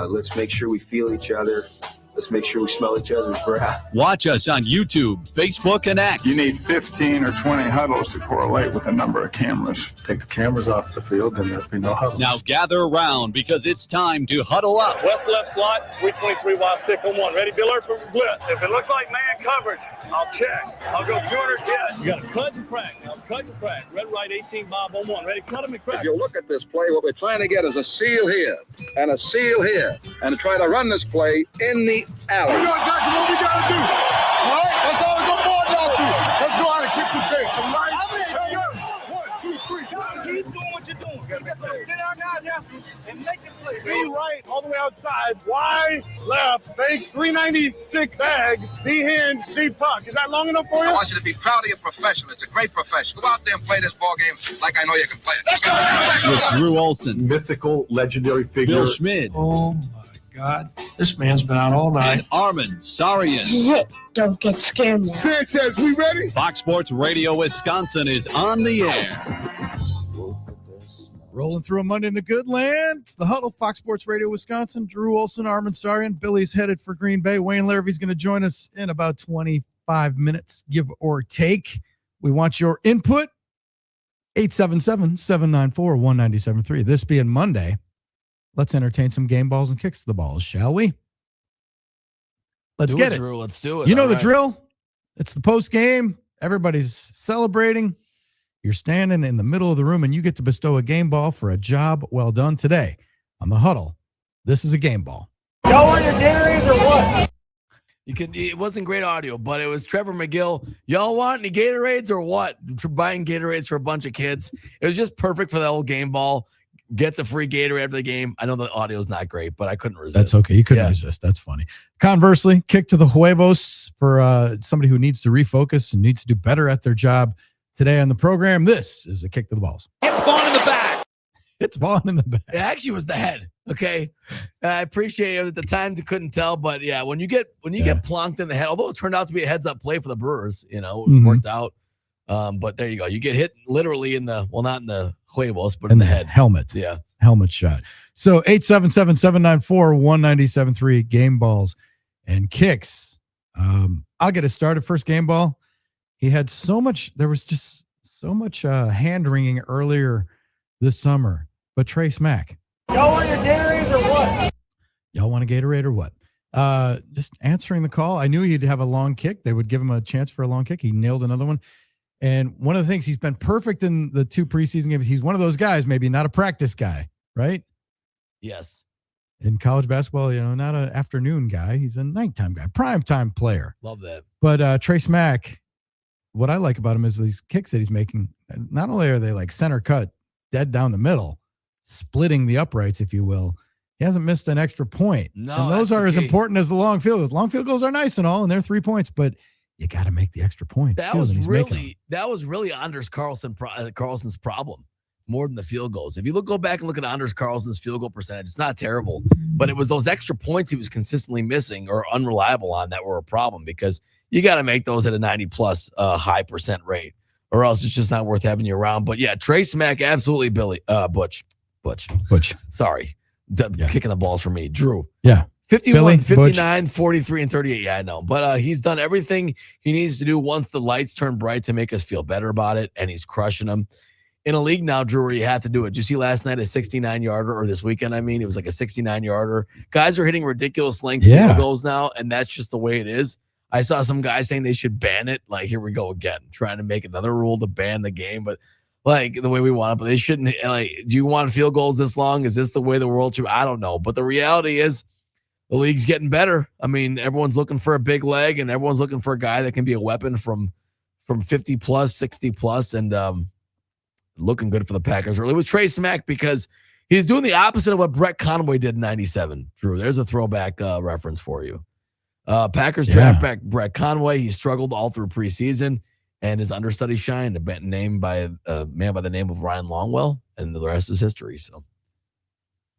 Speaker 6: Let's make sure we feel each other. Let's make sure we smell each other's breath.
Speaker 4: Watch us on YouTube, Facebook, and X.
Speaker 8: You need 15 or 20 huddles to correlate with the number of cameras. Take the cameras off the field, then there'll be no huddles.
Speaker 4: Now gather around because it's time to huddle up.
Speaker 8: West left slot, 323 wide stick on one. Ready, Biller, for blitz. If it looks like man coverage, I'll check. I'll go 200 get. You got to cut and crack. Now cut and crack. Red, right, 18, Bob on one. Ready, cut him and crack.
Speaker 9: If you look at this play, what we're trying to get is a seal here and a seal here and try to run this play in the alley.
Speaker 7: We got exactly what we got to do. All right? That's all we're going to boil down to. Let's go out and kick the tape. All right? 1, 2, 3. Keep doing what you're doing. Get our guys after you and make the play.
Speaker 8: Be right, all the way outside. Wide, left, fake, 396 bag, D-hand, C-puck. Is that long enough for you?
Speaker 9: I want you to be proud of your profession. It's a great profession. Go out there and play this ball game like I know you can play it.
Speaker 4: With Drew Olson,
Speaker 5: Mythical, legendary figure.
Speaker 4: Bill Schmid,
Speaker 15: Oh, my God. This man's been out all night.
Speaker 4: and Armen Sarian.
Speaker 10: Zip. Don't get scared now.
Speaker 7: Sid says we ready?
Speaker 4: Fox Sports Radio Wisconsin is on the air.
Speaker 11: Rolling through a Monday in the good land. It's the Huddle, Fox Sports Radio, Wisconsin. Drew Olson, Armen Sarian. Billy's headed for Green Bay. Wayne Larrivee is going to join us in about 25 minutes, give or take. We want your input. 877-794-1973. This being Monday, let's entertain some game balls and kicks to the balls, shall we? Let's get it.
Speaker 12: Drew. Let's do it.
Speaker 11: You know
Speaker 12: All
Speaker 11: the
Speaker 12: right.
Speaker 11: drill. It's the post game. Everybody's celebrating. You're standing in the middle of the room and you get to bestow a game ball for a job well done today. On the Huddle, this is a game ball.
Speaker 8: Y'all want your Gatorades or what?
Speaker 12: It wasn't great audio, but it was Trevor McGill. Y'all want any Gatorades or what? For buying Gatorades for a bunch of kids. It was just perfect for that old game ball. Gets a free Gatorade after the game. I know the audio is not great, but I couldn't resist.
Speaker 11: That's okay. You couldn't resist. That's funny. Conversely, kick to the Huevos for somebody who needs to refocus and needs to do better at their job. Today on the program, this is a kick to the balls.
Speaker 12: It's Vaughn in the back.
Speaker 11: It's Vaughn in the back.
Speaker 12: It actually was the head. Okay. I appreciate it. At the time, you couldn't tell, but yeah, when you get plonked in the head, although it turned out to be a heads-up play for the Brewers, it worked out. But there you go. You get hit literally in the, well, not in the huevos, but in the head.
Speaker 11: Helmet.
Speaker 12: Yeah.
Speaker 11: Helmet shot. So 877-794-1973 game balls and kicks. I'll get it started. First game ball. He had there was just so much hand wringing earlier this summer. But Trace Mack.
Speaker 8: Y'all want your Gatorades or what?
Speaker 11: Y'all want a Gatorade or what? Just answering the call. I knew he'd have a long kick. They would give him a chance for a long kick. He nailed another one. And one of the things, he's been perfect in the 2 preseason games. He's one of those guys, maybe not a practice guy, right?
Speaker 12: Yes.
Speaker 11: In college basketball, not an afternoon guy. He's a nighttime guy, primetime player.
Speaker 12: Love that.
Speaker 11: But Trace Mack, what I like about him is these kicks that he's making. Not only are they like center cut, dead down the middle, splitting the uprights, if you will. He hasn't missed an extra point.
Speaker 12: No,
Speaker 11: and those are as important as the long field goals. Long field goals are nice and all, and they're 3 points, but you got to make the extra points.
Speaker 12: That was really Anders Carlson's problem more than the field goals. If you go back and look at Anders Carlson's field goal percentage, it's not terrible, but it was those extra points he was consistently missing or unreliable on that were a problem, because you got to make those at a 90+ high percent rate, or else it's just not worth having you around. But yeah, Trey Smack, absolutely, Billy. Butch. Sorry. Kicking the balls for me. Drew.
Speaker 11: Yeah.
Speaker 12: 51,
Speaker 11: Billy,
Speaker 12: 59, 43, and 38. Yeah, I know. But he's done everything he needs to do once the lights turn bright to make us feel better about it, and he's crushing them. In a league now, Drew, where you have to do it. Did you see last night a 69-yarder, or this weekend, it was like a 69-yarder. Guys are hitting ridiculous length field goals now, and that's just the way it is. I saw some guys saying they should ban it. Like, here we go again, trying to make another rule to ban the game, but like the way we want it. But they shouldn't. Like, do you want field goals this long? Is this the way the world should? I don't know. But the reality is the league's getting better. Everyone's looking for a big leg, and everyone's looking for a guy that can be a weapon from 50 plus, 60 plus, and looking good for the Packers early with Trey Smack because he's doing the opposite of what Brett Conway did in 97. Drew, there's a throwback reference for you. Packers draft back Brett Conway. He struggled all through preseason, and his understudy shined. Named by a man by the name of Ryan Longwell, and the rest is history. So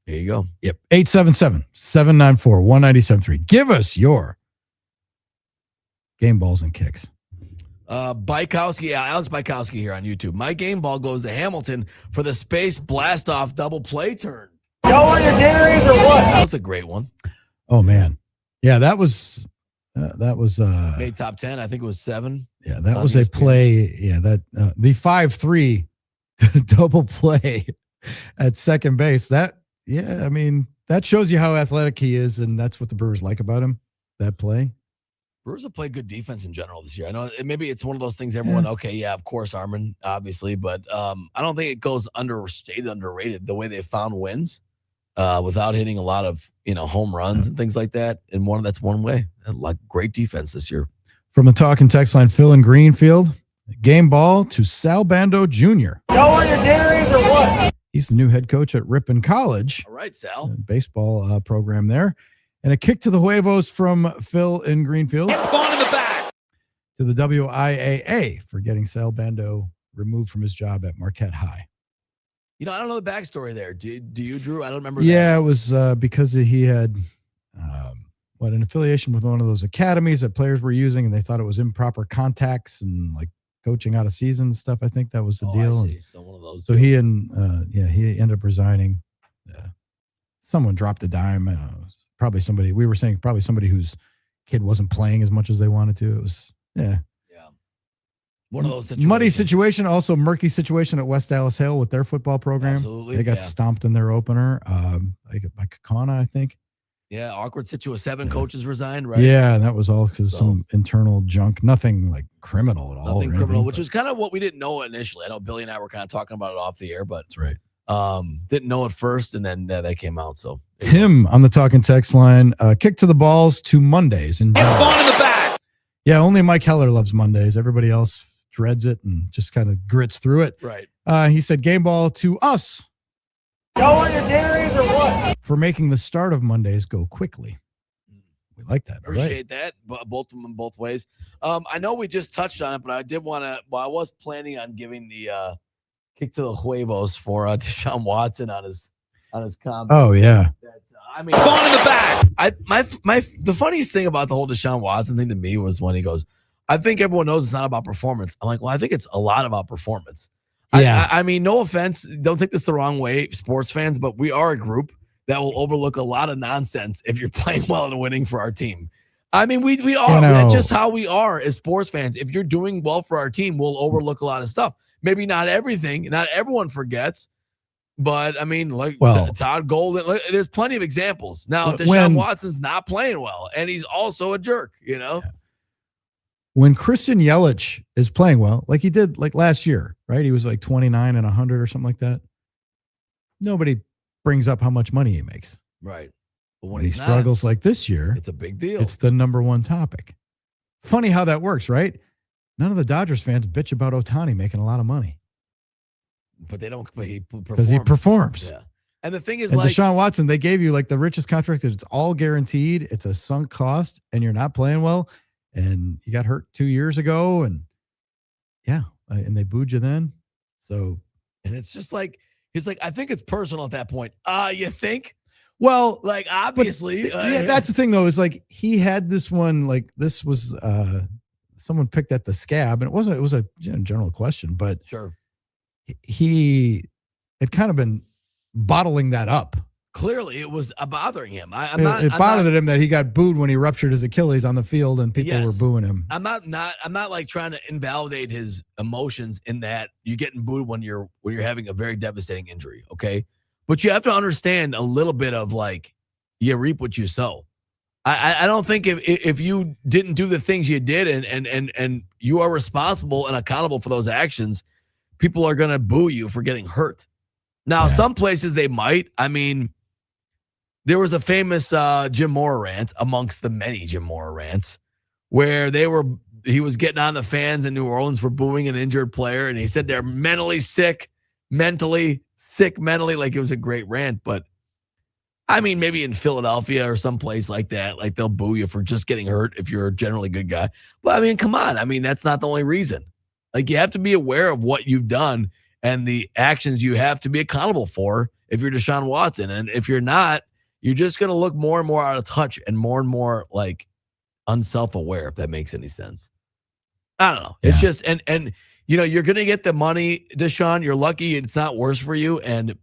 Speaker 12: here you go.
Speaker 11: Yep. 877-794-1973. Give us your game balls and kicks.
Speaker 12: Bykowski, Alex Bykowski here on YouTube. My game ball goes to Hamilton for the space blast off double play turn.
Speaker 3: Y'all want your Gatorades or what?
Speaker 12: That was a great one.
Speaker 11: Oh man, yeah, that was
Speaker 12: made top 10. I think it was 7.
Speaker 11: Yeah, that was a play. Yeah, that the 5-3 double play at second base. That shows you how athletic he is, and that's what the Brewers like about him. That play.
Speaker 12: Brewers have played good defense in general this year. I know maybe it's one of those things everyone, of course, Armen, obviously, but I don't think it goes underrated the way they found wins without hitting a lot of, home runs and things like that. And that's one way. Like great defense this year.
Speaker 11: From the talk and text line, Phil in Greenfield, game ball to Sal Bando Jr.
Speaker 3: Y'all want your Gatorades or what?
Speaker 11: He's the new head coach at Ripon College.
Speaker 12: All right, Sal.
Speaker 11: Baseball program there. And a kick to the Huevos from Phil in Greenfield.
Speaker 3: It's gone in the back.
Speaker 11: To the WIAA for getting Sal Bando removed from his job at Marquette High.
Speaker 12: I don't know the backstory there. Do you, Drew? I don't remember.
Speaker 11: Yeah, it was because he had an affiliation with one of those academies that players were using, and they thought it was improper contacts and like coaching out of season and stuff. I think that was the deal.
Speaker 12: I see. So one of those.
Speaker 11: So he ended up resigning. Someone dropped a dime. I don't know. Probably somebody whose kid wasn't playing as much as they wanted to. It was,
Speaker 12: one of those situations.
Speaker 11: Muddy situation, also murky situation at West Dallas Hale with their football program.
Speaker 12: Absolutely.
Speaker 11: They got stomped in their opener. By Kakana, I think.
Speaker 12: Yeah, awkward situation. 7 coaches resigned, right?
Speaker 11: Yeah, and that was all because some internal junk. Nothing like criminal at all.
Speaker 12: Nothing criminal, which was kind of what we didn't know initially. I know Billy and I were kind of talking about it off the air, but
Speaker 11: that's right.
Speaker 12: Didn't know at first, and then that came out. So
Speaker 11: Tim on the talking text line, kick to the balls to Mondays. And
Speaker 3: it's gone in the back.
Speaker 11: Yeah, only Mike Heller loves Mondays. Everybody else dreads it and just kind of grits through it.
Speaker 12: Right.
Speaker 11: He said game ball to us.
Speaker 3: Y'all want your Gatorades or what?
Speaker 11: For making the start of Mondays go quickly. We like that.
Speaker 12: Appreciate that. Both of them both ways. I know we just touched on it, but I did want to. Well, I was planning on giving the kick to the Huevos for Deshaun Watson on his comment.
Speaker 11: Oh yeah.
Speaker 12: It's gone in the back. The funniest thing about the whole Deshaun Watson thing to me was when he goes, I think everyone knows it's not about performance. I'm like, well, I think it's a lot about performance.
Speaker 11: Yeah.
Speaker 12: I mean, no offense. Don't take this the wrong way, sports fans, but we are a group that will overlook a lot of nonsense if you're playing well and winning for our team. I mean, we are. That's just how we are as sports fans. If you're doing well for our team, we'll overlook a lot of stuff. Maybe not everything. Not everyone forgets. But, I mean, Todd Golden, there's plenty of examples. Now, Deshaun Watson's not playing well, and he's also a jerk,
Speaker 11: Yeah. When Christian Yelich is playing well, like he did last year, right? He was 29 and 100 or something like that. Nobody brings up how much money he makes.
Speaker 12: Right. But
Speaker 11: when he struggles like this year,
Speaker 12: it's a big deal.
Speaker 11: It's the number one topic. Funny how that works, right? None of the Dodgers fans bitch about Ohtani making a lot of money.
Speaker 12: But they don't, but he performs.
Speaker 11: Because he performs.
Speaker 12: Yeah. And the thing is,
Speaker 11: Deshaun Watson, they gave you the richest contract. It's all guaranteed. It's a sunk cost, and you're not playing well. And you got hurt 2 years ago, and they booed you then. So,
Speaker 12: and it's just he's I think it's personal at that point. You think?
Speaker 11: Well,
Speaker 12: obviously,
Speaker 11: that's the thing though. Is he had this one. This was someone picked at the scab, and it was a general question, but
Speaker 12: sure,
Speaker 11: he had kind of been bottling that up.
Speaker 12: Clearly, it was bothering him.
Speaker 11: It bothered him that he got booed when he ruptured his Achilles on the field, and people were booing him.
Speaker 12: I'm not like trying to invalidate his emotions in that you're getting booed when you're having a very devastating injury. Okay, but you have to understand a little bit of like you reap what you sow. I don't think if you didn't do the things you did and you are responsible and accountable for those actions, people are going to boo you for getting hurt. Now, some places they might. I mean, there was a famous Jim Mora rant amongst the many Jim Mora rants where he was getting on the fans in New Orleans for booing an injured player, and he said they're mentally sick, like it was a great rant. But I mean, maybe in Philadelphia or someplace like that, like they'll boo you for just getting hurt if you're a generally good guy. But I mean, come on. I mean, that's not the only reason. Like you have to be aware of what you've done and the actions you have to be accountable for if you're Deshaun Watson. And if you're not, you're just going to look more and more out of touch and more like unself-aware, if that makes any sense. I don't know. It's just, and you're going to get the money, Deshaun. You're lucky it's not worse for you. And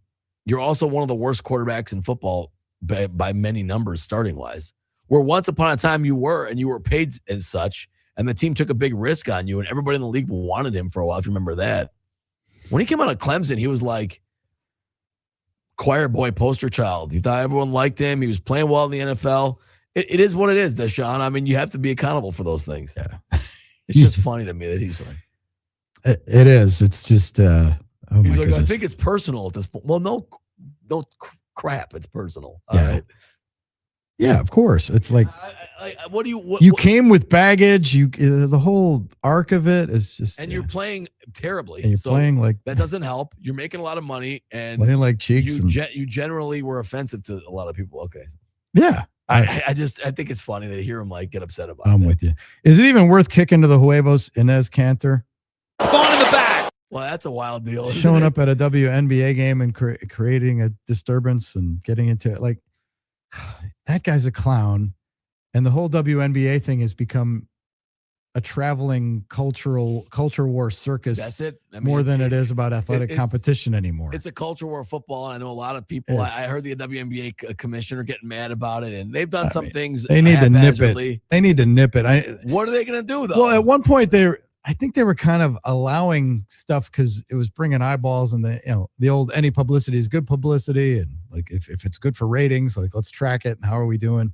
Speaker 12: you're also one of the worst quarterbacks in football by many numbers starting wise, where once upon a time you were paid as such, and the team took a big risk on you, and everybody in the league wanted him for a while, if you remember that. When he came out of Clemson, he was like choir boy, poster child. He thought everyone liked him. He was playing well in the NFL. It is what it is, Deshaun. I mean, you have to be accountable for those things. Yeah. It's just funny to me that he's like.
Speaker 11: It is. It's just, he's my
Speaker 12: like,
Speaker 11: goodness.
Speaker 12: I think it's personal at this point. Well, no crap. It's personal.
Speaker 11: Yeah.
Speaker 12: All right.
Speaker 11: Yeah, of course. It's like,
Speaker 12: what do you?
Speaker 11: You came with baggage. The whole arc of it is just,
Speaker 12: and you're playing terribly.
Speaker 11: And you're playing like
Speaker 12: that doesn't help. You're making a lot of money, and
Speaker 11: playing like cheeks.
Speaker 12: You generally were offensive to a lot of people. Okay.
Speaker 11: Yeah.
Speaker 12: I think it's funny to hear him like get upset about.
Speaker 11: I'm with you. Is it even worth kicking to the huevos Inez Cantor?
Speaker 12: Spawn in the back. Well, that's a wild deal.
Speaker 11: Showing up at a WNBA game and creating a disturbance and getting into it. Like, that guy's a clown. And the whole WNBA thing has become a traveling culture war circus.
Speaker 12: That's it. I mean,
Speaker 11: more than it is about athletic competition anymore.
Speaker 12: It's a culture war football. I know a lot of people. I heard the WNBA commissioner getting mad about it, and they've done some things.
Speaker 11: They need to nip it. They need to nip it.
Speaker 12: What are they going to do though?
Speaker 11: Well, at one point I think they were kind of allowing stuff because it was bringing eyeballs, and the old any publicity is good publicity, and like if it's good for ratings, like let's track it and how are we doing.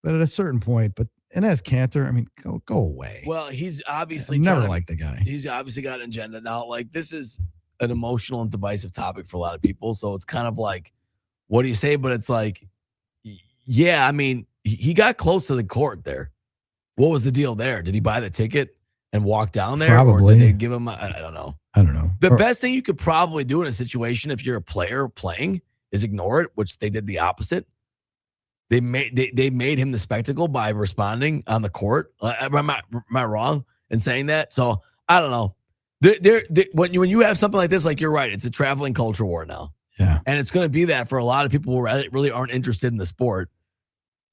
Speaker 11: But at a certain point, Inez Cantor, I mean, go away.
Speaker 12: Well, he's obviously
Speaker 11: never liked the guy.
Speaker 12: He's obviously got an agenda now. Like this is an emotional and divisive topic for a lot of people, so it's kind of like, what do you say? But it's like, yeah, I mean, he got close to the court there. What was the deal there? Did he buy the ticket and walk down there?
Speaker 11: Probably.
Speaker 12: Or did they give him? I don't know. The best thing you could probably do in a situation if you're a player playing is ignore it, which they did the opposite. They made him the spectacle by responding on the court. Am I wrong in saying that? So I don't know. When you have something like this, like you're right, it's a traveling culture war now.
Speaker 11: Yeah,
Speaker 12: and it's going to be that for a lot of people who really aren't interested in the sport.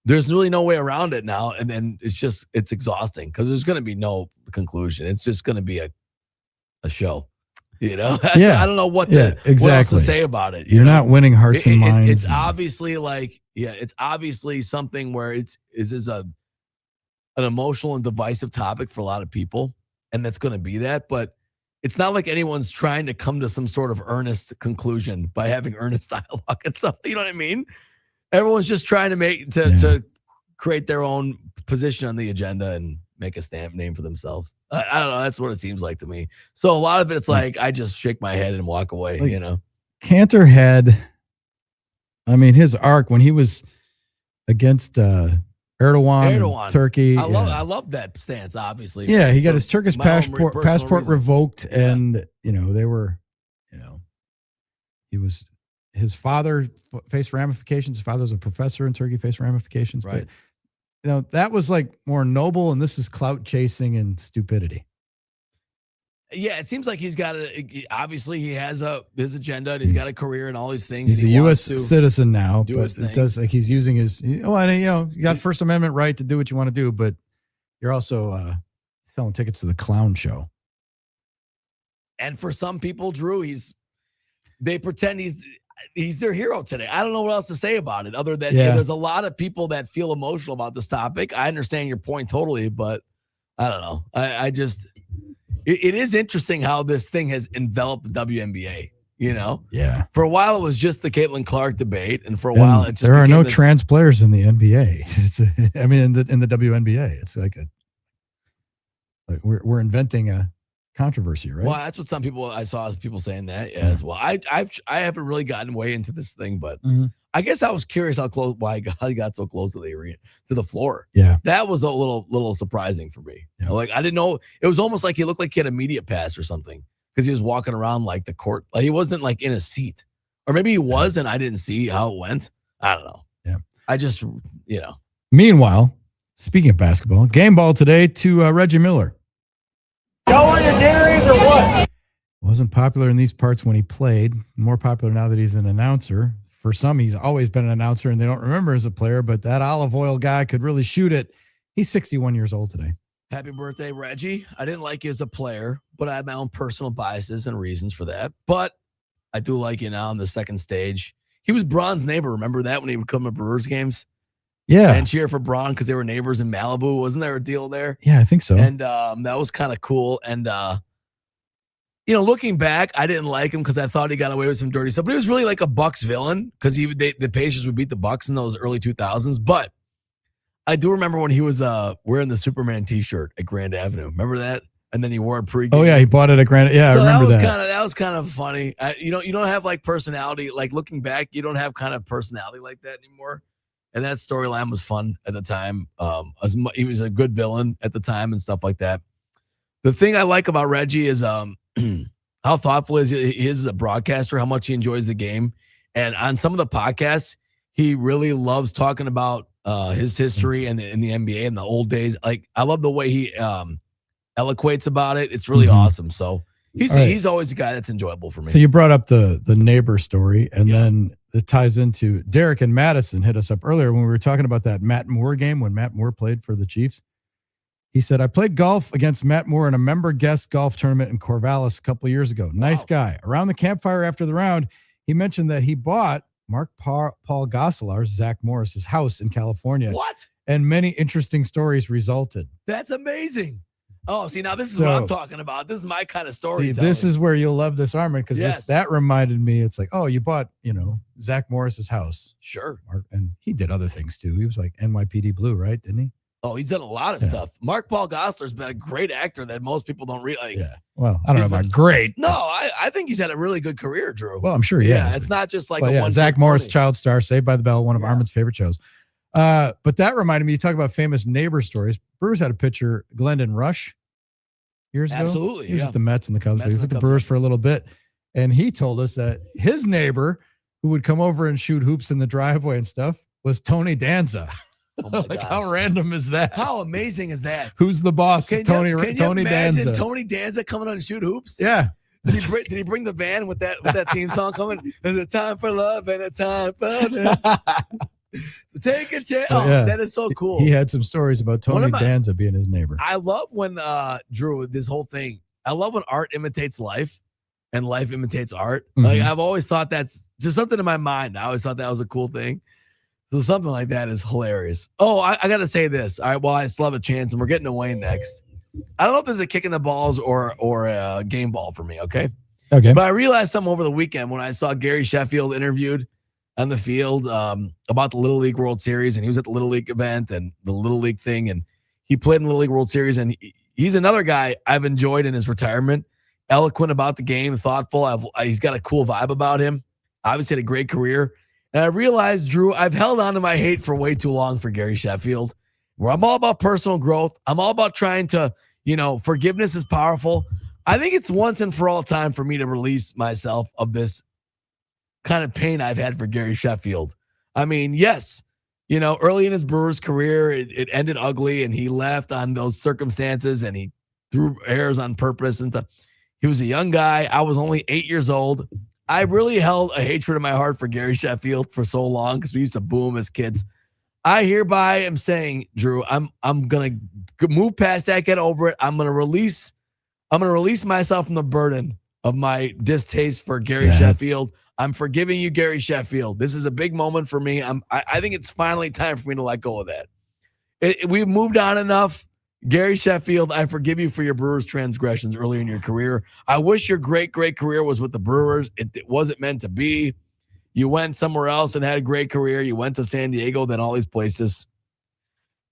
Speaker 12: There's really no way around it now, and then it's exhausting because there's going to be no conclusion. It's just going to be a show. I don't know what else to say about it.
Speaker 11: You're not winning hearts and minds.
Speaker 12: It's obviously it's obviously something where it's an emotional and divisive topic for a lot of people, and that's going to be that. But it's not like anyone's trying to come to some sort of earnest conclusion by having earnest dialogue and stuff. You know what I mean? Everyone's just trying to create their own position on the agenda and make a stamp name for themselves. I don't know. That's what it seems like to me. So a lot of it, it's like I just shake my head and walk away.
Speaker 11: Cantor had, I mean, his arc when he was against Erdogan, Turkey.
Speaker 12: I love that stance. Obviously,
Speaker 11: yeah, he got his Turkish passport revoked, and they were, he was. His father faced ramifications. His father's a professor in Turkey, faced ramifications.
Speaker 12: Right.
Speaker 11: But that was like more noble, and this is clout chasing and stupidity.
Speaker 12: Yeah, it seems like he's got obviously he has his agenda, and he's got a career and all these things.
Speaker 11: He's a U.S. citizen now, but
Speaker 12: it
Speaker 11: does like he's using his. You got First Amendment right to do what you want to do, but you're also selling tickets to the clown show.
Speaker 12: And for some people, Drew, they pretend he's their hero today. I don't know what else to say about it other than there's a lot of people that feel emotional about this topic. I understand your point totally, but I don't know. I just it is interesting how this thing has enveloped the WNBA.
Speaker 11: Yeah.
Speaker 12: For a while, it was just the Caitlin Clark debate, and for a while, it just
Speaker 11: there are no trans players in the NBA. In the WNBA, it's like we're inventing a controversy, right?
Speaker 12: Well, that's what some people I saw people saying that as well. I haven't really gotten way into this thing, but I guess I was curious how he got so close to the arena, to the floor.
Speaker 11: Yeah,
Speaker 12: that was a little surprising for me.
Speaker 11: Yeah.
Speaker 12: Like I didn't know. It was almost like he looked like he had a media pass or something. Because he was walking around like the court. Like he wasn't like in a seat. Or maybe he was and I didn't see how it went. I don't know.
Speaker 11: Yeah.
Speaker 12: I just,
Speaker 11: Meanwhile, speaking of basketball, game ball today to Reggie Miller.
Speaker 7: Y'all want your Gatorades or what?
Speaker 11: Wasn't popular in these parts when he played. More popular now that he's an announcer. For some, he's always been an announcer and they don't remember as a player, but that olive oil guy could really shoot it. He's 61 years old today.
Speaker 12: Happy birthday, Reggie. I didn't like you as a player, but I have my own personal biases and reasons for that. But I do like you now on the second stage. He was Braun's neighbor. Remember that when he would come to Brewers games?
Speaker 11: Yeah.
Speaker 12: And cheer for Braun because they were neighbors in Malibu. Wasn't there a deal there?
Speaker 11: Yeah, I think so.
Speaker 12: And that was kind of cool. And, looking back, I didn't like him because I thought he got away with some dirty stuff. But he was really like a Bucks villain because the Pacers would beat the Bucks in those early 2000s. But I do remember when he was wearing the Superman T-shirt at Grand Avenue. Remember that? And then he wore it pregame.
Speaker 11: Oh yeah, he bought it at Grand. Yeah, I remember that.
Speaker 12: That was kind of funny. You don't have like personality. Like looking back, you don't have kind of personality like that anymore. And that storyline was fun at the time. He was a good villain at the time and stuff like that. The thing I like about Reggie is how thoughtful he is as a broadcaster, how much he enjoys the game, and on some of the podcasts, he really loves talking about his history and in the NBA in the old days. Like I love the way he eloquates about it. It's really awesome. So he's always a guy that's enjoyable for me.
Speaker 11: So you brought up the neighbor story, and then it ties into Derek and Madison hit us up earlier when we were talking about that Matt Moore game when Matt Moore played for the Chiefs. He said, I played golf against Matt Moore in a member guest golf tournament in Corvallis a couple of years ago. Nice guy. Around the campfire after the round, he mentioned that he bought Mark Paul Gosselar's, Zach Morris's house in California.
Speaker 12: What?
Speaker 11: And many interesting stories resulted.
Speaker 12: That's amazing. Oh, see, now this is what I'm talking about. This is my kind of story.
Speaker 11: See, this is where you'll love this, Armen, because that reminded me. It's like, oh, you bought, Zach Morris's house.
Speaker 12: Sure.
Speaker 11: And he did other things too. He was like NYPD Blue, right? Didn't he?
Speaker 12: Oh, he's done a lot of stuff. Mark Paul Gosselaar's been a great actor that most people don't realize.
Speaker 11: Yeah. Well, I don't know about great.
Speaker 12: No, I think he's had a really good career, Drew.
Speaker 11: Well, I'm sure he has.
Speaker 12: It's not just like
Speaker 11: Zach Morris, child star, Saved by the Bell, one of Armen's favorite shows. But that reminded me, you talk about famous neighbor stories. Brewers had a pitcher, Glendon Rush, years ago.
Speaker 12: Absolutely.
Speaker 11: He was with the Mets and the Cubs. He was with the Brewers for a little bit. And he told us that his neighbor, who would come over and shoot hoops in the driveway and stuff, was Tony Danza.
Speaker 12: Oh
Speaker 11: like, how random is that?
Speaker 12: How amazing is that?
Speaker 11: Who's the boss? Tony Danza.
Speaker 12: Tony Danza coming on and shoot hoops?
Speaker 11: Yeah.
Speaker 12: Did he bring the van with that theme song coming? There's a time for love and a time for so take a chance. Oh, that is so cool.
Speaker 11: He had some stories about Tony Danza being his neighbor.
Speaker 12: I love when Drew, this whole thing. I love when art imitates life and life imitates art.
Speaker 11: Mm-hmm.
Speaker 12: Like I've always thought that's just something in my mind. I always thought that was a cool thing. So something like that is hilarious. Oh, I got to say this. All right, well, I still have a chance, and we're getting to Wayne next. I don't know if there's a kick in the balls or a game ball for me, okay?
Speaker 11: Okay.
Speaker 12: But I realized something over the weekend when I saw Gary Sheffield interviewed on the field about the Little League World Series, and he was at the Little League event and the Little League thing, and he played in the Little League World Series, and he's another guy I've enjoyed in his retirement, eloquent about the game, thoughtful. He's got a cool vibe about him. Obviously had a great career. And I realized, Drew, I've held on to my hate for way too long for Gary Sheffield, where I'm all about personal growth. I'm all about trying to, forgiveness is powerful. I think it's once and for all time for me to release myself of this kind of pain I've had for Gary Sheffield. I mean, yes, early in his Brewers career, it ended ugly and he left on those circumstances and he threw errors on purpose and stuff. He was a young guy. I was only 8 years old. I really held a hatred in my heart for Gary Sheffield for so long because we used to boo him as kids. I hereby am saying, Drew, I'm gonna move past that, get over it. I'm gonna release myself from the burden of my distaste for Gary Sheffield. I'm forgiving you, Gary Sheffield. This is a big moment for me. I think it's finally time for me to let go of that. We've moved on enough. Gary Sheffield, I forgive you for your Brewers transgressions early in your career. I wish your great career was with the Brewers. It wasn't meant to be. You went somewhere else and had a great career. You went to San Diego, then all these places.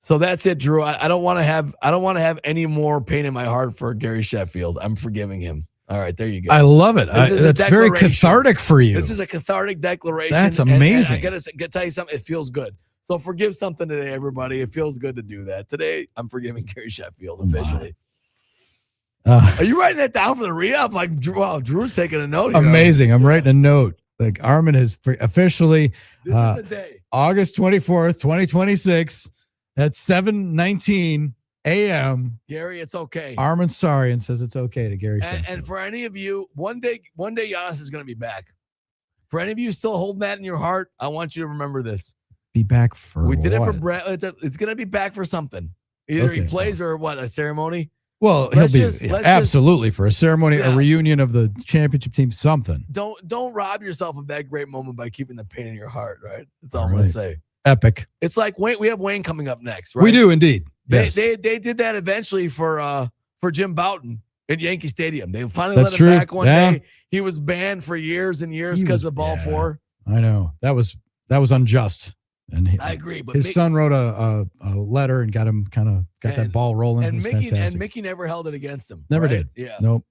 Speaker 12: So that's it, Drew. I don't want to have any more pain in my heart for Gary Sheffield. I'm forgiving him. All right, there you go.
Speaker 11: I love it. That's very cathartic for you.
Speaker 12: This is a cathartic declaration.
Speaker 11: That's amazing.
Speaker 12: And I gotta tell you something. It feels good. So forgive something today, everybody. It feels good to do that. Today, I'm forgiving Gary Sheffield officially. Are you writing that down for the re-up? Like, wow, Drew's taking a note here.
Speaker 11: Amazing. I'm writing a note. Like, Armen has officially,
Speaker 12: this is the day.
Speaker 11: August 24th, 2026 at 7:19 a.m.
Speaker 12: Gary, it's okay.
Speaker 11: Armen's sorry and says it's okay to Gary Sheffield.
Speaker 12: And for any of you, one day Giannis is going to be back. For any of you still holding that in your heart, I want you to remember this.
Speaker 11: Be back for
Speaker 12: We did
Speaker 11: what?
Speaker 12: it for Brett. It's going to be back for something. Either he plays or what, a ceremony?
Speaker 11: Well, he'll be absolutely for a ceremony, a reunion of the championship team, something.
Speaker 12: Don't rob yourself of that great moment by keeping the pain in your heart, right? That's all I'm going to say.
Speaker 11: Epic.
Speaker 12: It's like Wayne, we have Wayne coming up next, right?
Speaker 11: We do indeed.
Speaker 12: They did that eventually for Jim Boughton at Yankee Stadium. They finally let him back one day. He was banned for years and years because of ball four.
Speaker 11: I know. That was unjust. And
Speaker 12: I agree, but
Speaker 11: his son wrote a letter and got him that ball rolling.
Speaker 12: And
Speaker 11: fantastic.
Speaker 12: Mickey never held it against him.
Speaker 11: Never
Speaker 12: right?
Speaker 11: did.
Speaker 12: Yeah.
Speaker 11: Nope.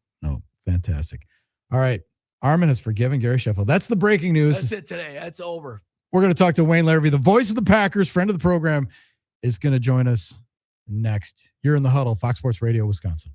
Speaker 11: Fantastic. All right. Armen has forgiven Gary Sheffield. That's the breaking news.
Speaker 12: That's it today. That's over.
Speaker 11: We're going to talk to Wayne Larrivee, the voice of the Packers, friend of the program, is going to join us next. You're in the Huddle, Fox Sports Radio, Wisconsin.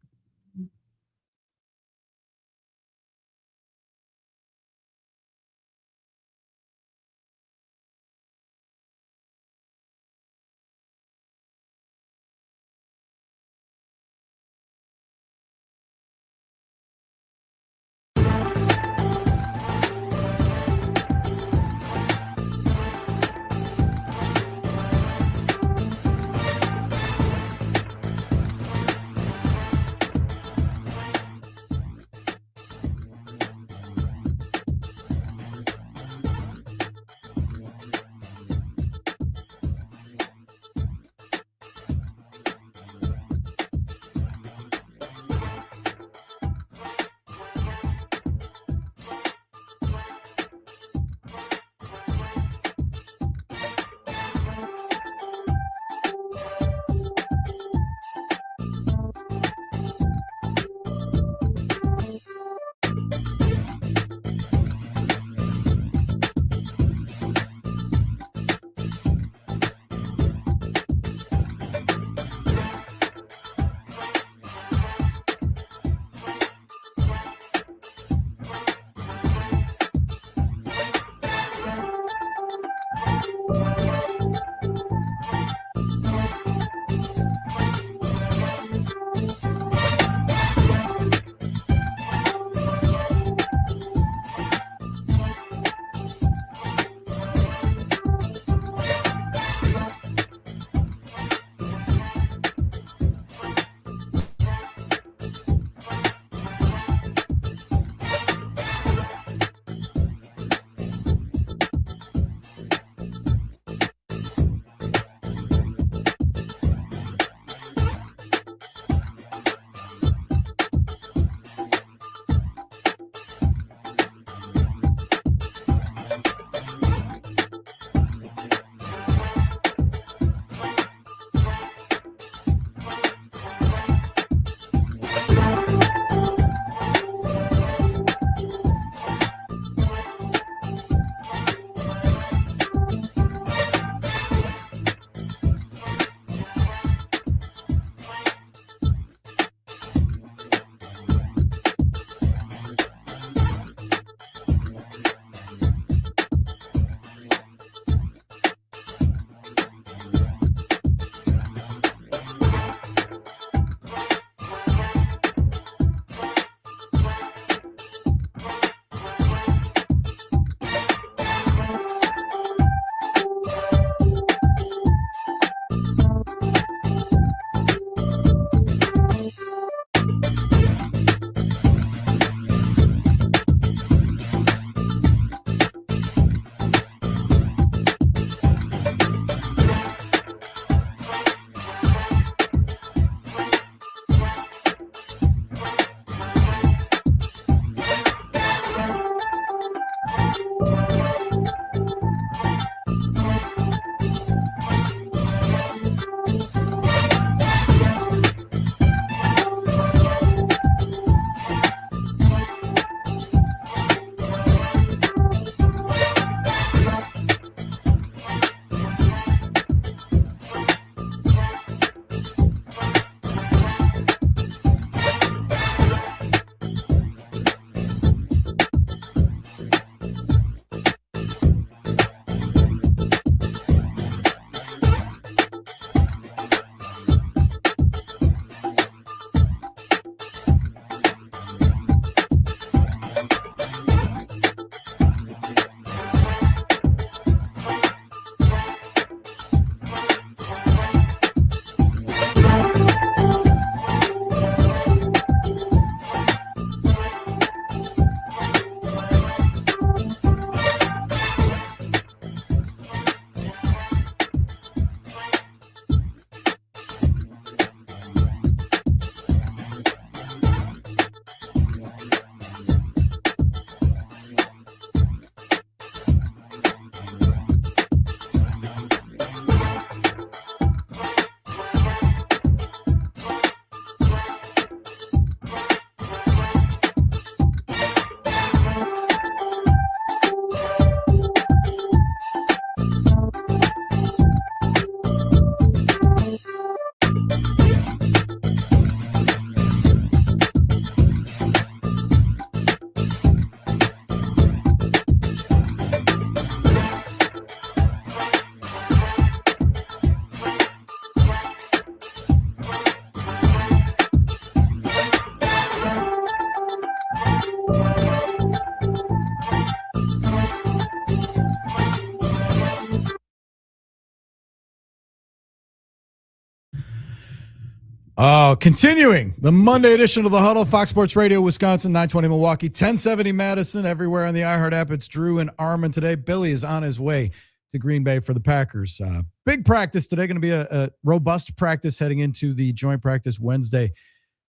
Speaker 11: Continuing the Monday edition of the Huddle, Fox Sports Radio, Wisconsin, 920 Milwaukee, 1070 Madison, everywhere on the iHeart app. It's Drew and Armen today. Billy is on his way to Green Bay for the Packers. Big practice today, going to be a robust practice heading into the joint practice Wednesday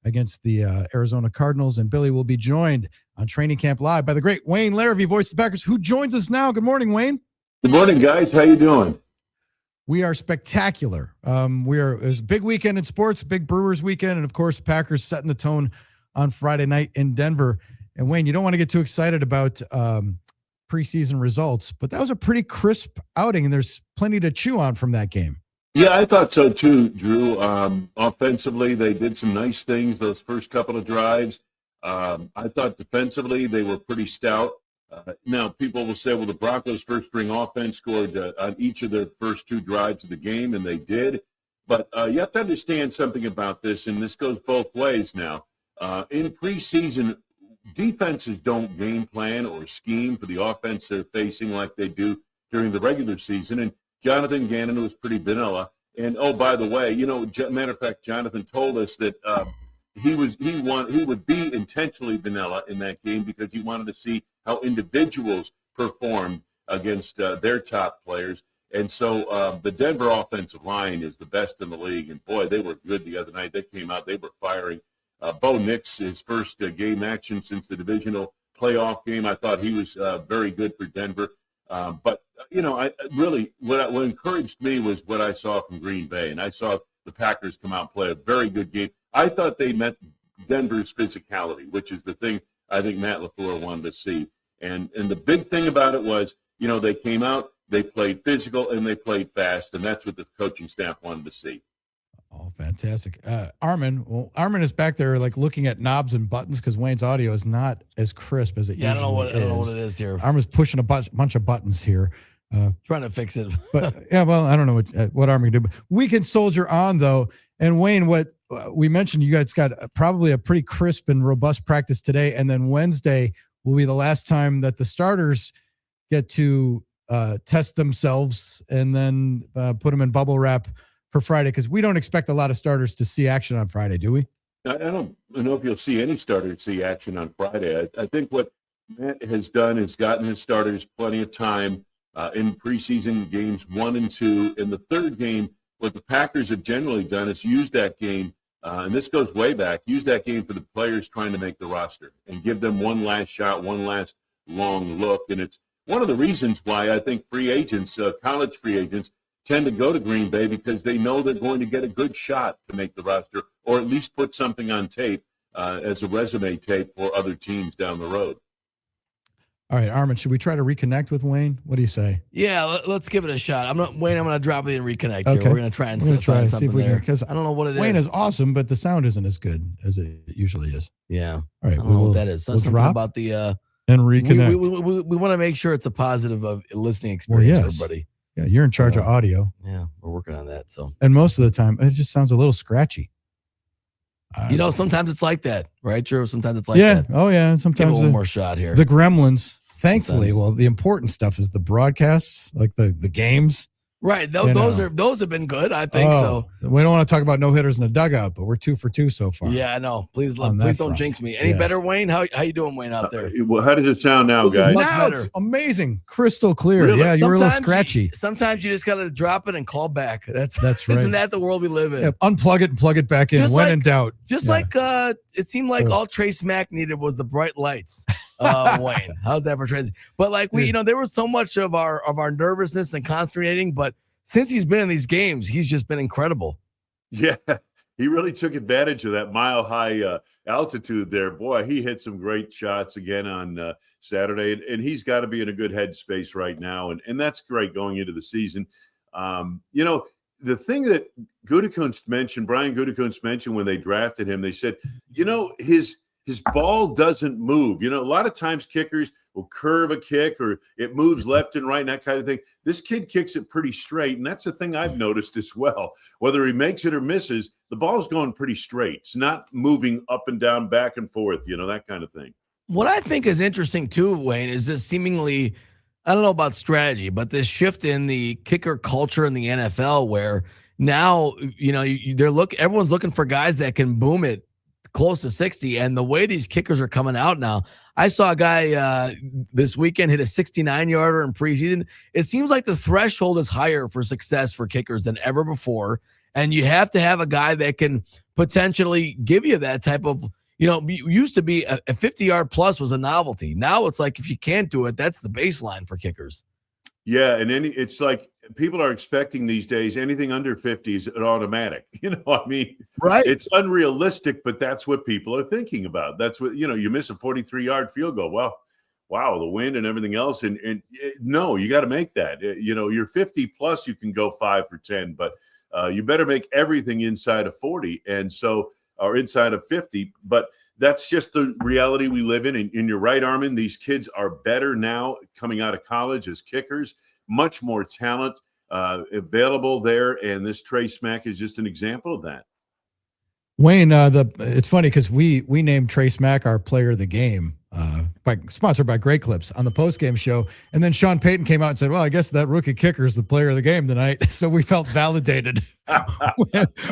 Speaker 11: against the Arizona Cardinals. And Billy will be joined on Training Camp Live by the great Wayne Larrivee, voice of the Packers, who joins us now. Good morning, Wayne.
Speaker 5: Good morning, guys. How you doing?
Speaker 11: We are spectacular. It's a big weekend in sports, big Brewers weekend, and of course, the Packers setting the tone on Friday night in Denver. And Wayne, you don't want to get too excited about preseason results, but that was a pretty crisp outing, and there's plenty to chew on from that game.
Speaker 5: Yeah, I thought so too, Drew. Offensively, they did some nice things those first couple of drives. I thought defensively they were pretty stout. Now, people will say, well, the Broncos' first-string offense scored on each of their first 2 drives of the game, and they did. But you have to understand something about this, and this goes both ways now. In preseason, defenses don't game plan or scheme for the offense they're facing like they do during the regular season. And Jonathan Gannon was pretty vanilla. And, oh, by the way, matter of fact, Jonathan told us that he would be intentionally vanilla in that game because he wanted to see how individuals performed against their top players. And so the Denver offensive line is the best in the league. And, boy, they were good the other night. They came out. They were firing. Bo Nix, his first game action since the divisional playoff game, I thought he was very good for Denver. But, what encouraged me was what I saw from Green Bay. And I saw the Packers come out and play a very good game. I thought they met Denver's physicality, which is the thing I think Matt LaFleur wanted to see. And the big thing about it was, they came out, they played physical, and they played fast, and that's what the coaching staff wanted to see.
Speaker 11: Oh, fantastic. Armen is back there like looking at knobs and buttons because Wayne's audio is not as crisp as it usually is.
Speaker 12: I don't know what it is here.
Speaker 11: Armen's pushing a bunch of buttons here.
Speaker 12: Trying to fix it.
Speaker 11: But yeah, well, I don't know what Armen can do. But we can soldier on, though. And Wayne, what we mentioned, you guys got probably a pretty crisp and robust practice today. And then Wednesday will be the last time that the starters get to test themselves and then put them in bubble wrap for Friday, because we don't expect a lot of starters to see action on Friday, do we?
Speaker 5: I don't know if you'll see any starters see action on Friday. I think what Matt has done is gotten his starters plenty of time in preseason games 1 and 2. In the third game, what the Packers have generally done is use that game, and this goes way back, use that game for the players trying to make the roster and give them one last shot, one last long look. And it's one of the reasons why I think free agents, college free agents, tend to go to Green Bay because they know they're going to get a good shot to make the roster or at least put something on tape as a resume tape for other teams down the road.
Speaker 11: All right, Armen, should we try to reconnect with Wayne? What do you say?
Speaker 12: Yeah, let's give it a shot. I'm going to drop it and reconnect here. We're going to try and find something
Speaker 11: see if we
Speaker 12: there.
Speaker 11: Because
Speaker 12: I don't know what it is.
Speaker 11: Wayne is awesome, but the sound isn't as good as it usually is.
Speaker 12: Yeah.
Speaker 11: All right,
Speaker 12: I don't know what that is.
Speaker 11: We'll
Speaker 12: something
Speaker 11: drop
Speaker 12: about the
Speaker 11: and reconnect.
Speaker 12: We want to make sure it's a positive listening experience for everybody.
Speaker 11: Yeah, you're in charge of audio.
Speaker 12: Yeah, we're working on that. So,
Speaker 11: and most of the time, it just sounds a little scratchy.
Speaker 12: Sometimes it's like that, right, Drew? Sometimes it's like that.
Speaker 11: Oh, yeah. Sometimes
Speaker 12: give it one more shot here.
Speaker 11: The gremlins, thankfully, the important stuff is the broadcasts, like the games.
Speaker 12: Right. Those have been good, I think. So
Speaker 11: we don't want to talk about no hitters in the dugout, but we're 2 for 2 so far.
Speaker 12: Yeah, I know. Please don't jinx me. Any better, Wayne? How you doing, Wayne, out there?
Speaker 5: Well, how does it sound now, guys?
Speaker 11: Now it's amazing, crystal clear.
Speaker 12: Really?
Speaker 11: Yeah, you were a little scratchy.
Speaker 12: Sometimes you just gotta drop it and call back. That's
Speaker 11: right.
Speaker 12: Isn't that the world we live in?
Speaker 11: Yeah, unplug it and plug it back in when in doubt.
Speaker 12: Just like it seemed like all Trace Mack needed was the bright lights. Wayne, how's that for transit? But like there was so much of our nervousness and consternating, but since he's been in these games, he's just been incredible.
Speaker 5: Yeah, he really took advantage of that mile-high altitude there. Boy, he hit some great shots again on Saturday, and he's got to be in a good headspace right now, and that's great going into the season. The thing that Brian Gutekunst mentioned when they drafted him, they said, his ball doesn't move. A lot of times kickers will curve a kick or it moves left and right and that kind of thing. This kid kicks it pretty straight, and that's the thing I've noticed as well. Whether he makes it or misses, the ball's going pretty straight. It's not moving up and down, back and forth, that kind of thing.
Speaker 12: What I think is interesting too, Wayne, is this seemingly, I don't know about strategy, but this shift in the kicker culture in the NFL where now, everyone's looking for guys that can boom it close to 60. And the way these kickers are coming out now, I saw a guy this weekend hit a 69-yarder in preseason. It seems like the threshold is higher for success for kickers than ever before. And you have to have a guy that can potentially give you that type of, used to be a 50-yard plus was a novelty. Now it's like if you can't do it, that's the baseline for kickers.
Speaker 5: Yeah, and it's like people are expecting these days anything under 50 is an automatic.
Speaker 12: Right?
Speaker 5: It's unrealistic, but that's what people are thinking about. That's what you miss a 43-yard field goal. Well, wow, the wind and everything else, and no, you got to make that. You're 50 plus, you can go 5 for 10, but you better make everything inside of 40, or inside of 50. But that's just the reality we live in. And you're right, Armen. These kids are better now coming out of college as kickers. Much more talent available there. And this Trey Smack is just an example of that.
Speaker 11: Wayne, it's funny because we named Trey Smack our player of the game, sponsored by Great Clips on the postgame show. And then Sean Payton came out and said, well, I guess that rookie kicker is the player of the game tonight. So we felt validated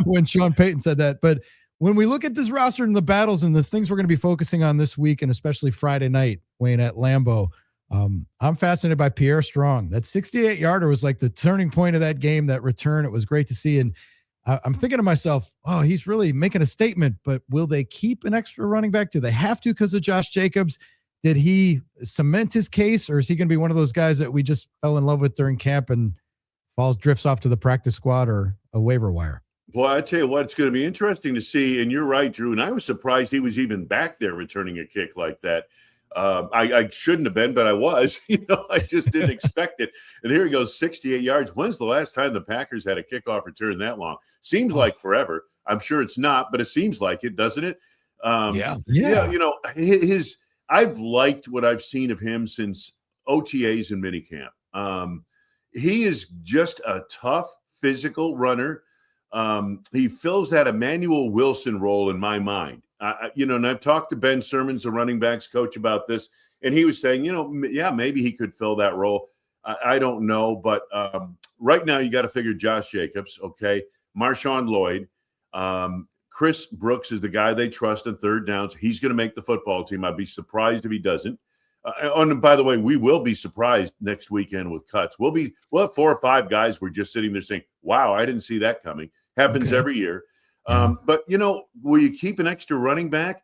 Speaker 11: when Sean Payton said that. But when we look at this roster and the battles and the things we're going to be focusing on this week, and especially Friday night, Wayne, at Lambeau, I'm fascinated by Pierre Strong. That 68-yarder was like the turning point of that game, that return. It was great to see. And I'm thinking to myself, oh, he's really making a statement, but will they keep an extra running back? Do they have to because of Josh Jacobs? Did he cement his case, or is he going to be one of those guys that we just fell in love with during camp and drifts off to the practice squad or a waiver wire?
Speaker 5: Boy, I tell you what, it's going to be interesting to see. And you're right, Drew. And I was surprised he was even back there returning a kick like that. I shouldn't have been, but I was. I just didn't expect it. And here he goes, 68 yards. When's the last time the Packers had a kickoff return that long? Seems like forever. I'm sure it's not, but it seems like it, doesn't it?
Speaker 12: Yeah.
Speaker 5: I've liked what I've seen of him since OTAs and minicamp. He is just a tough, physical runner. He fills that Emmanuel Wilson role in my mind. And I've talked to Ben Sermons, the running backs coach, about this, and he was saying, maybe he could fill that role. I don't know, but right now you got to figure Josh Jacobs, okay, Marshawn Lloyd, Chris Brooks is the guy they trust in third downs. He's going to make the football team. I'd be surprised if he doesn't. And by the way, we will be surprised next weekend with cuts. We'll have 4 or 5 guys who are just sitting there saying, wow, I didn't see that coming. Happens every year. But, will you keep an extra running back?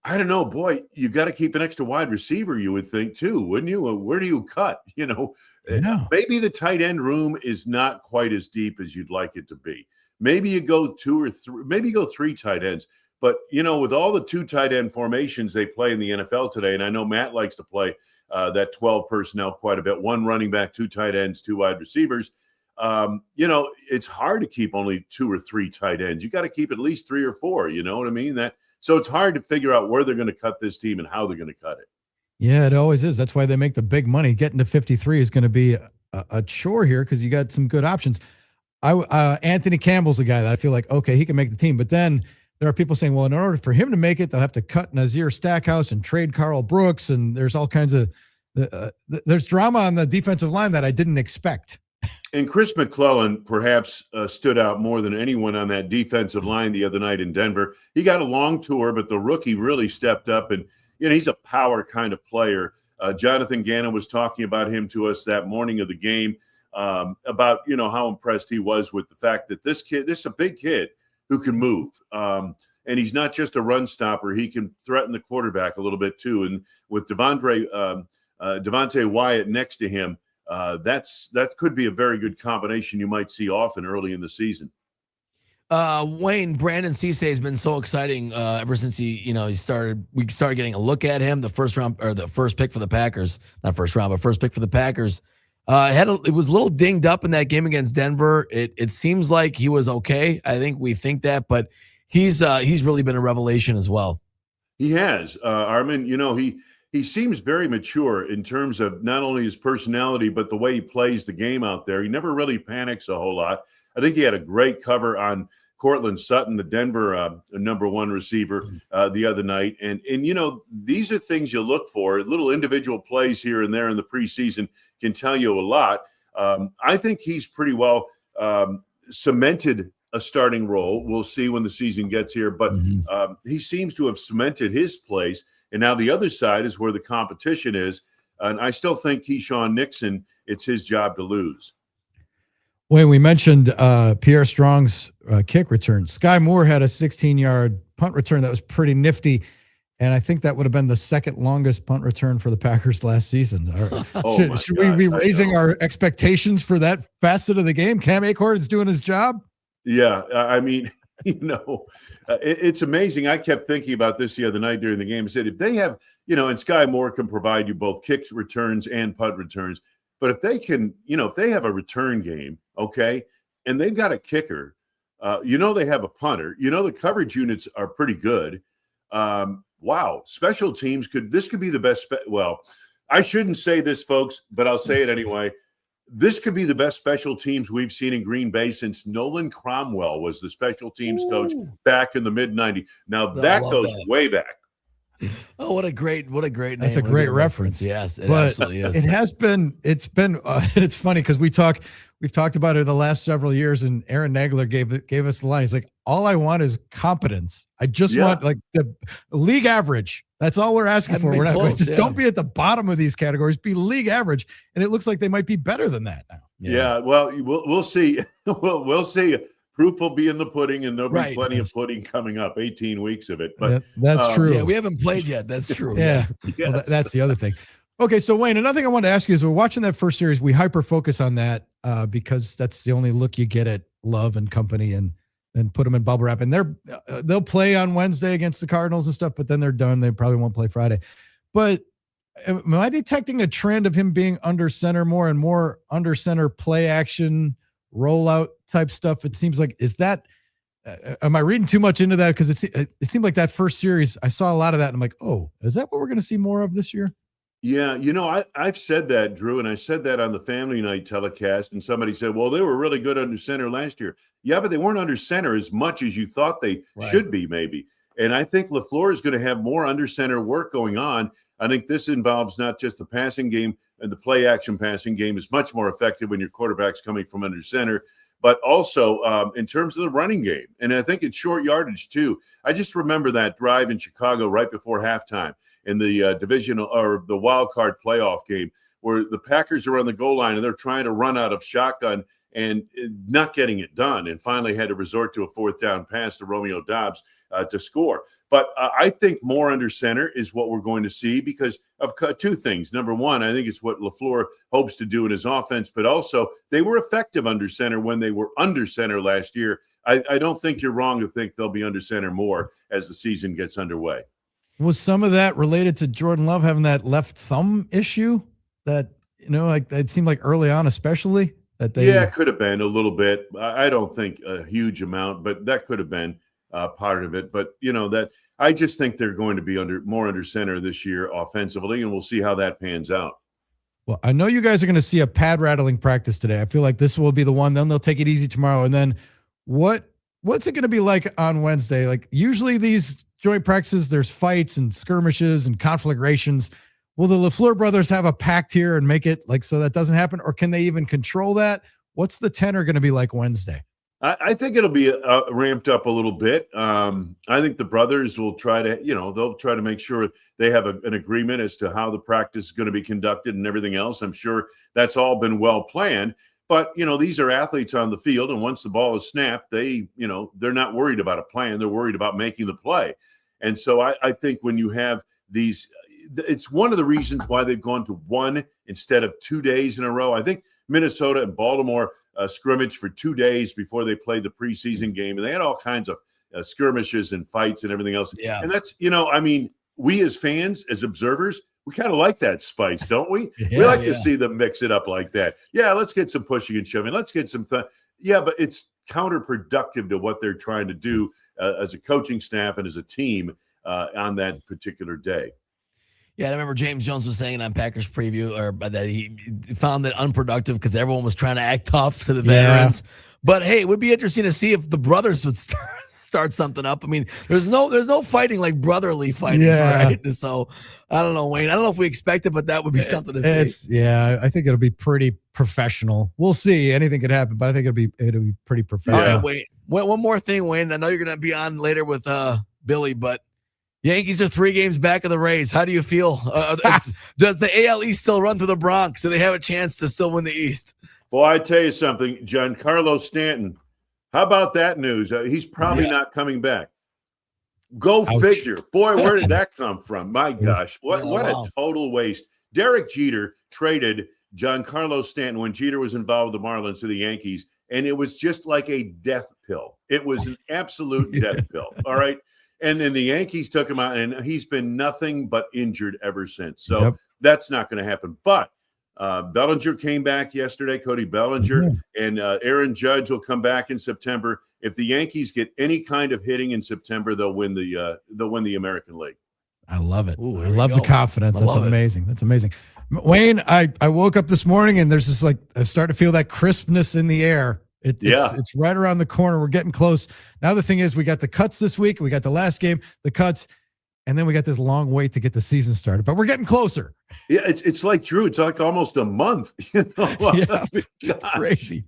Speaker 5: I don't know. Boy, you got to keep an extra wide receiver, you would think, too, wouldn't you? Where do you cut? Maybe the tight end room is not quite as deep as you'd like it to be. Maybe you go 2 or 3, maybe you go 3 tight ends. But, with all the 2 tight end formations they play in the NFL today, and I know Matt likes to play that 12 personnel quite a bit, 1 running back, 2 tight ends, 2 wide receivers. It's hard to keep only 2 or 3 tight ends. You got to keep at least 3 or 4. You know what I mean? So it's hard to figure out where they're going to cut this team and how they're going to cut it.
Speaker 11: Yeah, it always is. That's why they make the big money. Getting to 53 is going to be a chore here because you got some good options. Anthony Campbell's a guy that I feel like, okay, he can make the team. But then there are people saying, well, in order for him to make it, they'll have to cut Nazir Stackhouse and trade Carl Brooks. And there's all kinds of there's drama on the defensive line that I didn't expect.
Speaker 5: And Chris McClellan perhaps stood out more than anyone on that defensive line the other night in Denver. He got a long tour, but the rookie really stepped up. And, he's a power kind of player. Jonathan Gannon was talking about him to us that morning of the game about, how impressed he was with the fact that this is a big kid who can move. And he's not just a run stopper. He can threaten the quarterback a little bit too. And with Devontae Wyatt next to him, that could be a very good combination you might see often early in the season.
Speaker 12: Wayne, Brandon Cisse has been so exciting ever since we started getting a look at him. The first pick for the Packers, not first round, but first pick for the Packers. It was a little dinged up in that game against Denver. It seems like he was okay. I think we think that, but he's really been a revelation as well.
Speaker 5: He has, Armen. He seems very mature in terms of not only his personality, but the way he plays the game out there. He never really panics a whole lot. I think he had a great cover on Cortland Sutton, the Denver number 1 receiver, the other night. And these are things you look for. Little individual plays here and there in the preseason can tell you a lot. I think he's pretty well cemented a starting role. We'll see when the season gets here, but he seems to have cemented his place. And now the other side is where the competition is. And I still think Keyshawn Nixon, it's his job to lose.
Speaker 11: Wayne, we mentioned Pierre Strong's kick return. Sky Moore had a 16-yard punt return that was pretty nifty, and I think that would have been the second longest punt return for the Packers last season. Should we be raising our expectations for that facet of the game? Cam Acorn's doing his job?
Speaker 5: Yeah, I mean, it's amazing. I kept thinking about this the other night during the game. I said, if they have, and Sky Moore can provide you both kicks returns and punt returns, but if they can, if they have a return game, okay, and they've got a kicker, they have a punter, the coverage units are pretty good. Wow, special teams this could be the best. Well, I shouldn't say this, folks, but I'll say it anyway. This could be the best special teams we've seen in Green Bay since Nolan Cromwell was the special teams coach back in the mid-90s. Now that goes way back.
Speaker 12: Oh, what a great name.
Speaker 11: That's a great reference.
Speaker 12: Yes, it
Speaker 11: but
Speaker 12: absolutely is.
Speaker 11: It's funny because we've talked about it the last several years, and Aaron Nagler gave us the line. He's like, all I want is competence. I just want like the league average. That's all we're asking for. We're not don't be at the bottom of these categories, be league average. And it looks like they might be better than that now.
Speaker 5: Yeah, well, we'll see. We'll see. Proof will be in the pudding, and there'll be plenty of pudding coming up. 18 weeks of it, but
Speaker 11: that's true.
Speaker 12: Yeah, we haven't played yet. That's true.
Speaker 11: Yeah,
Speaker 5: yes.
Speaker 11: Well, that's the other thing. Okay, so Wayne, another thing I wanted to ask you is we're watching that first series. We hyper focus on that because that's the only look you get at Love and company, and put them in bubble wrap. And they'll play on Wednesday against the Cardinals and stuff, but then they're done. They probably won't play Friday. But am I detecting a trend of him being under center more and more under center play action, rollout type stuff? It seems like, am I reading too much into that? Because it seemed like that first series, I saw a lot of that. And I'm like, oh, is that what we're going to see more of this year?
Speaker 5: Yeah, I've said that, Drew, and I said that on the Family Night telecast, and somebody said, well, they were really good under center last year. Yeah, but they weren't under center as much as you thought they should be, maybe. And I think LaFleur is going to have more under center work going on. I think this involves not just the passing game, and the play action passing game is much more effective when your quarterback's coming from under center, but also in terms of the running game. And I think it's short yardage too. I just remember that drive in Chicago right before halftime in the divisional or the wild card playoff game where the Packers are on the goal line and they're trying to run out of shotgun and not getting it done, and finally had to resort to a fourth down pass to Romeo Doubs to score. But I think more under center is what we're going to see because of two things. Number one, I think it's what LaFleur hopes to do in his offense, but also they were effective under center when they were under center last year. I don't think you're wrong to think they'll be under center more as the season gets underway.
Speaker 11: Was some of that related to Jordan Love having that left thumb issue that, like it seemed like early on, especially?
Speaker 5: It could have been a little bit. I don't think a huge amount, but that could have been part of it. But, that I just think they're going to be more under center this year offensively, and we'll see how that pans out.
Speaker 11: Well, I know you guys are going to see a pad rattling practice today. I feel like this will be the one. Then they'll take it easy tomorrow. And then what's it going to be like on Wednesday? Like usually these joint practices, there's fights and skirmishes and conflagrations. Will the LaFleur brothers have a pact here and make it like so that doesn't happen? Or can they even control that? What's the tenor going to be like Wednesday?
Speaker 5: I think it'll be ramped up a little bit. I think the brothers will try to, they'll try to make sure they have an agreement as to how the practice is going to be conducted and everything else. I'm sure that's all been well planned. But, these are athletes on the field, and once the ball is snapped, they're not worried about a plan. They're worried about making the play. And so I think when you have these – it's one of the reasons why they've gone to 1 instead of 2 days in a row. I think Minnesota and Baltimore scrimmaged for 2 days before they played the preseason game, and they had all kinds of skirmishes and fights and everything else.
Speaker 12: Yeah.
Speaker 5: And that's, we as fans, as observers, we kind of like that spice, don't we?
Speaker 11: Yeah,
Speaker 5: we like to see them mix it up like that. Yeah, let's get some pushing and shoving. Let's get some fun. Yeah, but it's counterproductive to what they're trying to do as a coaching staff and as a team on that particular day.
Speaker 12: Yeah, I remember James Jones was saying on Packers Preview that he found that unproductive because everyone was trying to act tough to the veterans. But hey, it would be interesting to see if the brothers would start start something up. I mean, there's no fighting like brotherly fighting, right? So I don't know, Wayne. I don't know if we expect it, but that would be something to see.
Speaker 11: I think it'll be pretty professional. We'll see. Anything could happen, but I think it'll be pretty professional.
Speaker 12: All right, Wayne. One more thing, Wayne. I know you're going to be on later with Billy, but Yankees are 3 games back of the Rays. How do you feel? Does the AL East still run through the Bronx? Do they have a chance to still win the East?
Speaker 5: Well, I tell you something, Giancarlo Stanton. How about that news? He's probably not coming back. Go figure. Boy, where did that come from? My gosh, what a total waste. Derek Jeter traded Giancarlo Stanton when Jeter was involved with the Marlins to the Yankees, and it was just like a death pill. It was an absolute death pill. All right. And then the Yankees took him out, and he's been nothing but injured ever since. So that's not going to happen. But Bellinger came back yesterday, Cody Bellinger, and Aaron Judge will come back in September. If the Yankees get any kind of hitting in September, they'll win the American League.
Speaker 11: I love it. I love the confidence. That's amazing. That's amazing. Wayne, I woke up this morning and there's this I start to feel that crispness in the air. It's right around the corner. We're getting close. Now the thing is, we got the cuts this week. We got the last game, the cuts, and then we got this long wait to get the season started. But we're getting closer.
Speaker 5: Yeah, it's like Drew. It's like almost a month.
Speaker 11: It's crazy.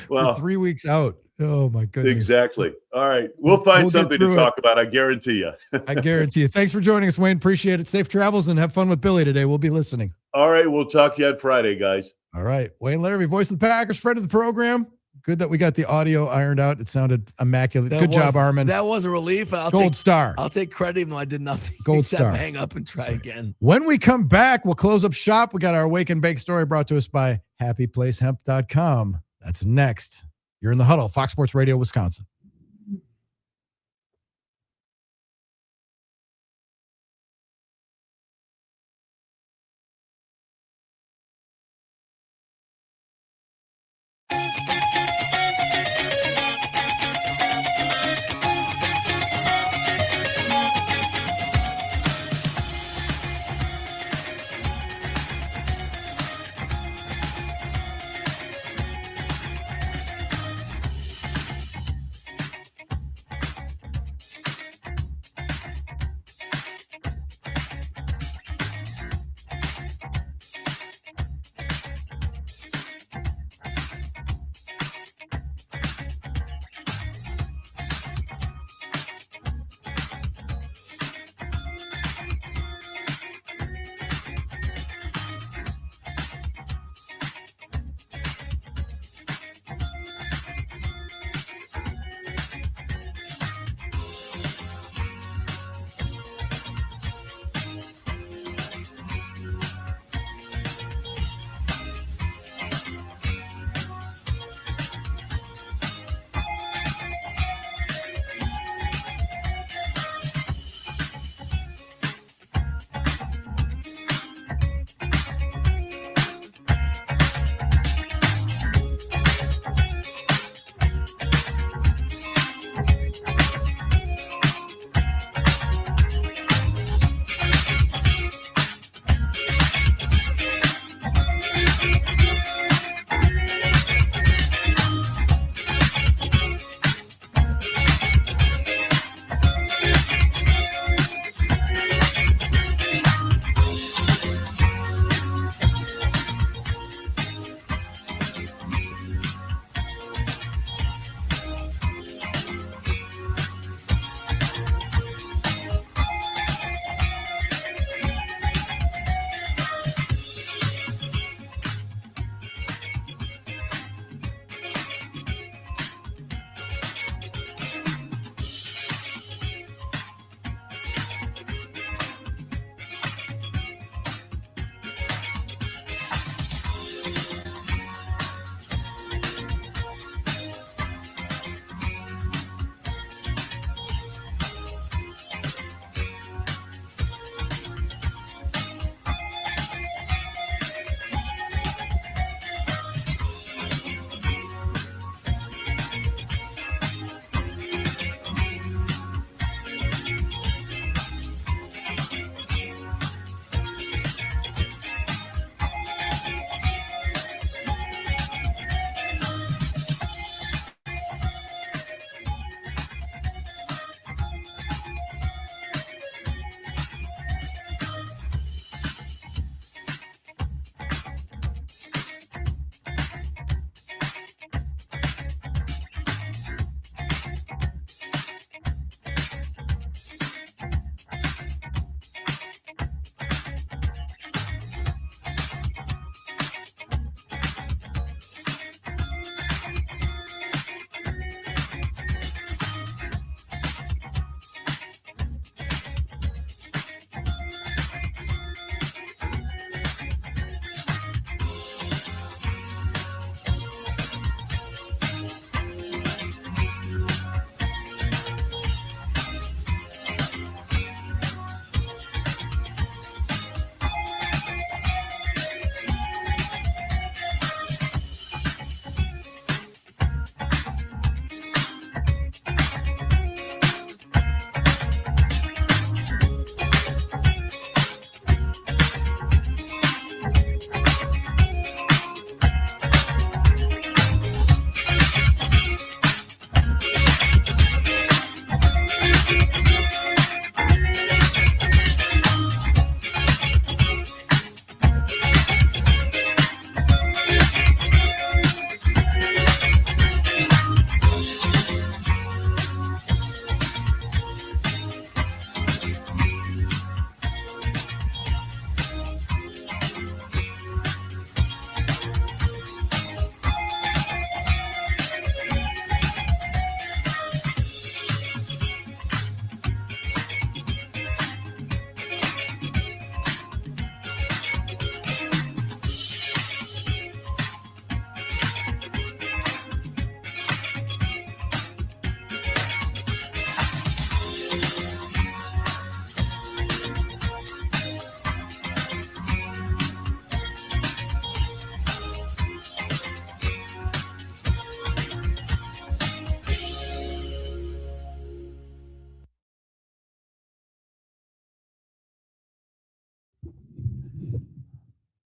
Speaker 5: Well,
Speaker 11: we're 3 weeks out. Oh my goodness.
Speaker 5: Exactly. All right, we'll find something to talk about. I guarantee you.
Speaker 11: I guarantee you. Thanks for joining us, Wayne. Appreciate it. Safe travels and have fun with Billy today. We'll be listening.
Speaker 5: All right, we'll talk to you on Friday, guys.
Speaker 11: All right, Wayne Larrivee, voice of the Packers, friend of the program. Good that we got the audio ironed out. It sounded immaculate. Good job, Armen.
Speaker 12: That was a relief.
Speaker 11: Gold star.
Speaker 12: I'll take credit even though I did nothing.
Speaker 11: Gold
Speaker 12: except
Speaker 11: star.
Speaker 12: Hang up and try again.
Speaker 11: When we come back, we'll close up shop. We got our Wake and Bake story brought to us by happyplacehemp.com. That's next. You're in the Huddle, Fox Sports Radio, Wisconsin.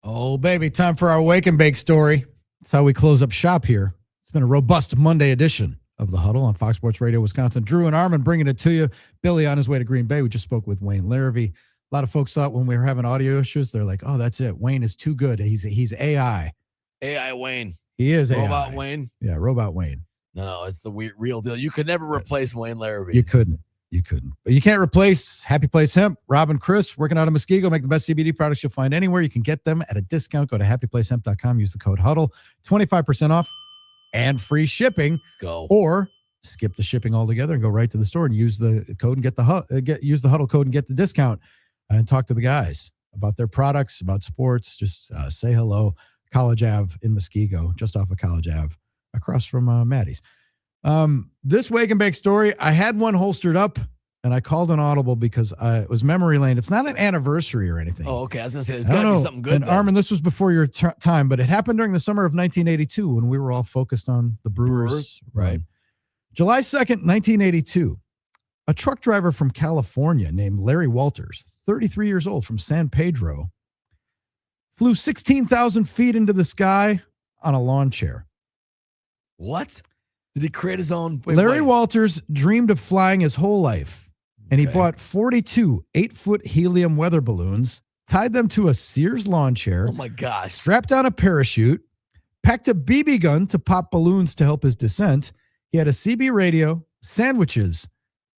Speaker 11: Oh, baby, time for our Wake and Bake story. That's how we close up shop here. It's been a robust Monday edition of the Huddle on Fox Sports Radio Wisconsin. Drew and Armen bringing it to you. Billy on his way to Green Bay. We just spoke with Wayne Larrivee. A lot of folks thought when we were having audio issues, they're like, oh, that's it. Wayne is too good. He's AI.
Speaker 12: AI Wayne.
Speaker 11: He is
Speaker 12: Robot
Speaker 11: AI.
Speaker 12: Wayne.
Speaker 11: Yeah, Robot Wayne.
Speaker 12: No, it's the real deal. You could never replace Wayne Larrivee.
Speaker 11: You couldn't. But you can't replace Happy Place Hemp. Rob and Chris working out of Muskego make the best CBD products you'll find anywhere. You can get them at a discount. Go to happyplacehemp.com. Use the code HUDDLE. 25% off and free shipping.
Speaker 12: Let's go.
Speaker 11: Or skip the shipping altogether and go right to the store and use the code and use the HUDDLE code and get the discount and talk to the guys about their products, about sports. Just say hello. College Ave in Muskego, just off of College Ave, across from Maddie's. This Wake and Bake story, I had one holstered up and I called an audible because it was memory lane. It's not an anniversary or anything.
Speaker 12: Oh, okay. I was going to say, there's got to be something good.
Speaker 11: And Armen, this was before your time, but it happened during the summer of 1982 when we were all focused on the Brewers.
Speaker 12: Right.
Speaker 11: July 2nd, 1982, a truck driver from California named Larry Walters, 33 years old, from San Pedro, flew 16,000 feet into the sky on a lawn chair.
Speaker 12: What? Did he create his own?
Speaker 11: Larry Walters dreamed of flying his whole life, and he bought 42 8-foot helium weather balloons, tied them to a Sears lawn chair.
Speaker 12: Oh, my gosh.
Speaker 11: Strapped on a parachute, packed a BB gun to pop balloons to help his descent. He had a CB radio, sandwiches,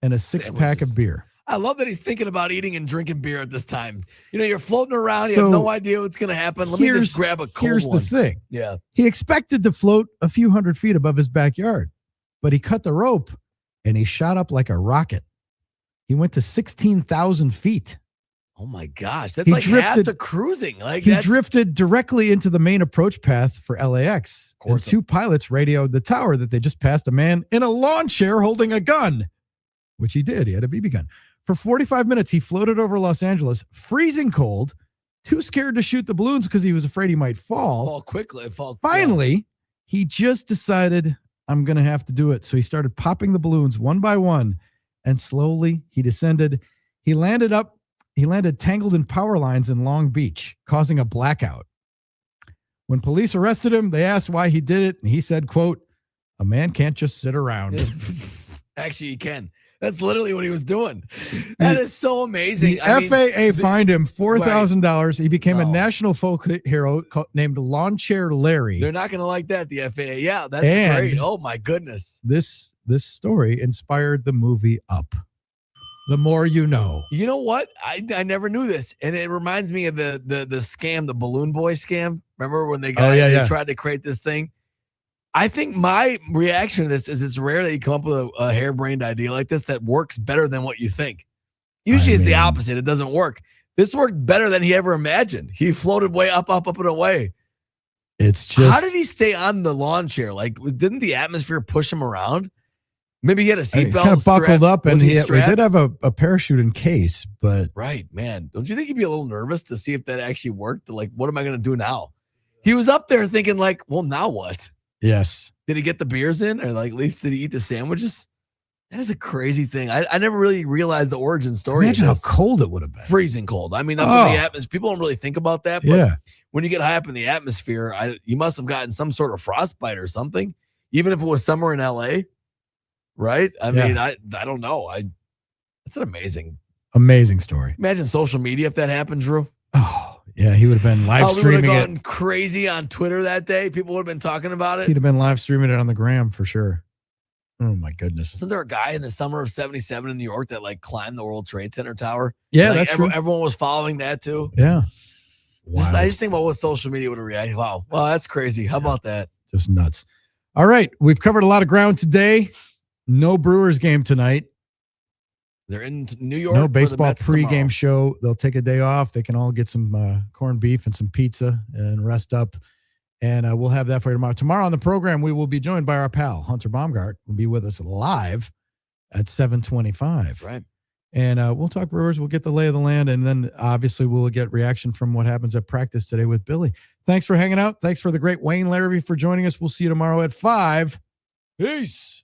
Speaker 11: and a six-pack of beer.
Speaker 12: I love that he's thinking about eating and drinking beer at this time. You know, you're floating around. You have no idea what's going to happen. Let me just grab a cold one.
Speaker 11: Here's the thing.
Speaker 12: Yeah.
Speaker 11: He expected to float a few hundred feet above his backyard, but he cut the rope and he shot up like a rocket. He went to 16,000 feet.
Speaker 12: Oh, my gosh. That's like half the cruising.
Speaker 11: He drifted directly into the main approach path for LAX. And two pilots radioed the tower that they just passed a man in a lawn chair holding a gun, which he did. He had a BB gun. For 45 minutes, he floated over Los Angeles, freezing cold, too scared to shoot the balloons because he was afraid he might fall. Finally, he just decided, I'm going to have to do it. So he started popping the balloons one by one, and slowly he descended. He landed tangled in power lines in Long Beach, causing a blackout. When police arrested him, they asked why he did it, and he said, quote, "A man can't just sit around."
Speaker 12: Actually, he can. That's literally what he was doing. That is so amazing.
Speaker 11: The FAA fined him $4,000. He became a national folk hero named Lawn Chair Larry.
Speaker 12: They're not going to like that, the FAA. Yeah, that's great. Oh, my goodness.
Speaker 11: This story inspired the movie Up. The More You Know.
Speaker 12: You know what? I never knew this. And it reminds me of the scam, the Balloon Boy scam. Remember when they tried to create this thing? I think my reaction to this is it's rare that you come up with a harebrained idea like this that works better than what you think. Usually it's the opposite. It doesn't work. This worked better than he ever imagined. He floated way up and away.
Speaker 11: It's just...
Speaker 12: How did he stay on the lawn chair? Like, didn't the atmosphere push him around? Maybe he had a seatbelt.
Speaker 11: He's kind of buckled up, and we did have a parachute in case, but...
Speaker 12: Right, man. Don't you think he'd be a little nervous to see if that actually worked? Like, what am I going to do now? He was up there thinking like, well, now what?
Speaker 11: Yes.
Speaker 12: Did he get the beers in, or like at least did he eat the sandwiches? That is a crazy thing. I never really realized the origin story.
Speaker 11: Imagine how cold it would have been.
Speaker 12: Freezing cold. I mean, up in the atmosphere, people don't really think about that. But when you get high up in the atmosphere, you must have gotten some sort of frostbite or something, even if it was somewhere in LA. Right? I mean, I don't know. It's an
Speaker 11: amazing story.
Speaker 12: Imagine social media if that happened, Drew.
Speaker 11: Oh. Yeah, he would have been live streaming
Speaker 12: it. Gone crazy on Twitter that day. People would have been talking about it.
Speaker 11: He'd have been live streaming it on the gram for sure. Oh my goodness!
Speaker 12: Isn't there a guy in the summer of '77 in New York that like climbed the World Trade Center tower?
Speaker 11: Yeah,
Speaker 12: like,
Speaker 11: that's true.
Speaker 12: Everyone was following that too.
Speaker 11: Yeah.
Speaker 12: I just think about what social media would have reacted. Wow, that's crazy. How about that?
Speaker 11: Just nuts. All right, we've covered a lot of ground today. No Brewers game tonight.
Speaker 12: They're in New York.
Speaker 11: No baseball pregame show. They'll take a day off. They can all get some corned beef and some pizza and rest up. And we'll have that for you tomorrow. Tomorrow on the program, we will be joined by our pal, Hunter Baumgart, will be with us live at 7:25.
Speaker 12: Right.
Speaker 11: And we'll talk Brewers. We'll get the lay of the land. And then obviously we'll get reaction from what happens at practice today with Billy. Thanks for hanging out. Thanks for the great Wayne Larrivee for joining us. We'll see you tomorrow at 5.
Speaker 12: Peace.